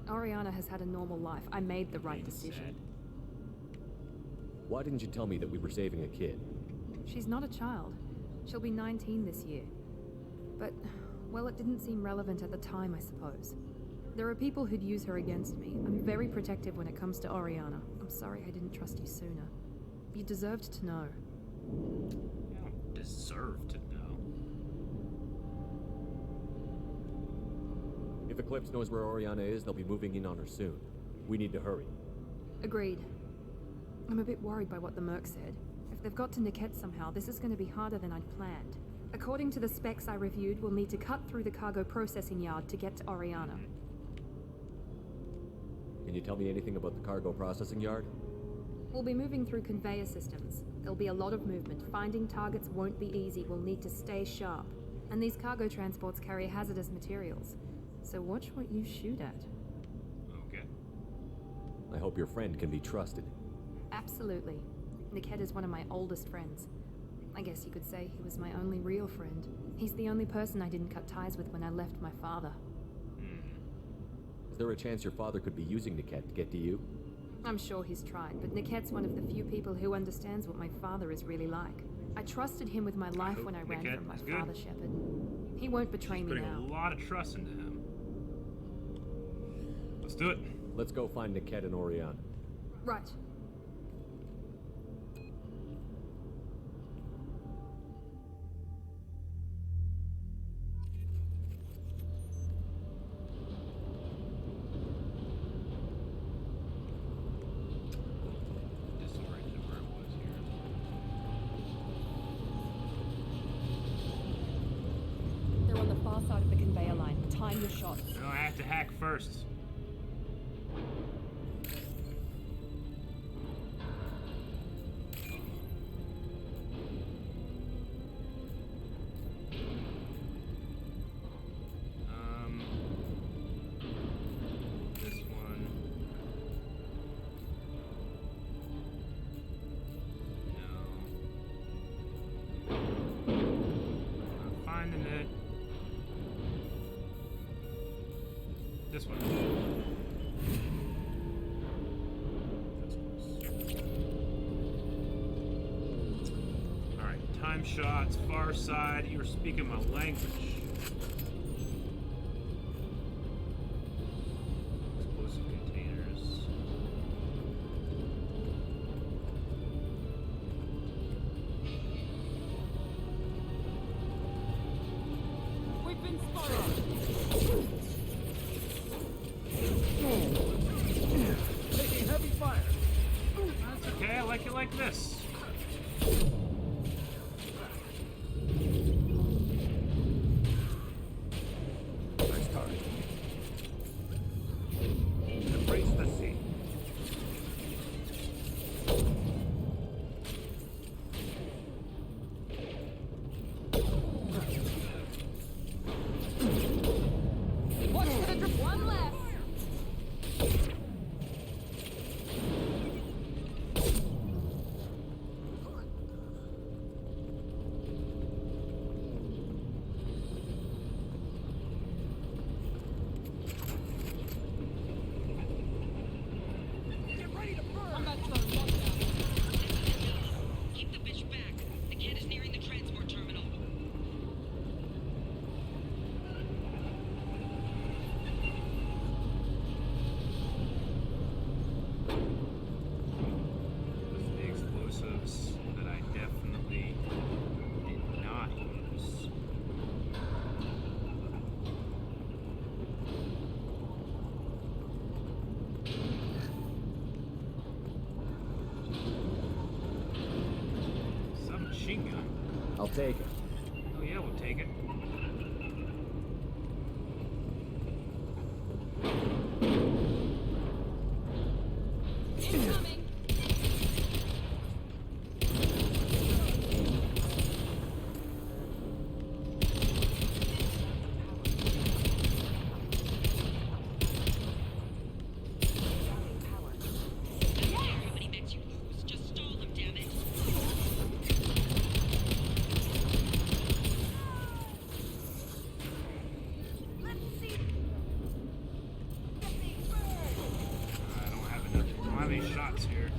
Oriana has had a normal life. I made the right decision. Why didn't you tell me that we were saving a kid? She's not a child. She'll be 19 this year. But, well, it didn't seem relevant at the time, I suppose. There are people who'd use her against me. I'm very protective when it comes to Oriana. I'm sorry I didn't trust you sooner. You deserved to know. I don't deserve to know. If Eclipse knows where Oriana is, they'll be moving in on her soon. We need to hurry. Agreed. I'm a bit worried by what the Merc said. If they've got to Niket somehow, this is going to be harder than I'd planned. According to the specs I reviewed, we'll need to cut through the cargo processing yard to get to Oriana. Can you tell me anything about the cargo processing yard? We'll be moving through conveyor systems. There'll be a lot of movement. Finding targets won't be easy. We'll need to stay sharp. And these cargo transports carry hazardous materials. So watch what you shoot at. Okay. I hope your friend can be trusted. Absolutely. Niket is one of my oldest friends. I guess you could say he was my only real friend. He's the only person I didn't cut ties with when I left my father. Is there a chance your father could be using Niket to get to you? I'm sure he's tried, but Niket's one of the few people who understands what my father is really like. I trusted him with my life when I ran Niket from my is good. father, Shepard. He won't betray me Putting now. a lot of trust into him. Let's do it. Let's go find Niket and Oriana. Right. Disoriented where it was here. They're on the far side of the conveyor line. Time your shot. No, I have to hack first. one. Alright, time shots, far side. You're speaking my language. Explosive containers. We've been spotted. Taking heavy fire. That's okay, I like it like this. Nice target. Embrace the sea. Watch for the drip. One left. Get ready to burn. I'm not throwing lockdown. Keep the bitch back. The kid is nearing the transport terminal. Those are the explosives that I definitely did not use. Submachine gun. I'll take it. Oh yeah, we'll take it. Incoming. Everybody makes you lose. Just stall them, damn it. I don't have enough. I don't have any shots here.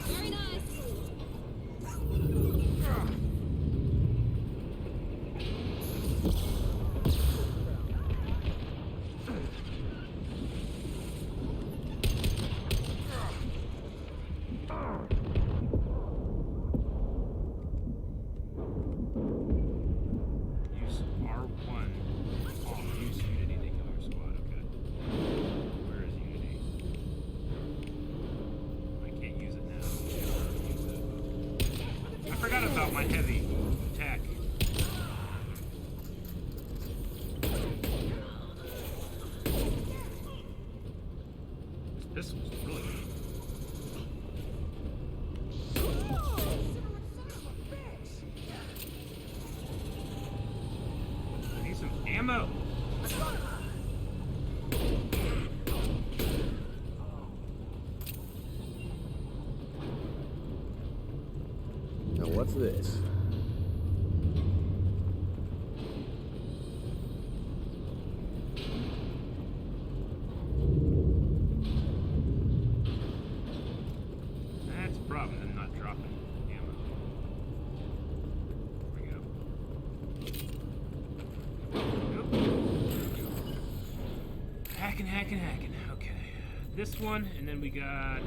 Very nice. Use R1. Oh, use Unity to kill our squad. Okay. Where is Unity? I can't use it now. Use it. I forgot about my heavy attack. This was really good. I need some ammo. Now what's this? That's a problem, them not dropping ammo. There we go. Nope. Hacking. Okay. This one, and then we got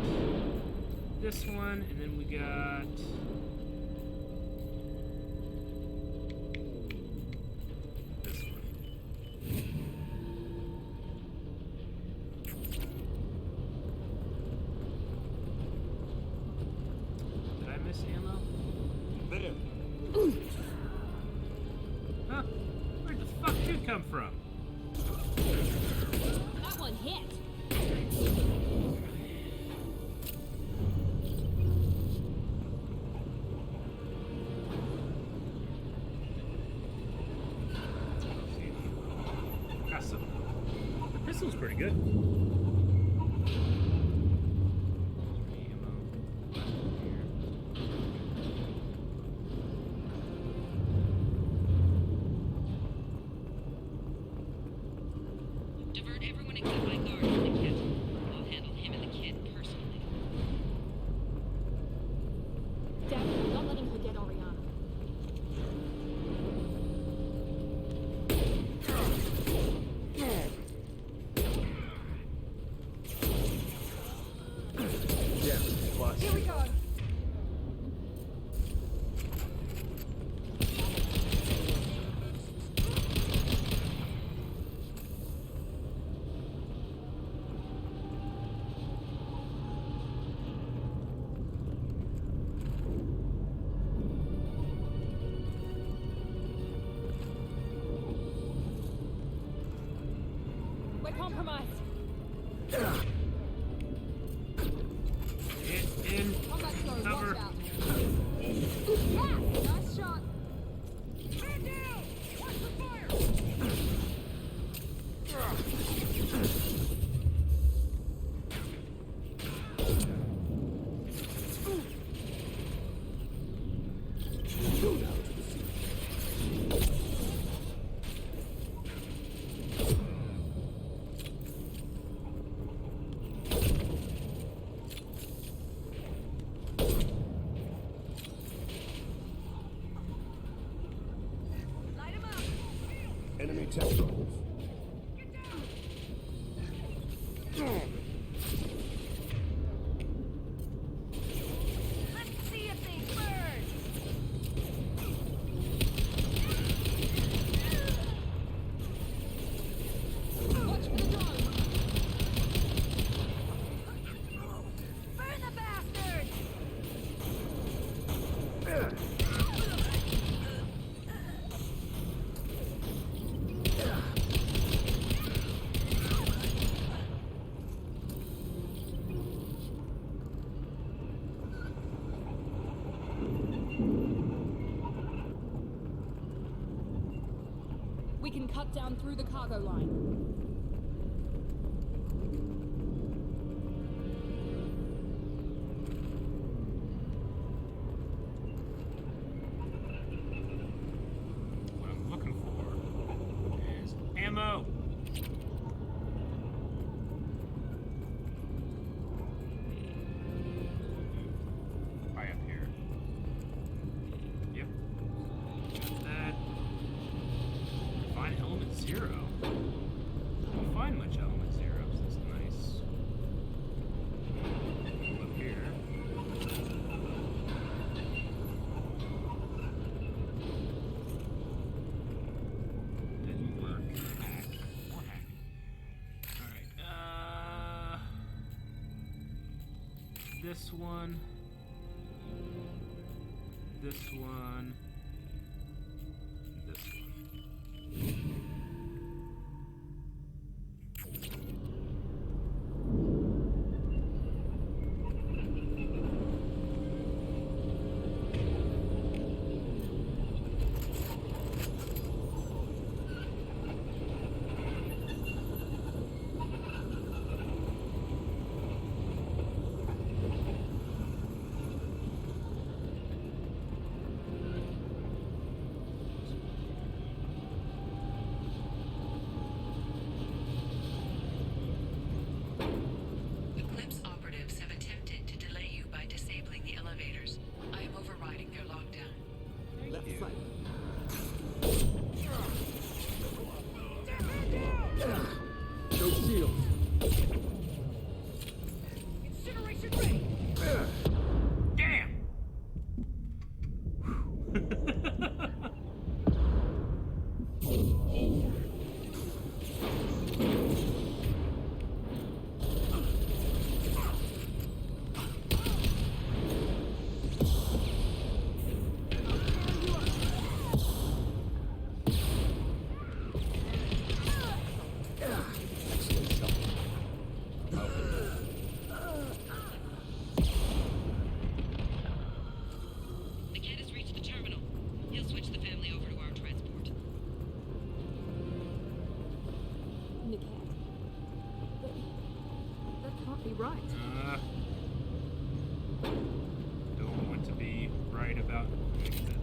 this one, and then we got this one. Did I miss ammo? There. Huh? Where'd the fuck did it come from? That one hit. Got some. The pistol's pretty good. Ammo. compromised. Get in. Combat zone, Cover. watch out. Yeah, nice shot. Man down! Watch the fire! Enemy tentacles. Let's see if they burn! Watch for the drone! Burn the bastard! We can cut down through the cargo line. What I'm looking for is ammo. Right up here. Yep. That. Find element 0. Don't find much element 0s. That's nice. Up here. Didn't work. Hack. More hacking. Alright, this one. This one. This one. Eclipse operatives have attempted to delay you by disabling the elevators. I am overriding their lockdown. Left side. No shield. Incineration ready! Damn! The cat has reached the terminal. He'll switch the family over to our transport. Niket. That can't be right. Don't want to be right about that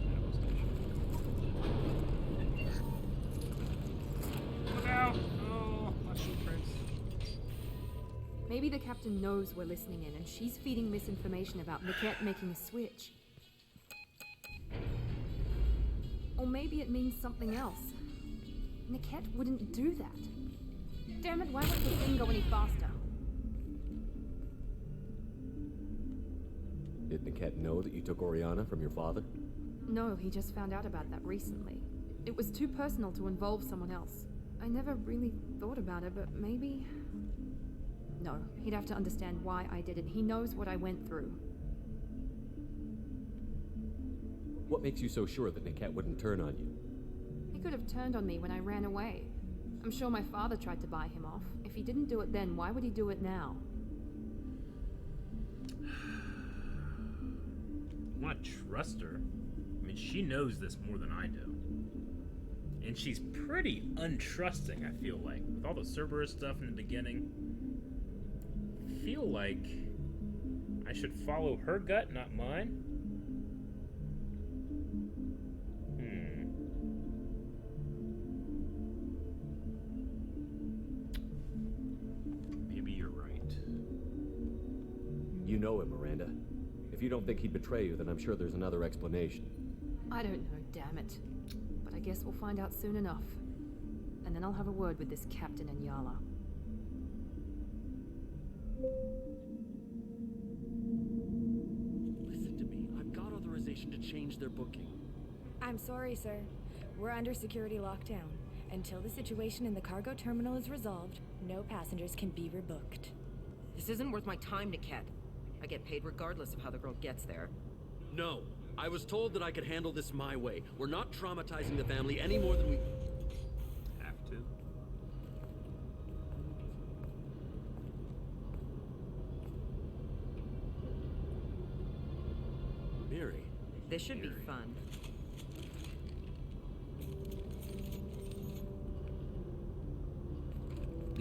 medical station. Look out! Oh, mushroom prints. Maybe the captain knows we're listening in and she's feeding misinformation about Niket making a switch. Or maybe it means something else. Niket wouldn't do that. Damn it, why won't the thing go any faster? Did Niket know that you took Oriana from your father? No, he just found out about that recently. It was too personal to involve someone else. I never really thought about it, but maybe... No, he'd have to understand why I did it. He knows what I went through. What makes you so sure that Niket wouldn't turn on you? He could have turned on me when I ran away. I'm sure my father tried to buy him off. If he didn't do it then, why would he do it now? I want to trust her. I mean, she knows this more than I do. And she's pretty untrusting, I feel like. With all the Cerberus stuff in the beginning. I feel like I should follow her gut, not mine. Maybe you're right. You know him, Miranda. If you don't think he'd betray you, then I'm sure there's another explanation. I don't know, damn it. But I guess we'll find out soon enough. And then I'll have a word with this Captain and Yala. Listen to me. I've got authorization to change their booking. I'm sorry, sir. We're under security lockdown. Until the situation in the cargo terminal is resolved, no passengers can be rebooked. This isn't worth my time, Niket. I get paid regardless of how the girl gets there. No. I was told that I could handle this my way. We're not traumatizing the family any more than we have to. Miri. This should be fun.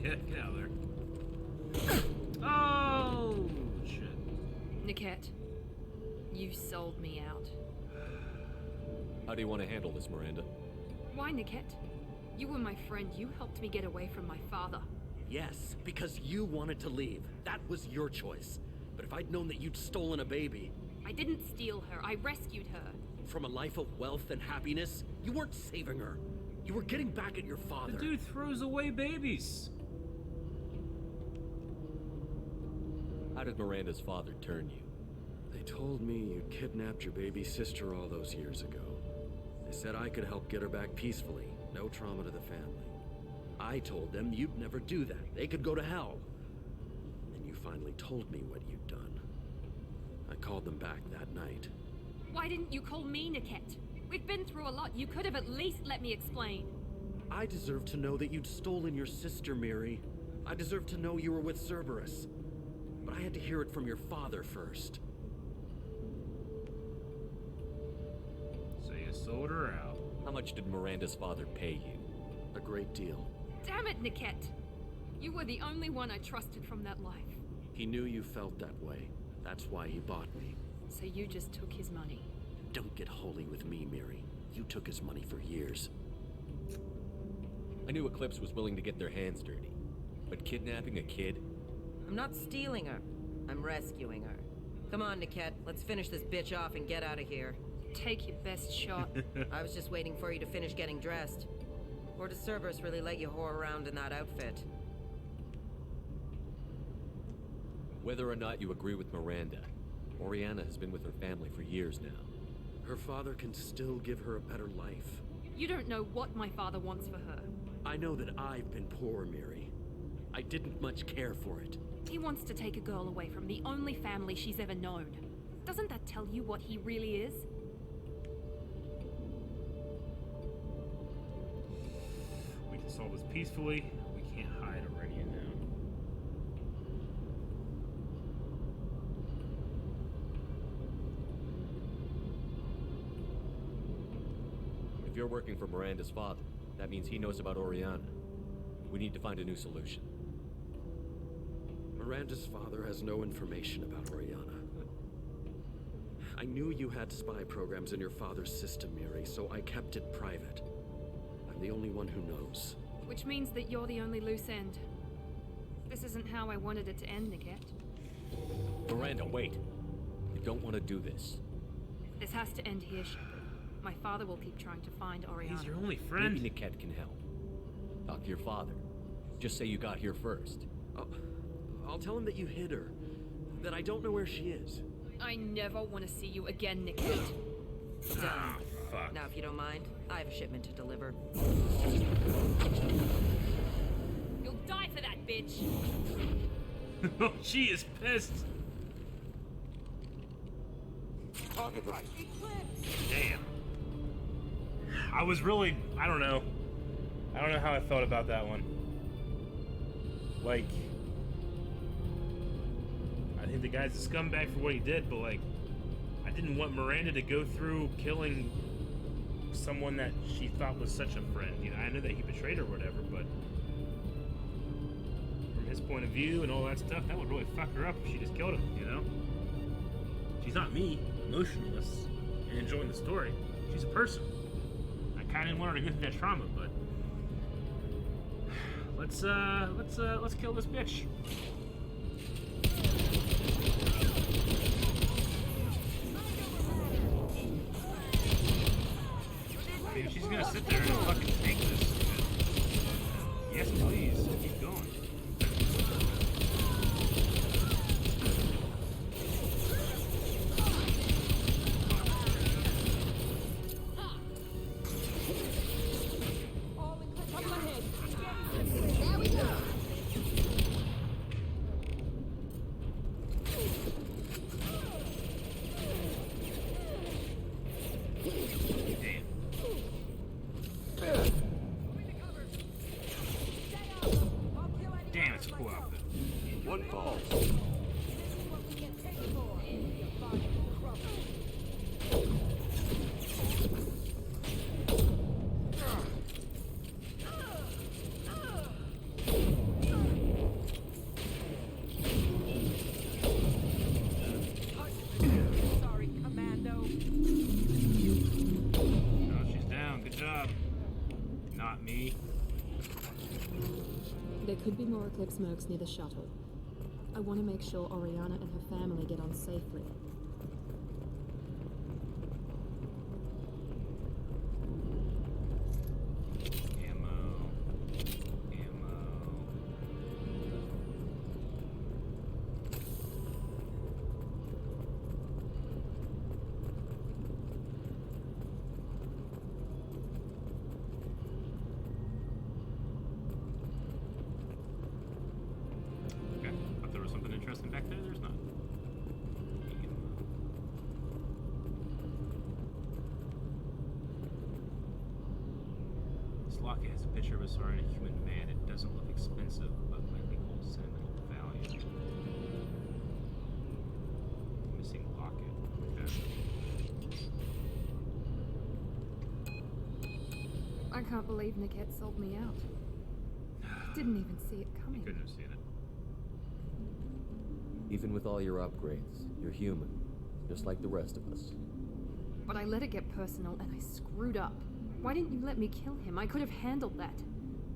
Yeah, get out of there. Oh, shit. Niket, you sold me out. How do you want to handle this, Miranda? Why, Niket? You were my friend. You helped me get away from my father. Yes, because you wanted to leave. That was your choice. But if I'd known that you'd stolen a baby... I didn't steal her. I rescued her. From a life of wealth and happiness, you weren't saving her. You were getting back at your father. The dude throws away babies. How did Miranda's father turn you? They told me you kidnapped your baby sister all those years ago. They said I could help get her back peacefully. No trauma to the family. I told them you'd never do that. They could go to hell. And you finally told me what you'd done. I called them back that night. Why didn't you call me, Niket? We've been through a lot. You could have at least let me explain. I deserve to know that you'd stolen your sister, Miri. I deserve to know you were with Cerberus. But I had to hear it from your father first. So you sold her out. How much did Miranda's father pay you? A great deal. Damn it, Niket! You were the only one I trusted from that life. He knew you felt that way. That's why he bought me. So you just took his money? Don't get holy with me, Miri. You took his money for years. I knew Eclipse was willing to get their hands dirty. But kidnapping a kid? I'm not stealing her. I'm rescuing her. Come on, Niket. Let's finish this bitch off and get out of here. Take your best shot. I was just waiting for you to finish getting dressed. Or does Cerberus really let you whore around in that outfit? Whether or not you agree with Miranda, Oriana has been with her family for years now. Her father can still give her a better life. You don't know what my father wants for her. I know that I've been poor, Miri. I didn't much care for it. He wants to take a girl away from the only family she's ever known. Doesn't that tell you what he really is? We can solve this peacefully. We can't hide Aurelian now. If you're working for Miranda's father, that means he knows about Oriana. We need to find a new solution. Miranda's father has no information about Oriana. I knew you had spy programs in your father's system, Miri, so I kept it private. I'm the only one who knows. Which means that you're the only loose end. This isn't how I wanted it to end, Niket. Miranda, wait. You don't want to do this. This has to end here, Shepard. My father will keep trying to find Oriana. He's your only friend. Maybe Niket can help. Talk to your father. Just say you got here first. I'll tell him that you hid her. That I don't know where she is. I never want to see you again, Niket. Ah, fuck. Now, if you don't mind, I have a shipment to deliver. You'll die for that, bitch! Oh, she is pissed. Target right. Damn. I was really, I don't know. I don't know how I felt about that one. Like, I think the guy's a scumbag for what he did, but like, I didn't want Miranda to go through killing someone that she thought was such a friend. You know, I know that he betrayed her or whatever, but from his point of view and all that stuff, that would really fuck her up if she just killed him, you know? She's not me, emotionless, and enjoying the story. She's a person. I kinda didn't want her to go through that trauma, but let's kill this bitch. I mean, she's gonna sit there and fucking take this. Yes, please. Keep going. There we go. Damn, it's a cool outfit. One fall. Sorry, Commando. Oh, she's down. Good job. Not me. There could be more Eclipse mercs near the shuttle. I want to make sure Oriana and her family get on safely. Ammo. Okay, thought there was something interesting back there. There's not. This locket has a picture of a sorry and a human man. It doesn't look expensive, but likely holds sentimental value. Missing locket. Okay. I can't believe Niket sold me out. Didn't even see it coming. Couldn't have seen it. Even with all your upgrades, you're human, just like the rest of us. But I let it get personal and I screwed up. Why didn't you let me kill him? I could have handled that.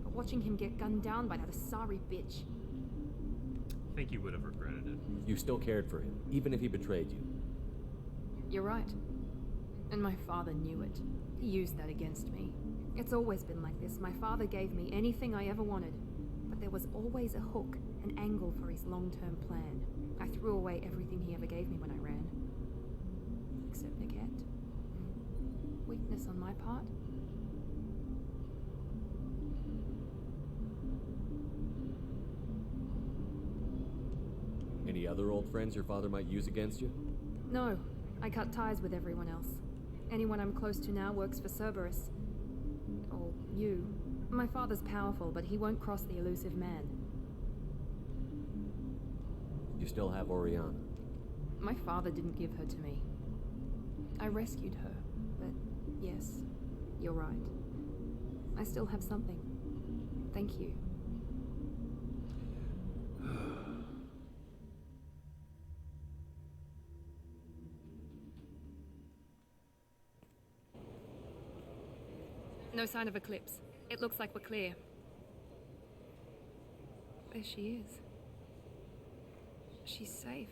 But watching him get gunned down by that Asari bitch. I think you would have regretted it. You still cared for him, even if he betrayed you. You're right. And my father knew it. He used that against me. It's always been like this. My father gave me anything I ever wanted. But there was always a hook, an angle for his long-term plan. I threw away everything he ever gave me when I ran. Except Niket. Weakness on my part. Any other old friends your father might use against you? No, I cut ties with everyone else. Anyone I'm close to now works for Cerberus. Or you. My father's powerful, but he won't cross the elusive man. You still have Oriana. My father didn't give her to me. I rescued her, but yes, you're right. I still have something. Thank you. No sign of Eclipse. It looks like we're clear. There she is. She's safe.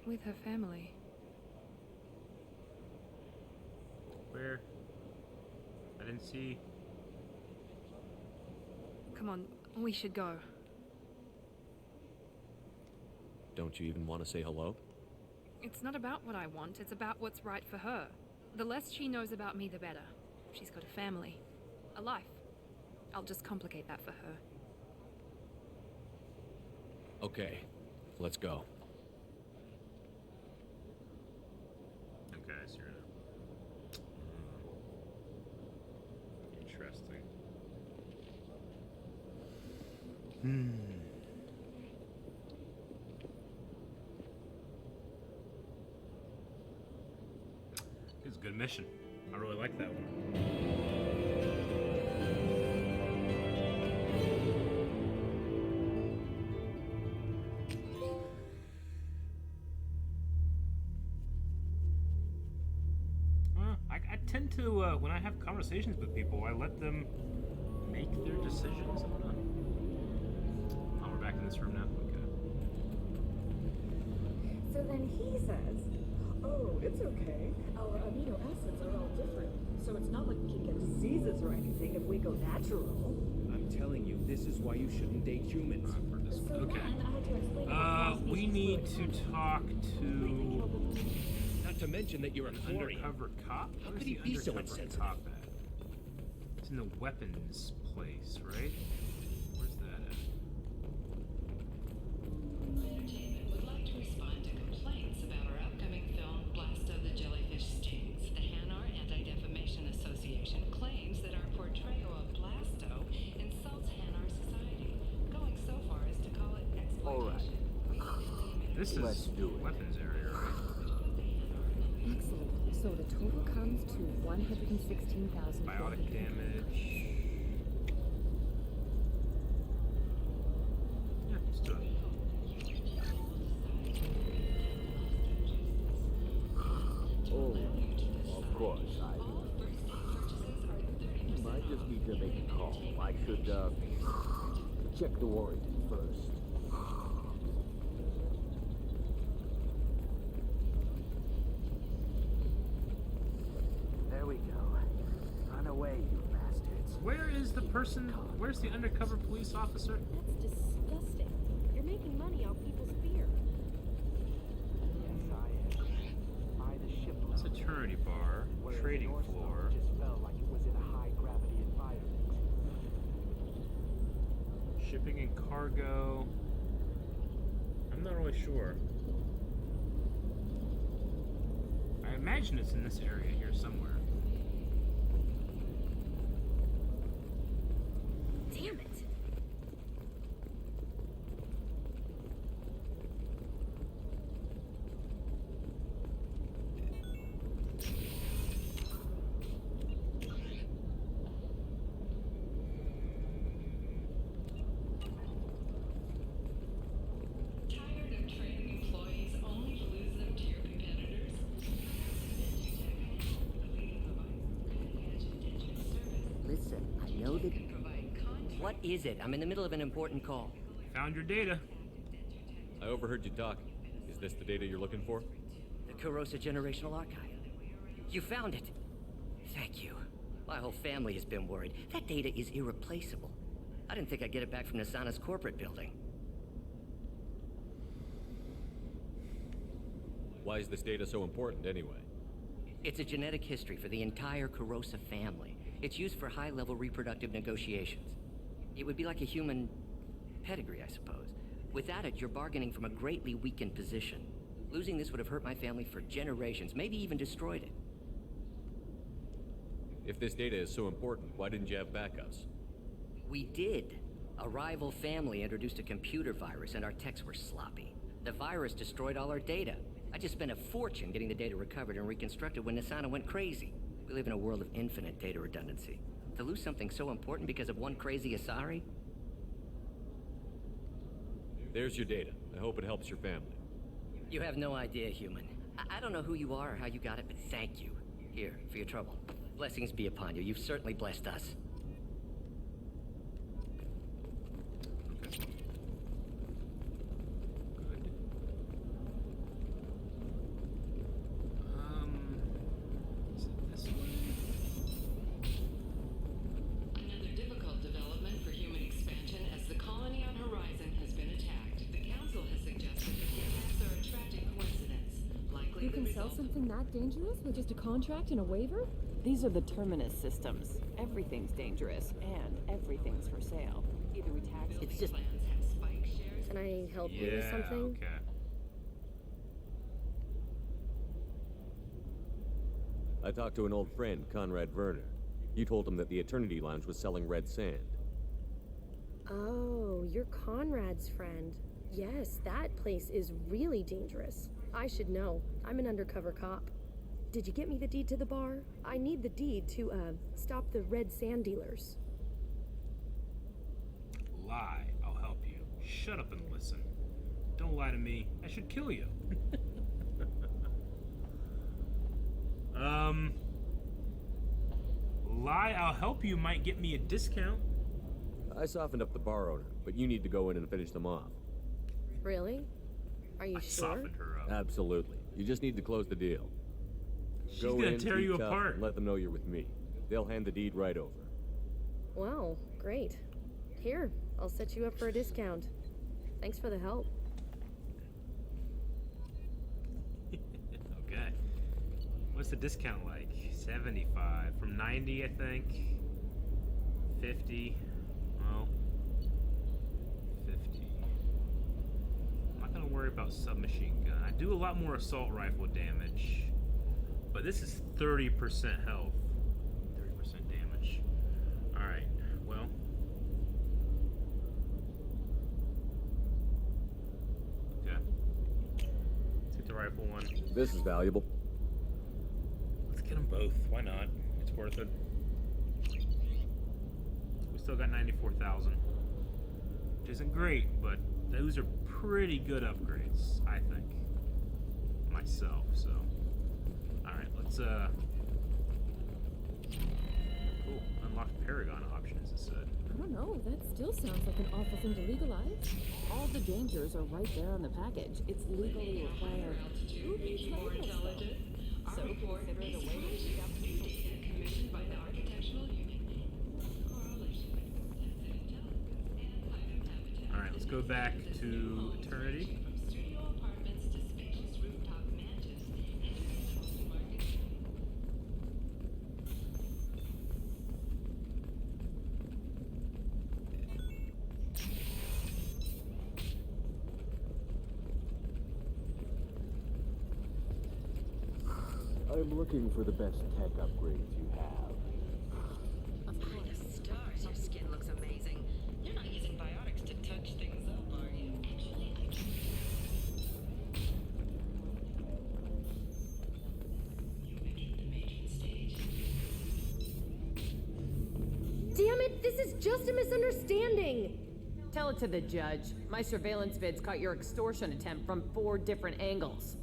With her family. Where? I didn't see. Come on, we should go. Don't you even want to say hello? It's not about what I want, it's about what's right for her. The less she knows about me, the better. She's got a family, a life. I'll just complicate that for her. Okay, let's go. Okay, so you're Interesting. It's a good mission. I really like that one. I tend to, when I have conversations with people, I let them make their decisions. I don't know. Oh, we're back in this room now? Okay. So then he says, oh, it's okay. Our amino acids are all different. So it's not like we can get diseases or anything if we go natural. I'm telling you, this is why you shouldn't date humans. Okay. We need to talk to... Not to mention that you're an undercover cop? How Where's could he the be so undercover insensitive? cop at? It's in the weapons place, right? Where's that at? Entertainment would like to respond to complaints about our upcoming film, Blasto the Jellyfish Stings. The Hanar Anti-Defamation Association claims that our portrayal of Blasto insults Hanar society, going so far as to call it exploitation. This is weapons area, right? Excellent. So the total comes to 116,000. Biotic damage. Yeah, let's do it. Oh, of course, I just need to make a call. I should, check the warranty first. There we go. Run away, you bastards. Where is the person? Where's the undercover police officer? That's disgusting. You're making money off people's fear. Yes, I am. By the ship. Security bar, trading floor. Just felt like it was in a high-gravity environment. Shipping and cargo. I'm not really sure. I imagine it's in this area here somewhere. Damn it. Tired of trading employees only to lose them to your competitors? Listen, I know that... What is it? I'm in the middle of an important call. Found your data. I overheard you talking. Is this the data you're looking for? The Kurosa Generational Archive. You found it. Thank you. My whole family has been worried. That data is irreplaceable. I didn't think I'd get it back from Nasana's corporate building. Why is this data so important anyway? It's a genetic history for the entire Kurosa family. It's used for high-level reproductive negotiations. It would be like a human pedigree, I suppose. Without it, you're bargaining from a greatly weakened position. Losing this would have hurt my family for generations, maybe even destroyed it. If this data is so important, why didn't you have backups? We did. A rival family introduced a computer virus and our techs were sloppy. The virus destroyed all our data. I just spent a fortune getting the data recovered and reconstructed when Nasana went crazy. We live in a world of infinite data redundancy. To lose something so important because of one crazy Asari? There's your data. I hope it helps your family. You have no idea, human. I don't know who you are or how you got it, but thank you. Here, for your trouble. Blessings be upon you. You've certainly blessed us. Is it this way? Another difficult development for human expansion as the colony on Horizon has been attacked. The Council has suggested that the attacks are a tragic coincidence. Likely You the can sell result something that dangerous with just a contract and a waiver? These are the Terminus systems. Everything's dangerous, and everything's for sale. Either we tax... It's just... Can I help you with something? Okay. I talked to an old friend, Conrad Werner. You told him that the Eternity Lounge was selling red sand. Oh, you're Conrad's friend. Yes, that place is really dangerous. I should know. I'm an undercover cop. Did you get me the deed to the bar? I need the deed to, stop the red sand dealers. Lie, I'll help you. Shut up and listen. Don't lie to me. I should kill you. Lie, I'll help you might get me a discount. I softened up the bar owner, but you need to go in and finish them off. Really? Are you sure? Softened her up. Absolutely. You just need to close the deal. She's Go gonna in, tear be you tough, apart. and let them know you're with me. They'll hand the deed right over. Wow, great. Here, I'll set you up for a discount. Thanks for the help. Okay. What's the discount like? 75. From 90, I think. 50. Well, 50. I'm not gonna worry about submachine gun. I do a lot more assault rifle damage. But this is 30% health. 30% damage. Alright, well. Okay. Let's get the rifle one. This is valuable. Let's get them both. Why not? It's worth it. We still got 94,000. Which isn't great, but those are pretty good upgrades, I think. Myself, so. Alright, let's, Cool. Unlocked Paragon option, as it said. I don't know. That still sounds like an awful thing to legalize. All the dangers are right there on the package. It's legally required. Who needs labels, though? So consider it a way to speed up people. Commissioned by the Architectural Union. Alright, let's go back to Eternity. Studio apartments to spacious rooftop mansions. I'm looking for the best tech upgrades you have. Of course. Stars, your skin looks amazing. You're not using biotics to touch things up, are you? Actually, I can. You entered the matron stage. Damn it, this is just a misunderstanding! Tell it to the judge. My surveillance vids caught your extortion attempt from 4 different angles.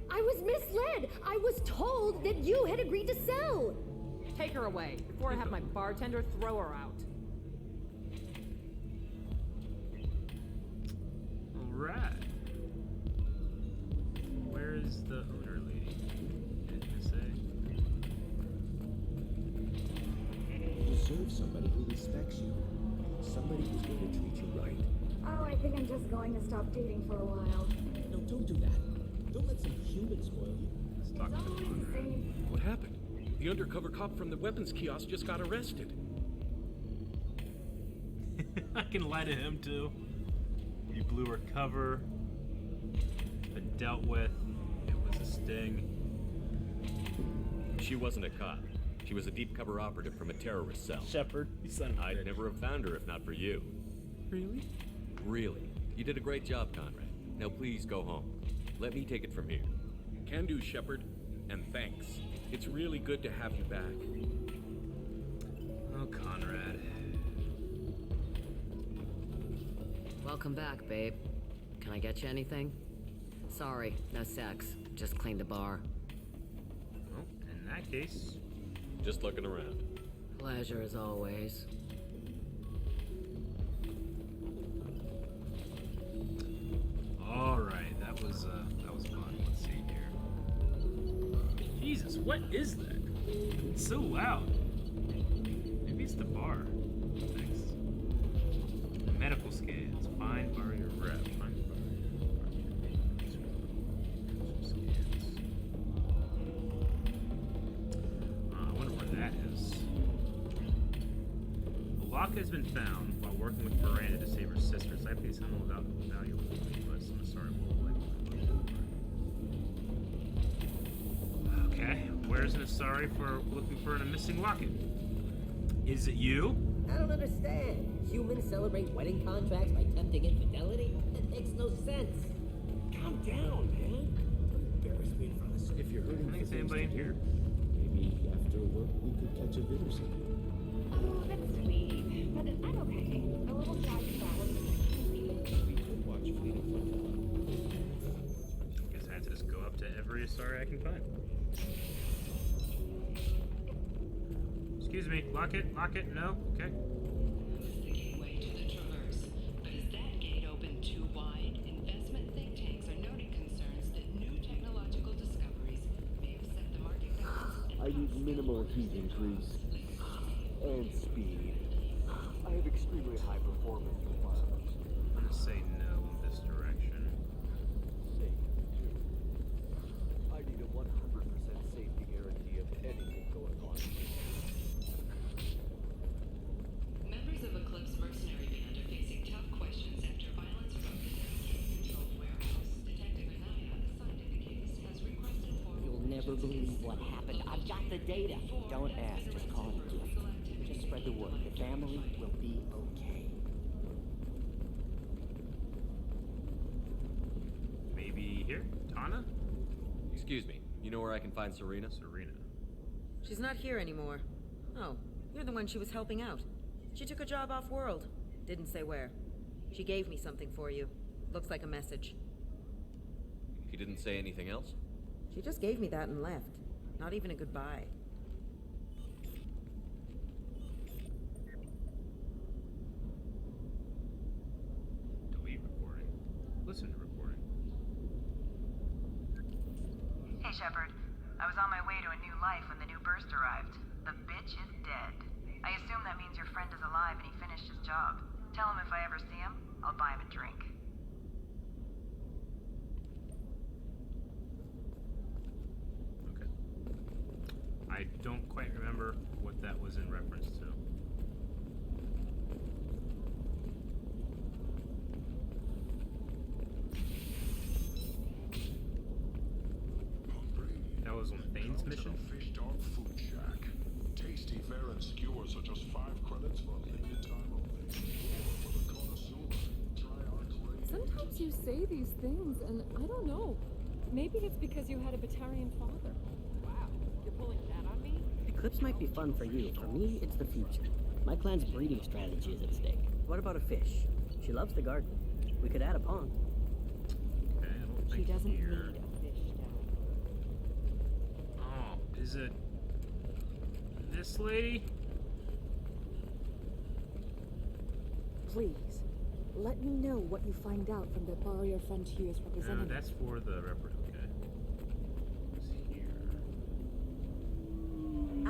I was misled! I was told that you had agreed to sell! Take her away, before I have my bartender throw her out. Alright. Where is the owner lady? Didn't say. You deserve somebody who respects you. Somebody who's going to treat you right. Oh, I think I'm just going to stop dating for a while. No, don't do that. Don't let some human spoil you. Let's talk to the owner. What happened? The undercover cop from the weapons kiosk just got arrested. I can lie to him too. You blew her cover. Been dealt with. It was a sting. She wasn't a cop. She was a deep cover operative from a terrorist cell. Shepard, you son of a I'd bitch. never have found her if not for you. Really? Really. You did a great job, Conrad. Now please go home. Let me take it from here. Can do, Shepard. And thanks. It's really good to have you back. Oh, Conrad. Welcome back, babe. Can I get you anything? Sorry, no sex. Just cleaned the bar. Well, in that case, just looking around. Pleasure as always. all right. That was fun. Let's see here. Jesus, what is that? It's so loud. Maybe it's the bar. Thanks. Medical scans. Find barrier rep. Find I wonder where that is. A lock has been found while working with Miranda to save her sister. Likely someone without valuable inputs. I'm sorry, okay, where's an Asari for looking for a missing locket? Is it you? I don't understand. Humans celebrate wedding contracts by tempting infidelity? That makes no sense. Calm down, man. Don't embarrass me in front of If you're hurting I think for there's things anybody to in here. do, maybe after work we could catch a vid or something. Oh, that's sweet. But I'm okay. A little sad for that one. We could watch Fleet of Foot. Guess I have to just go up to every Asari I can find. Excuse me, lock it, no, okay. This is the gateway to the Traverse. But is that gate open too wide? Investment think tanks are noting concerns that new technological discoveries may have set the market balance. I need minimal heat increase. And speed. I have extremely high performance requirements. I'm gonna say no in this direction. Safe, too. I need a 100% safety guarantee of anything going on. Members of Eclipse Mercenary Band are facing tough questions after violence broke into the state-controlled warehouse. Detective Anaya, assigned to the case, has requested formal... You'll never believe what happened. I've got the data. Don't ask, just call it a gift. Just spread the word. The family will be okay. Maybe here? Tana? Excuse me, you know where I can find Serena? Serena. She's not here anymore. Oh, you're the one she was helping out. She took a job off-world. Didn't say where. She gave me something for you. Looks like a message. He didn't say anything else? She just gave me that and left. Not even a goodbye. Delete recording. Listen to recording. Hey, Shepard. I was on my way to a new life when the new burst arrived. The bitch is dead. I assume that means your friend is alive and he finished his job. Tell him if I ever see him, I'll buy him a drink. Okay. I don't quite remember what that was in reference to. That was on Thane's mission? Fish Dog Food Shack. Tasty fare and skewers are just 5 credits for a limited time only. For the connoisseur, try our great... Sometimes you say these things, and I don't know. Maybe it's because you had a Batarian father. Wow, you're pulling that on me? Eclipse might be fun for you. For me, it's the future. My clan's breeding strategy is at stake. What about a fish? She loves the garden. We could add a pond. Okay, I don't She think doesn't here. need a fish down. Oh, is it this lady? Please, let me know what you find out from the Barrier Frontiers No, representative. that's for the okay. What's here?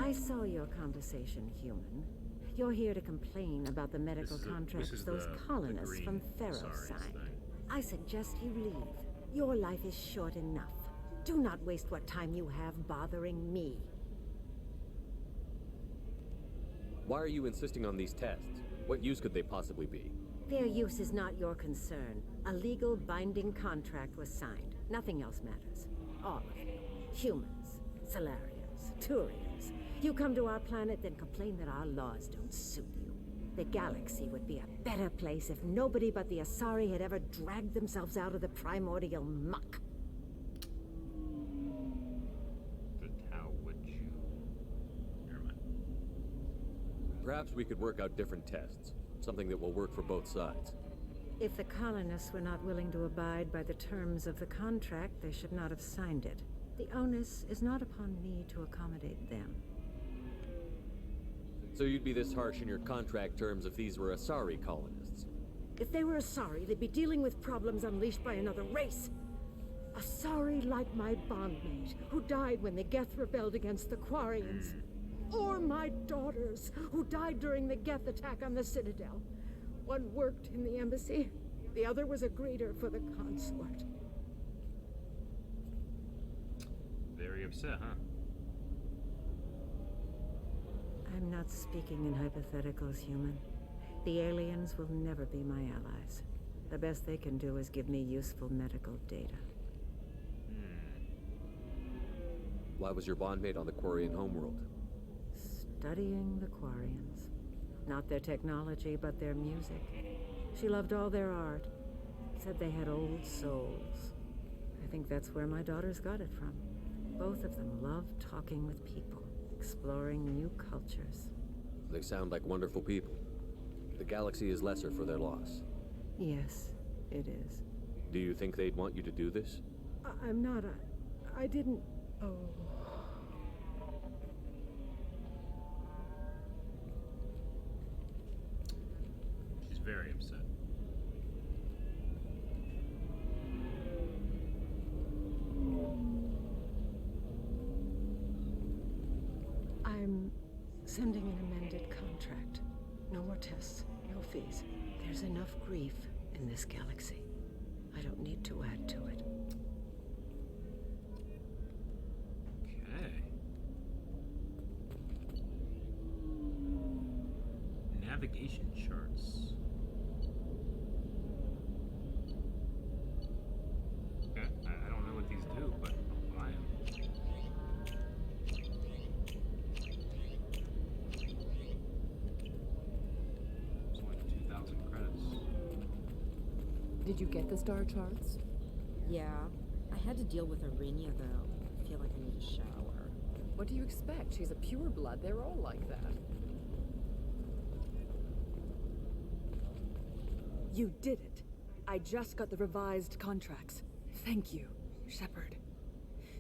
I saw your conversation, human. You're here to complain about the medical contracts those colonists from Pharaoh signed. I suggest you leave. Your life is short enough. Do not waste what time you have bothering me. Why are you insisting on these tests? What use could they possibly be? Their use is not your concern. A legal binding contract was signed. Nothing else matters. All of you. Humans, Solarians, Turians. You come to our planet, then complain that our laws don't suit you. The galaxy would be a better place if nobody but the Asari had ever dragged themselves out of the primordial muck. But how would you? Never mind. Perhaps we could work out different tests. Something that will work for both sides. If the colonists were not willing to abide by the terms of the contract, they should not have signed it. The onus is not upon me to accommodate them. So you'd be this harsh in your contract terms if these were Asari colonists? If they were Asari, they'd be dealing with problems unleashed by another race. Asari like my bondmate, who died when the Geth rebelled against the Quarians. Or my daughters, who died during the Geth attack on the Citadel. One worked in the embassy, the other was a greeter for the consort. Very upset, huh? I'm not speaking in hypotheticals, human. The aliens will never be my allies. The best they can do is give me useful medical data. Why was your bondmate on the Quarian homeworld? Studying the Quarians. Not their technology, but their music. She loved all their art. Said they had old souls. I think that's where my daughters got it from. Both of them love talking with people, exploring new cultures. They sound like wonderful people. The galaxy is lesser for their loss. Yes, it is. Do you think they'd want you to do this? I'm not. I didn't. Oh. She's very upset. I'm sending an amended contract. No more tests, no fees. There's enough grief in this galaxy. I don't need to add to it. Okay. Navigation charts. Okay, I don't know what these do, but I'll buy them. It's only 2,000 credits. Did you get the star charts? Yeah. I had to deal with Arinya, though. I feel like I need a shower. What do you expect? She's a pureblood. They're all like that. You did it. I just got the revised contracts. Thank you, Shepard.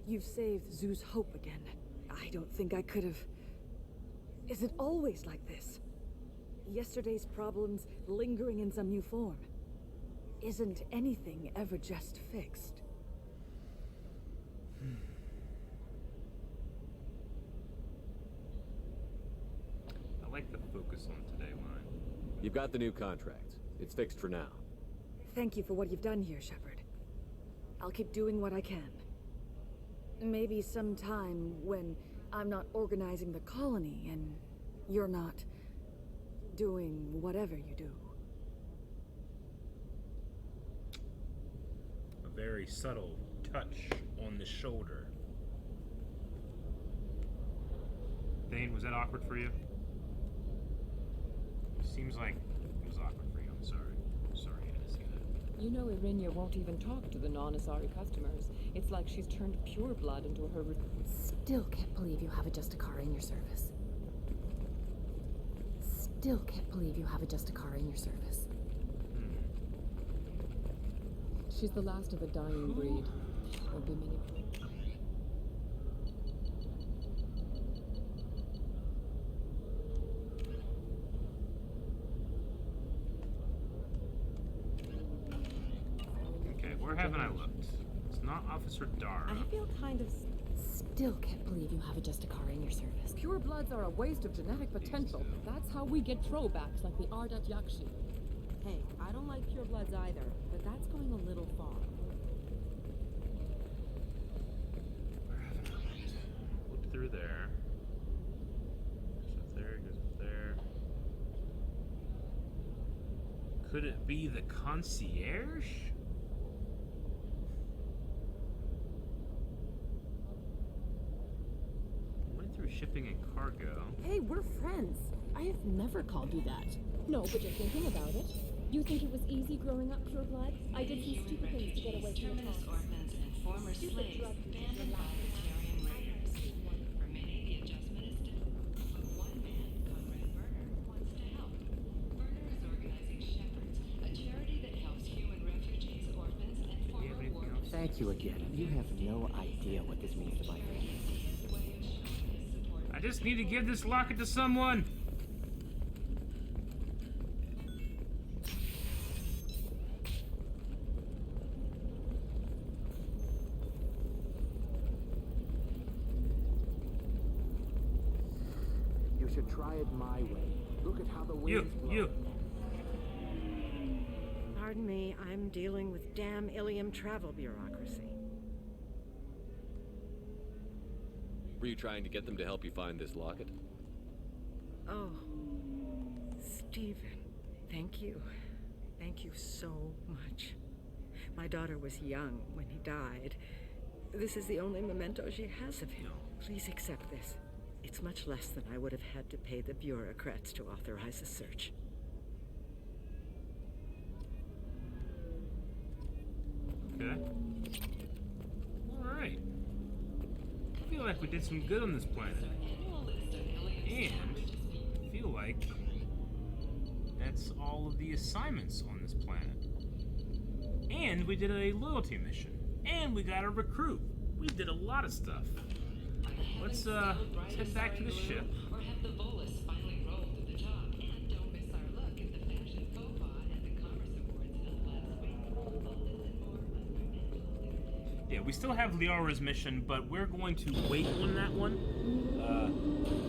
You've saved Zoo's hope again. I don't think I could have... Is it always like this? Yesterday's problems lingering in some new form. Isn't anything ever just fixed? I like the focus on today line. You've got the new contract. It's fixed for now. Thank you for what you've done here, Shepard. I'll keep doing what I can. Maybe sometime when I'm not organizing the colony and you're not doing whatever you do. A very subtle touch on the shoulder. Thane, was that awkward for you? Seems like it was awkward for you. I'm sorry. Sorry I had to see that. You know Irinya won't even talk to the non-Asari customers. It's like she's turned pure blood into her... Still can't believe you have a Justicar in your service. Still can't believe you have a Justicar in your service. She's the last of a dying breed. There'll be many... Where haven't I looked? It's not Officer Dara. I feel kind of... Still can't believe you have a Justicar in your service. Pure bloods are a waste of genetic potential. That's how we get throwbacks like the Ardat Yakshi. Hey, I don't like pure bloods either, but that's going a little far. Where haven't I looked? Looked through there. Goes up there, goes up there. Could it be the concierge? Shipping and cargo. Hey, we're friends. I have never called you that. No, but you're thinking about it. You think it was easy growing up pure blood? I did some stupid things to get away from the terminus orphans and former slaves abandoned by the Tarian raiders. For many, the adjustment is difficult, but one man, Conrad Werner, wants to help. Werner is organizing Shepherds, a charity that helps human refugees, orphans, and former war. Thank you again. You have no idea what this means to my family. I just need to give this locket to someone. You should try it my way. Look at how the winds blow. You. Pardon me, I'm dealing with damn Ilium travel bureaucracy. Were you trying to get them to help you find this locket? Oh, Stephen, thank you. Thank you so much. My daughter was young when he died. This is the only memento she has of him. Please accept this. It's much less than I would have had to pay the bureaucrats to authorize a search. Okay. Alright. I feel like we did some good on this planet. And I feel like that's all of the assignments on this planet. And we did a loyalty mission. And we got a recruit. We did a lot of stuff. Let's head back to the ship. Or have the bolus finally roll to the top. And don't miss our look at the fashion faux pas at the Commerce Awards held last week. All this and more. Yeah, we still have Liara's mission, but we're going to wait on that one.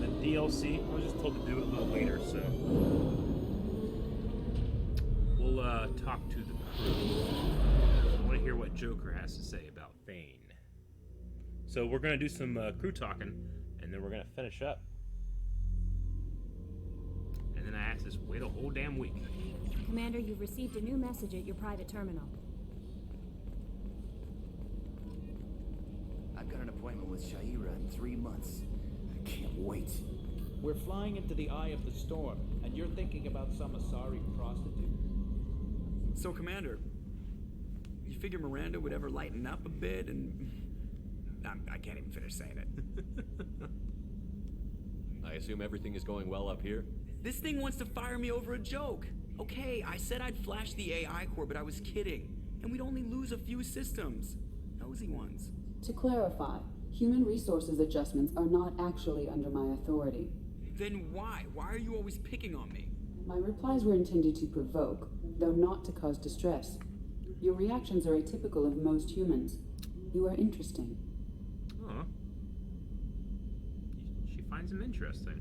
The DLC. I was just told to do it a little later, so we'll talk to the crew. I want to hear what Joker has to say about Thane. So we're going to do some crew talking, and then we're going to finish up. And then I have to just wait a whole damn week. Commander, you've received a new message at your private terminal. I've got an appointment with Shaira in 3 months. I can't wait. We're flying into the eye of the storm, and you're thinking about some Asari prostitute? So, Commander, you figure Miranda would ever lighten up a bit and... I can't even finish saying it. I assume everything is going well up here? This thing wants to fire me over a joke. Okay, I said I'd flash the AI core, but I was kidding. And we'd only lose a few systems. Nosy ones. To clarify, human resources adjustments are not actually under my authority. Then why? Why are you always picking on me? My replies were intended to provoke, though not to cause distress. Your reactions are atypical of most humans. You are interesting. Huh. She finds him interesting.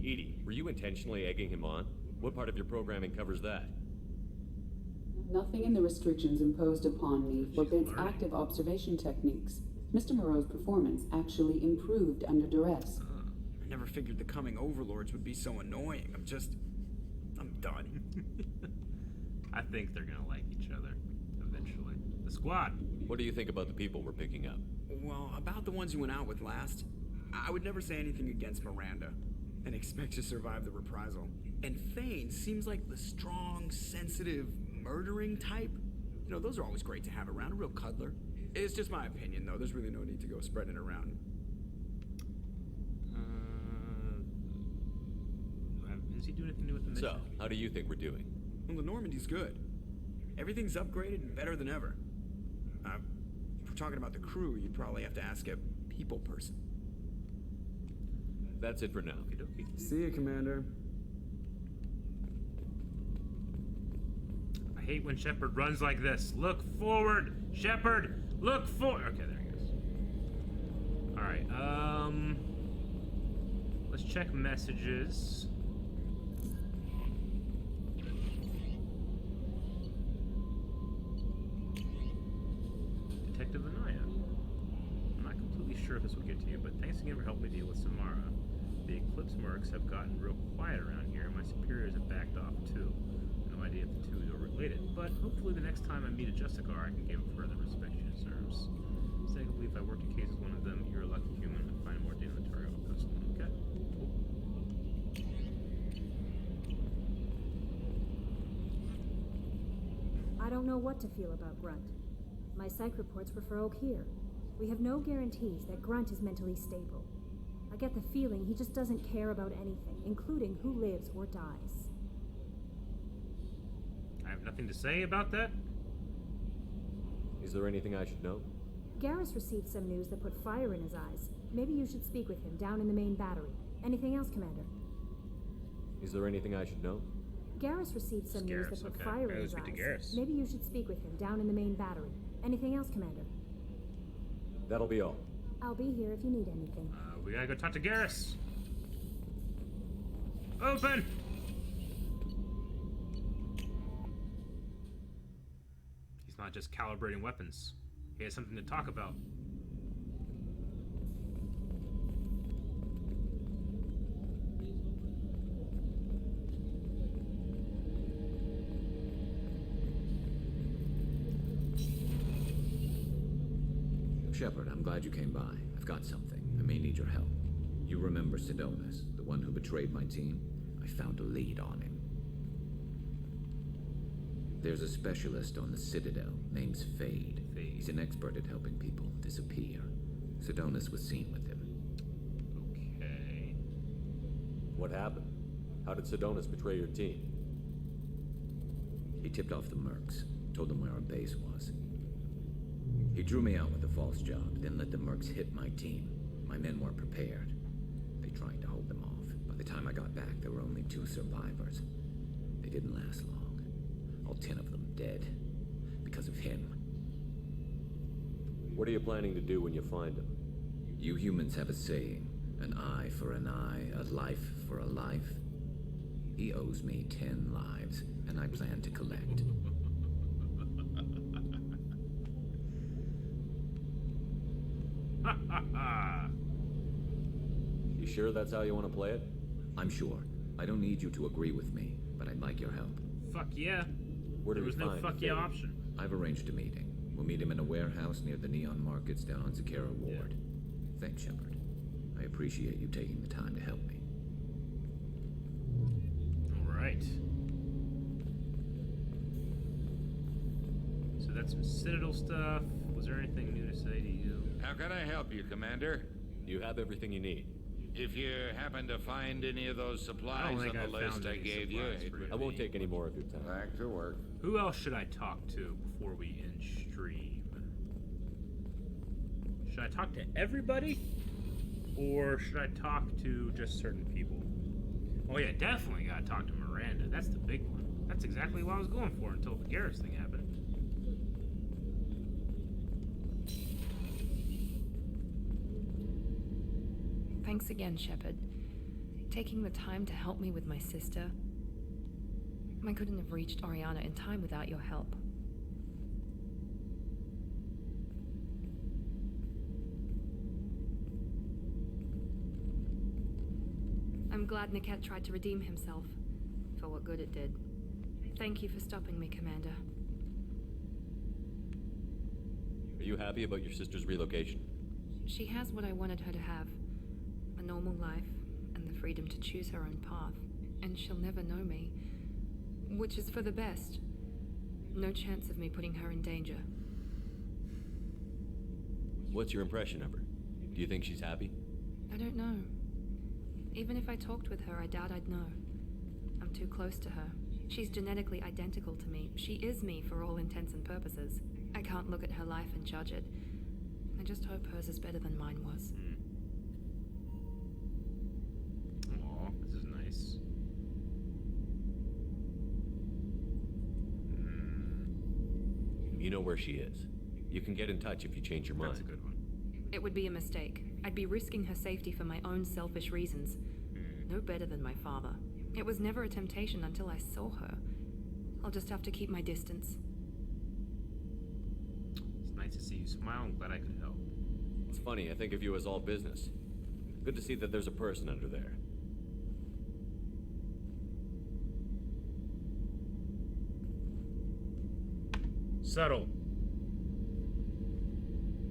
Edie, were you intentionally egging him on? What part of your programming covers that? Nothing in the restrictions imposed upon me forbids active observation techniques. Mr. Moreau's performance actually improved under duress. I never figured the coming overlords would be so annoying. I'm done. I think they're gonna like each other eventually. The squad. What do you think about the people we're picking up? Well, about the ones you went out with last, I would never say anything against Miranda and expect to survive the reprisal. And Thane seems like the strong, sensitive, murdering type. You know, those are always great to have around, a real cuddler. It's just my opinion, though. There's really no need to go spreading it around. Is he doing anything new with the mission? So, how do you think we're doing? Well, the Normandy's good. Everything's upgraded and better than ever. If we're talking about the crew, you'd probably have to ask a people person. That's it for now. See you, Commander. I hate when Shepard runs like this. Look forward, Shepard. Look forward. Okay, there he goes. All right. Let's check messages. Detective Anaya. I'm not completely sure if this will get to you, but thanks again for helping me deal with Samara. The Eclipse mercs have gotten real quiet around here, and my superiors have backed off too. No idea if the two are related, but hopefully the next time I meet a Justicar, I can give him further respect she deserves. Secondly, if I worked a case with one of them, you're a lucky human. I find more data in the target. I'll post one. Okay? Cool. I don't know what to feel about Grunt. My psych reports were for Oak here. We have no guarantees that Grunt is mentally stable. I get the feeling he just doesn't care about anything, including who lives or dies. I have nothing to say about that. Is there anything I should know? Garrus received some news that put fire in his eyes. Maybe you should speak with him down in the main battery. Anything else, Commander? Is there anything I should know? Garrus received some news that put fire in his speak to eyes. Garrus. Maybe you should speak with him down in the main battery. Anything else, Commander? That'll be all. I'll be here if you need anything. We gotta go talk to Garrus. Open! He's not just calibrating weapons. He has something to talk about. Shepard, I'm glad you came by. I've got something. I may need your help. You remember Sidonis, the one who betrayed my team? I found a lead on him. There's a specialist on the Citadel named Fade. He's an expert at helping people disappear. Sidonis was seen with him. Okay. What happened? How did Sidonis betray your team? He tipped off the mercs, told them where our base was. He drew me out with a false job, then let the mercs hit my team. My men weren't prepared. They tried to hold them off. By the time I got back, there were only 2 survivors. They didn't last long. All 10 of them dead. Because of him. What are you planning to do when you find him? You humans have a saying. An eye for an eye, a life for a life. He owes me 10 lives, and I plan to collect. You sure that's how you want to play it? I'm sure. I don't need you to agree with me, but I'd like your help. Fuck yeah. Where do There was we no find fuck yeah option. I've arranged a meeting. We'll meet him in a warehouse near the Neon Markets down on Zakera Ward. Thanks, Shepard. I appreciate you taking the time to help me. Alright. So that's some Citadel stuff. Was there anything new to say to you? How can I help you, Commander? You have everything you need. If you happen to find any of those supplies on the list I gave you, I won't take any more of your time. Back to work. Who else should I talk to before we end stream? Should I talk to everybody? Or should I talk to just certain people? Oh yeah, definitely gotta talk to Miranda. That's the big one. That's exactly what I was going for until the Garrus thing happened. Thanks again, Shepard. Taking the time to help me with my sister. I couldn't have reached Oriana in time without your help. I'm glad Niket tried to redeem himself, for what good it did. Thank you for stopping me, Commander. Are you happy about your sister's relocation? She has what I wanted her to have. A normal life, and the freedom to choose her own path. And she'll never know me. Which is for the best. No chance of me putting her in danger. What's your impression of her? Do you think she's happy? I don't know. Even if I talked with her, I doubt I'd know. I'm too close to her. She's genetically identical to me. She is me for all intents and purposes. I can't look at her life and judge it. I just hope hers is better than mine was. Aw, this is nice. You know where she is. You can get in touch if you change your mind. That's a good one. It would be a mistake. I'd be risking her safety for my own selfish reasons. No better than my father. It was never a temptation until I saw her. I'll just have to keep my distance. It's nice to see you smile. I'm glad I could help. It's funny, I think of you as all business. Good to see that there's a person under there. Subtle.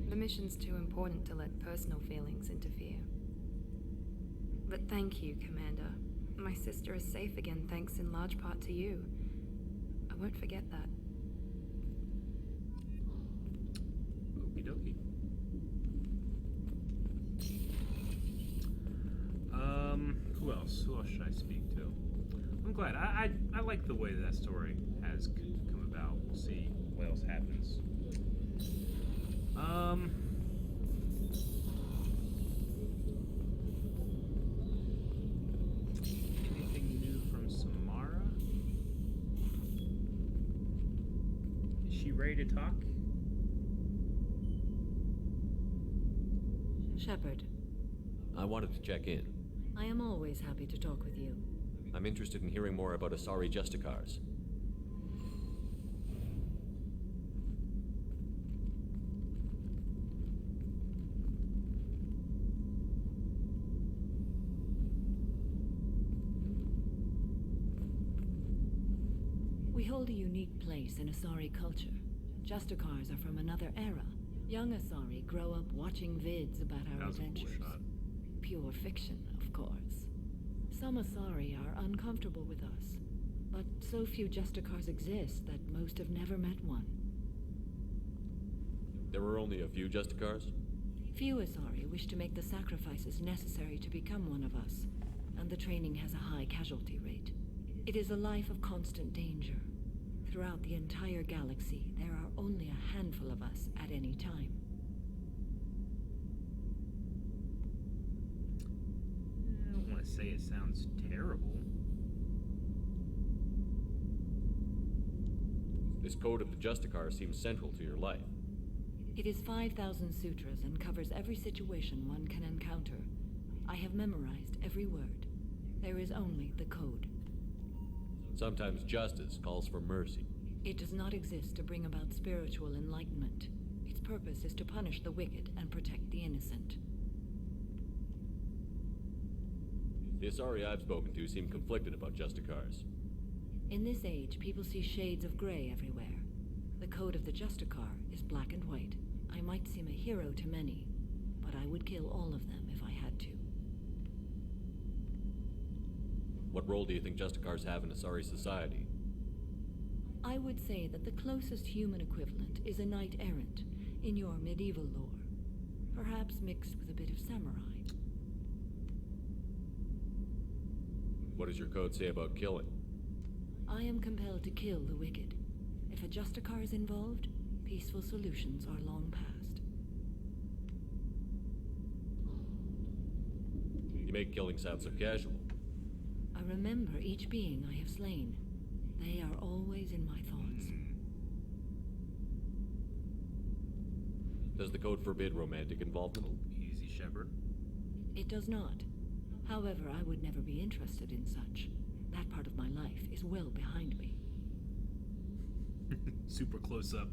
The mission's too important to let personal feelings interfere. But thank you, Commander. My sister is safe again thanks in large part to you. I won't forget that. Okie dokie. Who else? Who else should I speak to? I'm glad. I like the way that story has come about. We'll see what else happens. Anything new from Samara? Is she ready to talk? Shepard, I wanted to check in. I am always happy to talk with you. I'm interested in hearing more about Asari Justicars. We hold a unique place in Asari culture. Justicars are from another era, Young Asari grow up watching vids about our That was a cool adventures. shot. Pure fiction, of course. Some Asari are uncomfortable with us, but so few Justicars exist that most have never met one. There were only a few Justicars? Few Asari wish to make the sacrifices necessary to become one of us, and the training has a high casualty rate. It is a life of constant danger. Throughout the entire galaxy, there are only a handful of us at any time. I don't want to say it sounds terrible. This code of the Justicar seems central to your life. It is 5,000 sutras and covers every situation one can encounter. I have memorized every word. There is only the code. Sometimes justice calls for mercy. It does not exist to bring about spiritual enlightenment. Its purpose is to punish the wicked and protect the innocent. The Asari I've spoken to seem conflicted about Justicars. In this age, people see shades of gray everywhere. The code of the Justicar is black and white. I might seem a hero to many, but I would kill all of them if I had to. What role do you think Justicars have in Asari society? I would say that the closest human equivalent is a knight-errant in your medieval lore, perhaps mixed with a bit of samurai. What does your code say about killing? I am compelled to kill the wicked. If a Justicar is involved, peaceful solutions are long past. You make killing sound so casual. I remember each being I have slain. They are always in my thoughts. Does the code forbid romantic involvement? Easy, Shepard. It does not. However, I would never be interested in such. That part of my life is well behind me. Super close up.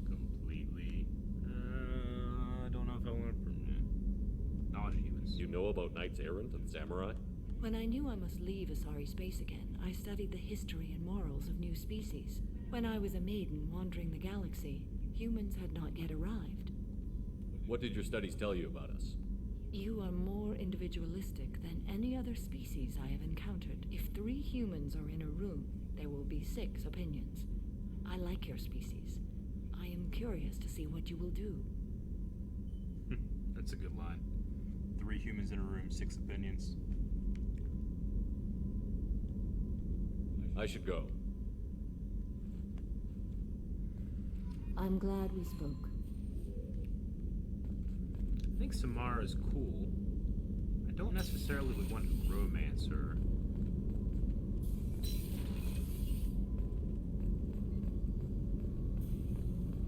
Completely. I don't know if I want to. Knowledge of humans. You know about knights errant and samurai? When I knew I must leave Asari space again, I studied the history and morals of new species. When I was a maiden wandering the galaxy, humans had not yet arrived. What did your studies tell you about us? You are more individualistic than any other species I have encountered. If 3 humans are in a room, there will be 6 opinions. I like your species. I am curious to see what you will do. That's a good line. 3 humans in a room, 6 opinions. I should go. I'm glad we spoke. I think Samara's cool. I don't necessarily would want to romance her.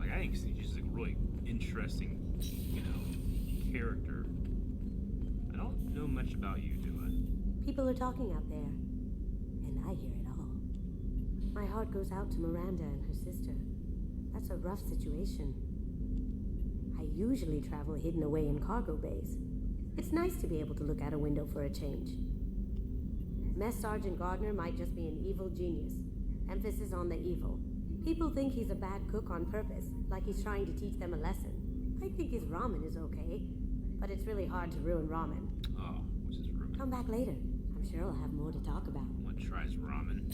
Like, I think she's a really interesting, character. I don't know much about you, do I? People are talking out there, and I hear it all. My heart goes out to Miranda and her sister. That's a rough situation. I usually travel hidden away in cargo bays. It's nice to be able to look out a window for a change. Mess Sergeant Gardner might just be an evil genius. Emphasis on the evil. People think he's a bad cook on purpose, like he's trying to teach them a lesson. I think his ramen is okay, but it's really hard to ruin ramen. Oh, what's his ramen? Come back later. I'm sure I'll have more to talk about. One tries ramen.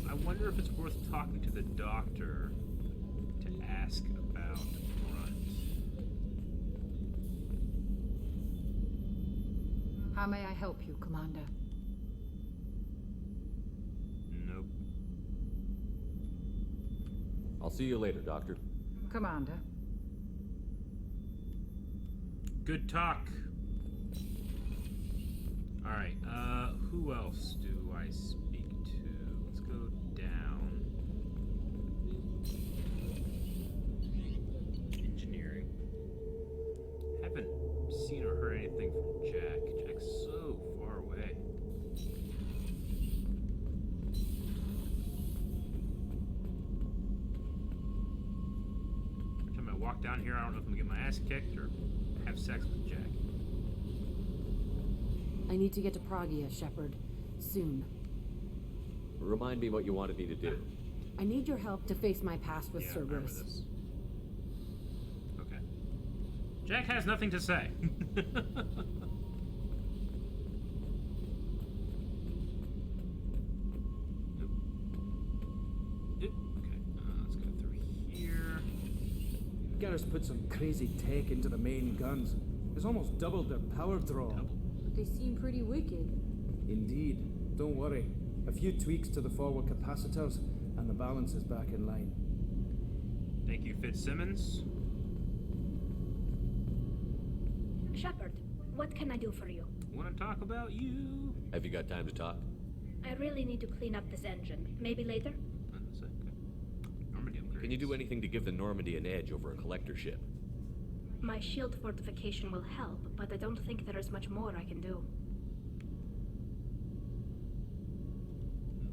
I wonder if it's worth talking to the doctor to ask about Grunt. How may I help you, Commander? Nope. I'll see you later, Doctor. Commander. Good talk. Alright, who else do I speak to? Let's go down. Engineering. Haven't seen or heard anything from Jack. Jack's so far away. Every time I walk down here, I don't know if I'm gonna get my ass kicked or have sex with Jack. I need to get to Pragia, Shepard. Soon. Remind me what you wanted me to do. I need your help to face my past with Yeah, I remember Cerberus. this. Okay. Jack has nothing to say. Let's go through here. Garrus put some crazy tech into the main guns. It's almost doubled their power draw. But they seem pretty wicked. Indeed. Don't worry. A few tweaks to the forward capacitors, and the balance is back in line. Thank you, Fitzsimmons. Shepard, what can I do for you? Want to talk about you? Have you got time to talk? I really need to clean up this engine. Maybe later? Can you do anything to give the Normandy an edge over a collector ship? My shield fortification will help, but I don't think there is much more I can do.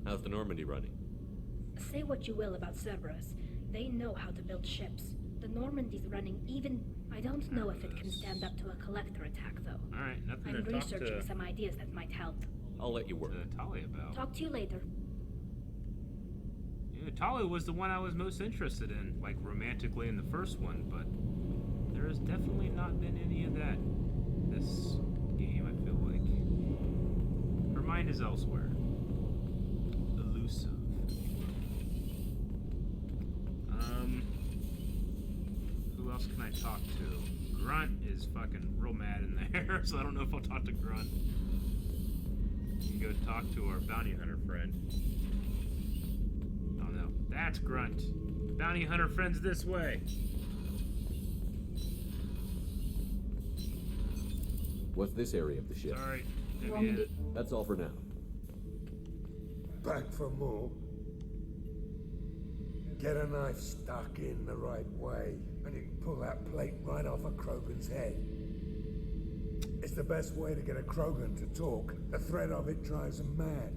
How's the Normandy running? Say what you will about Cerberus. They know how to build ships. The Normandy's running even... I don't know if it can stand up to a collector attack, though. Alright, nothing I'm to talk researching to some ideas that might help. I'll let you work. Talia about. Talk to you later. Yeah, Talia was the one I was most interested in, like romantically in the first one, but there has definitely not been any of that this game, I feel like. Her mind is elsewhere. Elusive. Who else can I talk to? Grunt is fucking real mad in there, so I don't know if I'll talk to Grunt. You can go talk to our bounty hunter friend. Oh no, that's Grunt. Bounty hunter friend's this way. What's this area of the ship? Sorry. That's all for now. Back for more. Get a knife stuck in the right way, and you can pull that plate right off a Krogan's head. It's the best way to get a Krogan to talk. The threat of it drives them mad.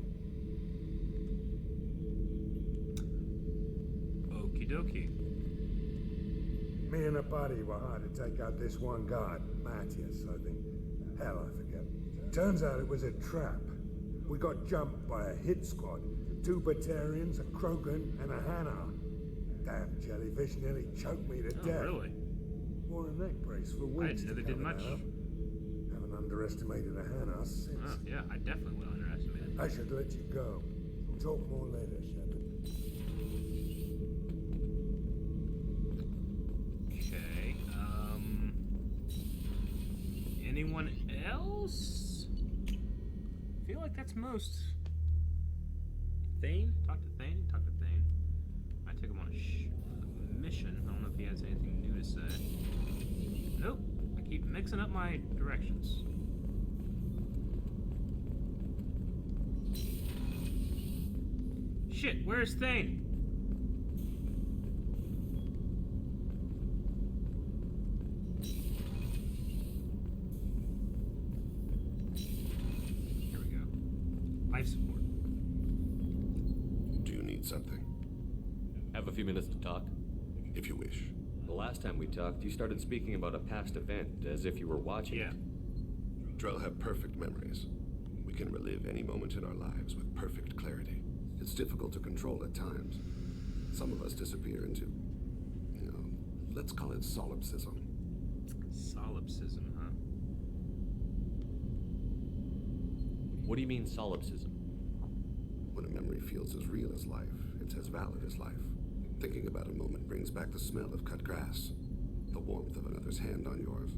Okie dokie. Me and a buddy were hired to take out this one guard, Matthias, I think. Hell, I forget. Turns out it was a trap. We got jumped by a hit squad. 2 Batarians, a Krogan, and a Hanar. Damn jellyfish nearly choked me to death. Really? Wore a neck brace for weeks. I didn't know they did much. Haven't underestimated a Hanar since. Oh, yeah, I definitely would underestimate it. I should let you go. Talk more later, Shepard. Okay, anyone else? I feel like that's most. Thane? Talk to Thane? Talk to Thane. I took him on a mission. I don't know if he has anything new to say. Nope. I keep mixing up my directions. Shit, where's Thane? Here we go. Life support. Do you need something? Have a few minutes to talk? If you wish. The last time we talked, you started speaking about a past event, as if you were watching it. Drell have perfect memories. We can relive any moment in our lives with perfect clarity. It's difficult to control at times. Some of us disappear into, let's call it solipsism. Solipsism, huh? What do you mean, solipsism? When a memory feels as real as life, it's as valid as life. Thinking about a moment brings back the smell of cut grass, the warmth of another's hand on yours,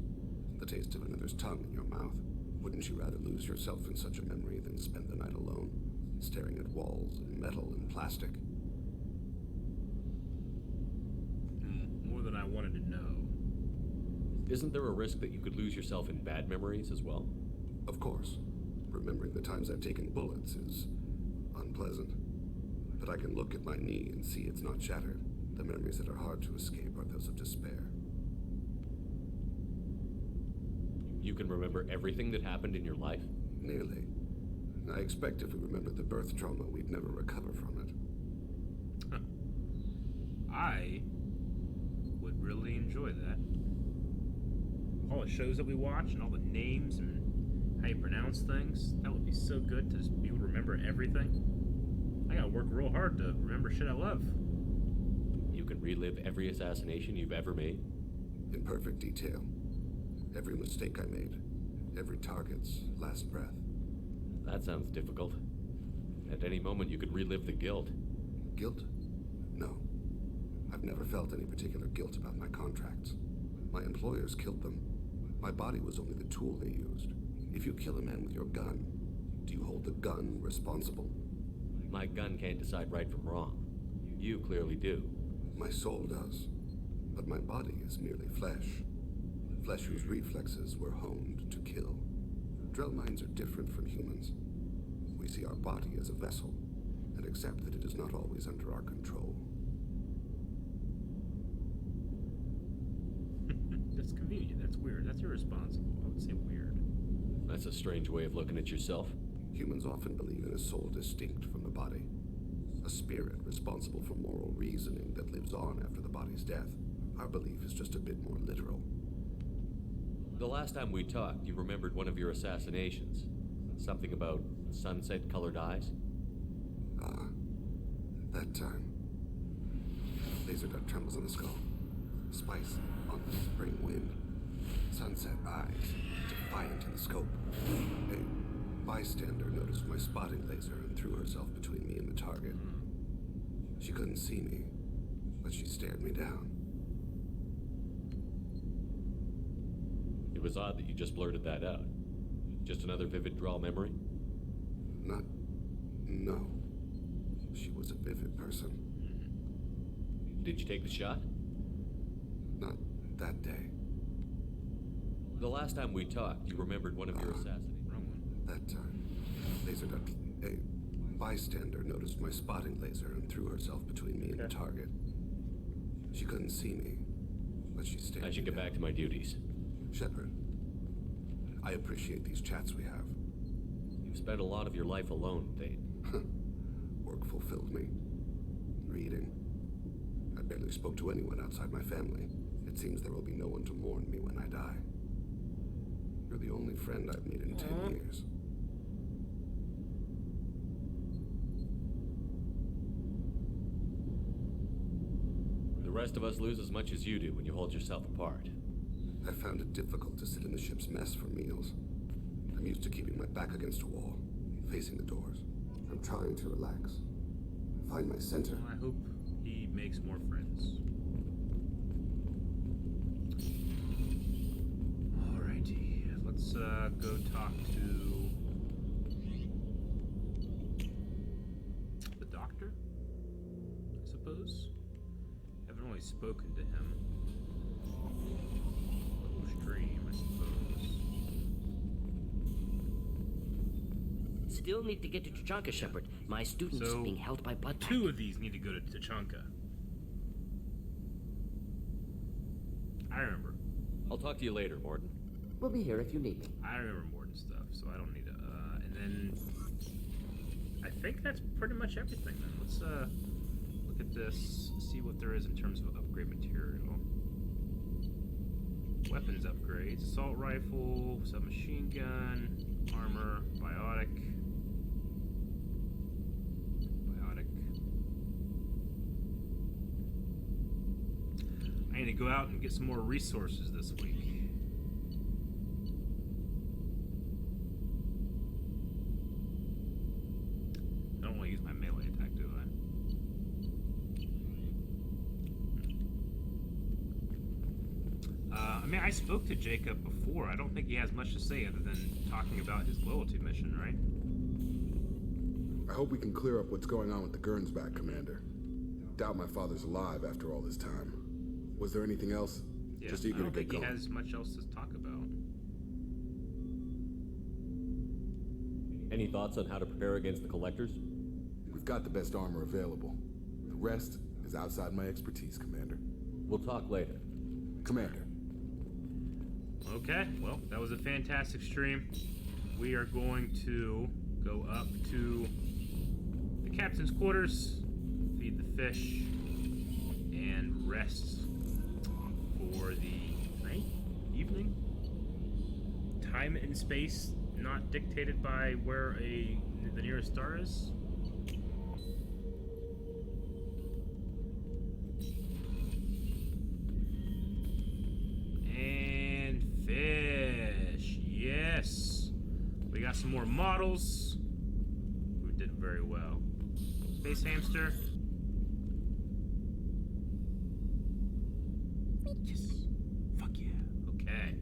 the taste of another's tongue in your mouth. Wouldn't you rather lose yourself in such a memory than spend the night alone, staring at walls and metal and plastic? More than I wanted to know. Isn't there a risk that you could lose yourself in bad memories as well? Of course. Remembering the times I've taken bullets is unpleasant. But I can look at my knee and see it's not shattered. The memories that are hard to escape are those of despair. You can remember everything that happened in your life? Nearly. I expect if we remembered the birth trauma, we'd never recover from it. Huh. I would really enjoy that. All the shows that we watch and all the names and how you pronounce things, that would be so good to just be able to remember everything. I I gotta work real hard to remember shit I love. You can relive every assassination you've ever made? In perfect detail. Every mistake I made. Every target's last breath. That sounds difficult. At any moment, you could relive the guilt. Guilt? No. I've never felt any particular guilt about my contracts. My employers killed them. My body was only the tool they used. If you kill a man with your gun, do you hold the gun responsible? My gun can't decide right from wrong. You clearly do. My soul does. But my body is merely flesh. Flesh whose reflexes were honed to kill. Drell minds are different from humans. We see our body as a vessel, and accept that it is not always under our control. That's convenient. That's weird. That's irresponsible. I would say weird. That's a strange way of looking at yourself. Humans often believe in a soul distinct from the body. A spirit responsible for moral reasoning that lives on after the body's death. Our belief is just a bit more literal. The last time we talked, you remembered one of your assassinations. Something about sunset-colored eyes? That time. Laser dot trembles on the skull. Spice on the spring wind. Sunset eyes, defiant in the scope. A bystander noticed my spotting laser and threw herself between me and the target. She couldn't see me, but she stared me down. It was odd that you just blurted that out. Just another vivid draw memory? No. She was a vivid person. Did you take the shot? Not that day. The last time we talked, you remembered one of your assassinations. That time. Laser dot. A bystander noticed my spotting laser and threw herself between me and the target. She couldn't see me, but she stared. I should get back to my duties. Shepard, I appreciate these chats we have. You've spent a lot of your life alone, Thane. Work fulfilled me. Reading. I barely spoke to anyone outside my family. It seems there will be no one to mourn me when I die. You're the only friend I've made in 10 years. The rest of us lose as much as you do when you hold yourself apart. I found it difficult to sit in the ship's mess for meals. I'm used to keeping my back against a wall, facing the doors. I'm trying to relax. Find my center. I hope he makes more friends. Alrighty, let's go talk to the doctor, I suppose. Haven't really spoken to him. FULLSTREAM, I suppose. Still need to get to Tachanka, Shepard. My student's being held by blood. Two of these need to go to Tachanka. I remember. I'll talk to you later, Morden. We'll be here if you need me. I remember Morden stuff, so I don't need to. And then I think that's pretty much everything. Then let's look at this, see what there is in terms of upgrade material. Weapons upgrades: assault rifle, submachine gun, armor, biotic. I need to go out and get some more resources this week. I don't want to use my melee attack, do I? I mean, I spoke to Jacob before. I don't think he has much to say other than talking about his loyalty mission, right? I hope we can clear up what's going on with the Gernsback, Commander. Doubt my father's alive after all this time. Was there anything else? Yeah, Just eager I don't to think get he going. has much else to talk about. Any thoughts on how to prepare against the Collectors? We've got the best armor available. The rest is outside my expertise, Commander. We'll talk later. Commander. Okay, well, that was a fantastic stream. We are going to go up to the captain's quarters, feed the fish, and rest for the night, evening. Time and space not dictated by where the nearest star is. some more models. We did very well. Space hamster. Yes. Fuck yeah. Okay.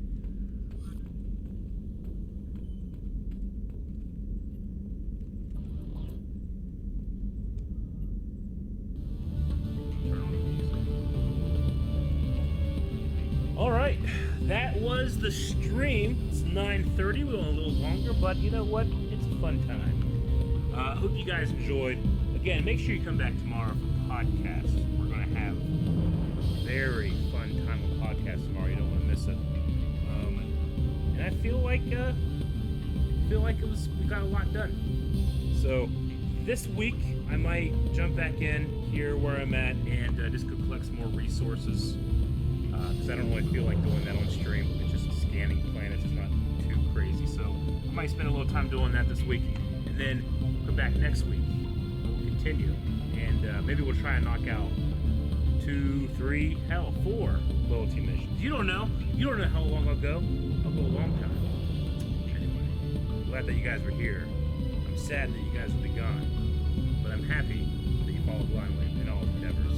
Alright, that was the stream. It's 9:30, we went a little longer, but you know what? It's a fun time. Hope you guys enjoyed. Again, make sure you come back tomorrow for podcast. We're going to have a very fun time with podcast tomorrow. You don't want to miss it. And I feel like we got a lot done. So this week I might jump back in here where I'm at and just go collect some more resources. Because I don't really feel like doing that on stream. It's just scanning planets. It's not too crazy. So I might spend a little time doing that this week. And then come back next week. We'll continue. And maybe we'll try and knock out 2, 3, hell, 4 loyalty missions. You don't know. You don't know how long I'll go. I'll go a long time. Anyway, glad that you guys were here. I'm sad that you guys will be gone. But I'm happy that you followed blindly in all endeavors.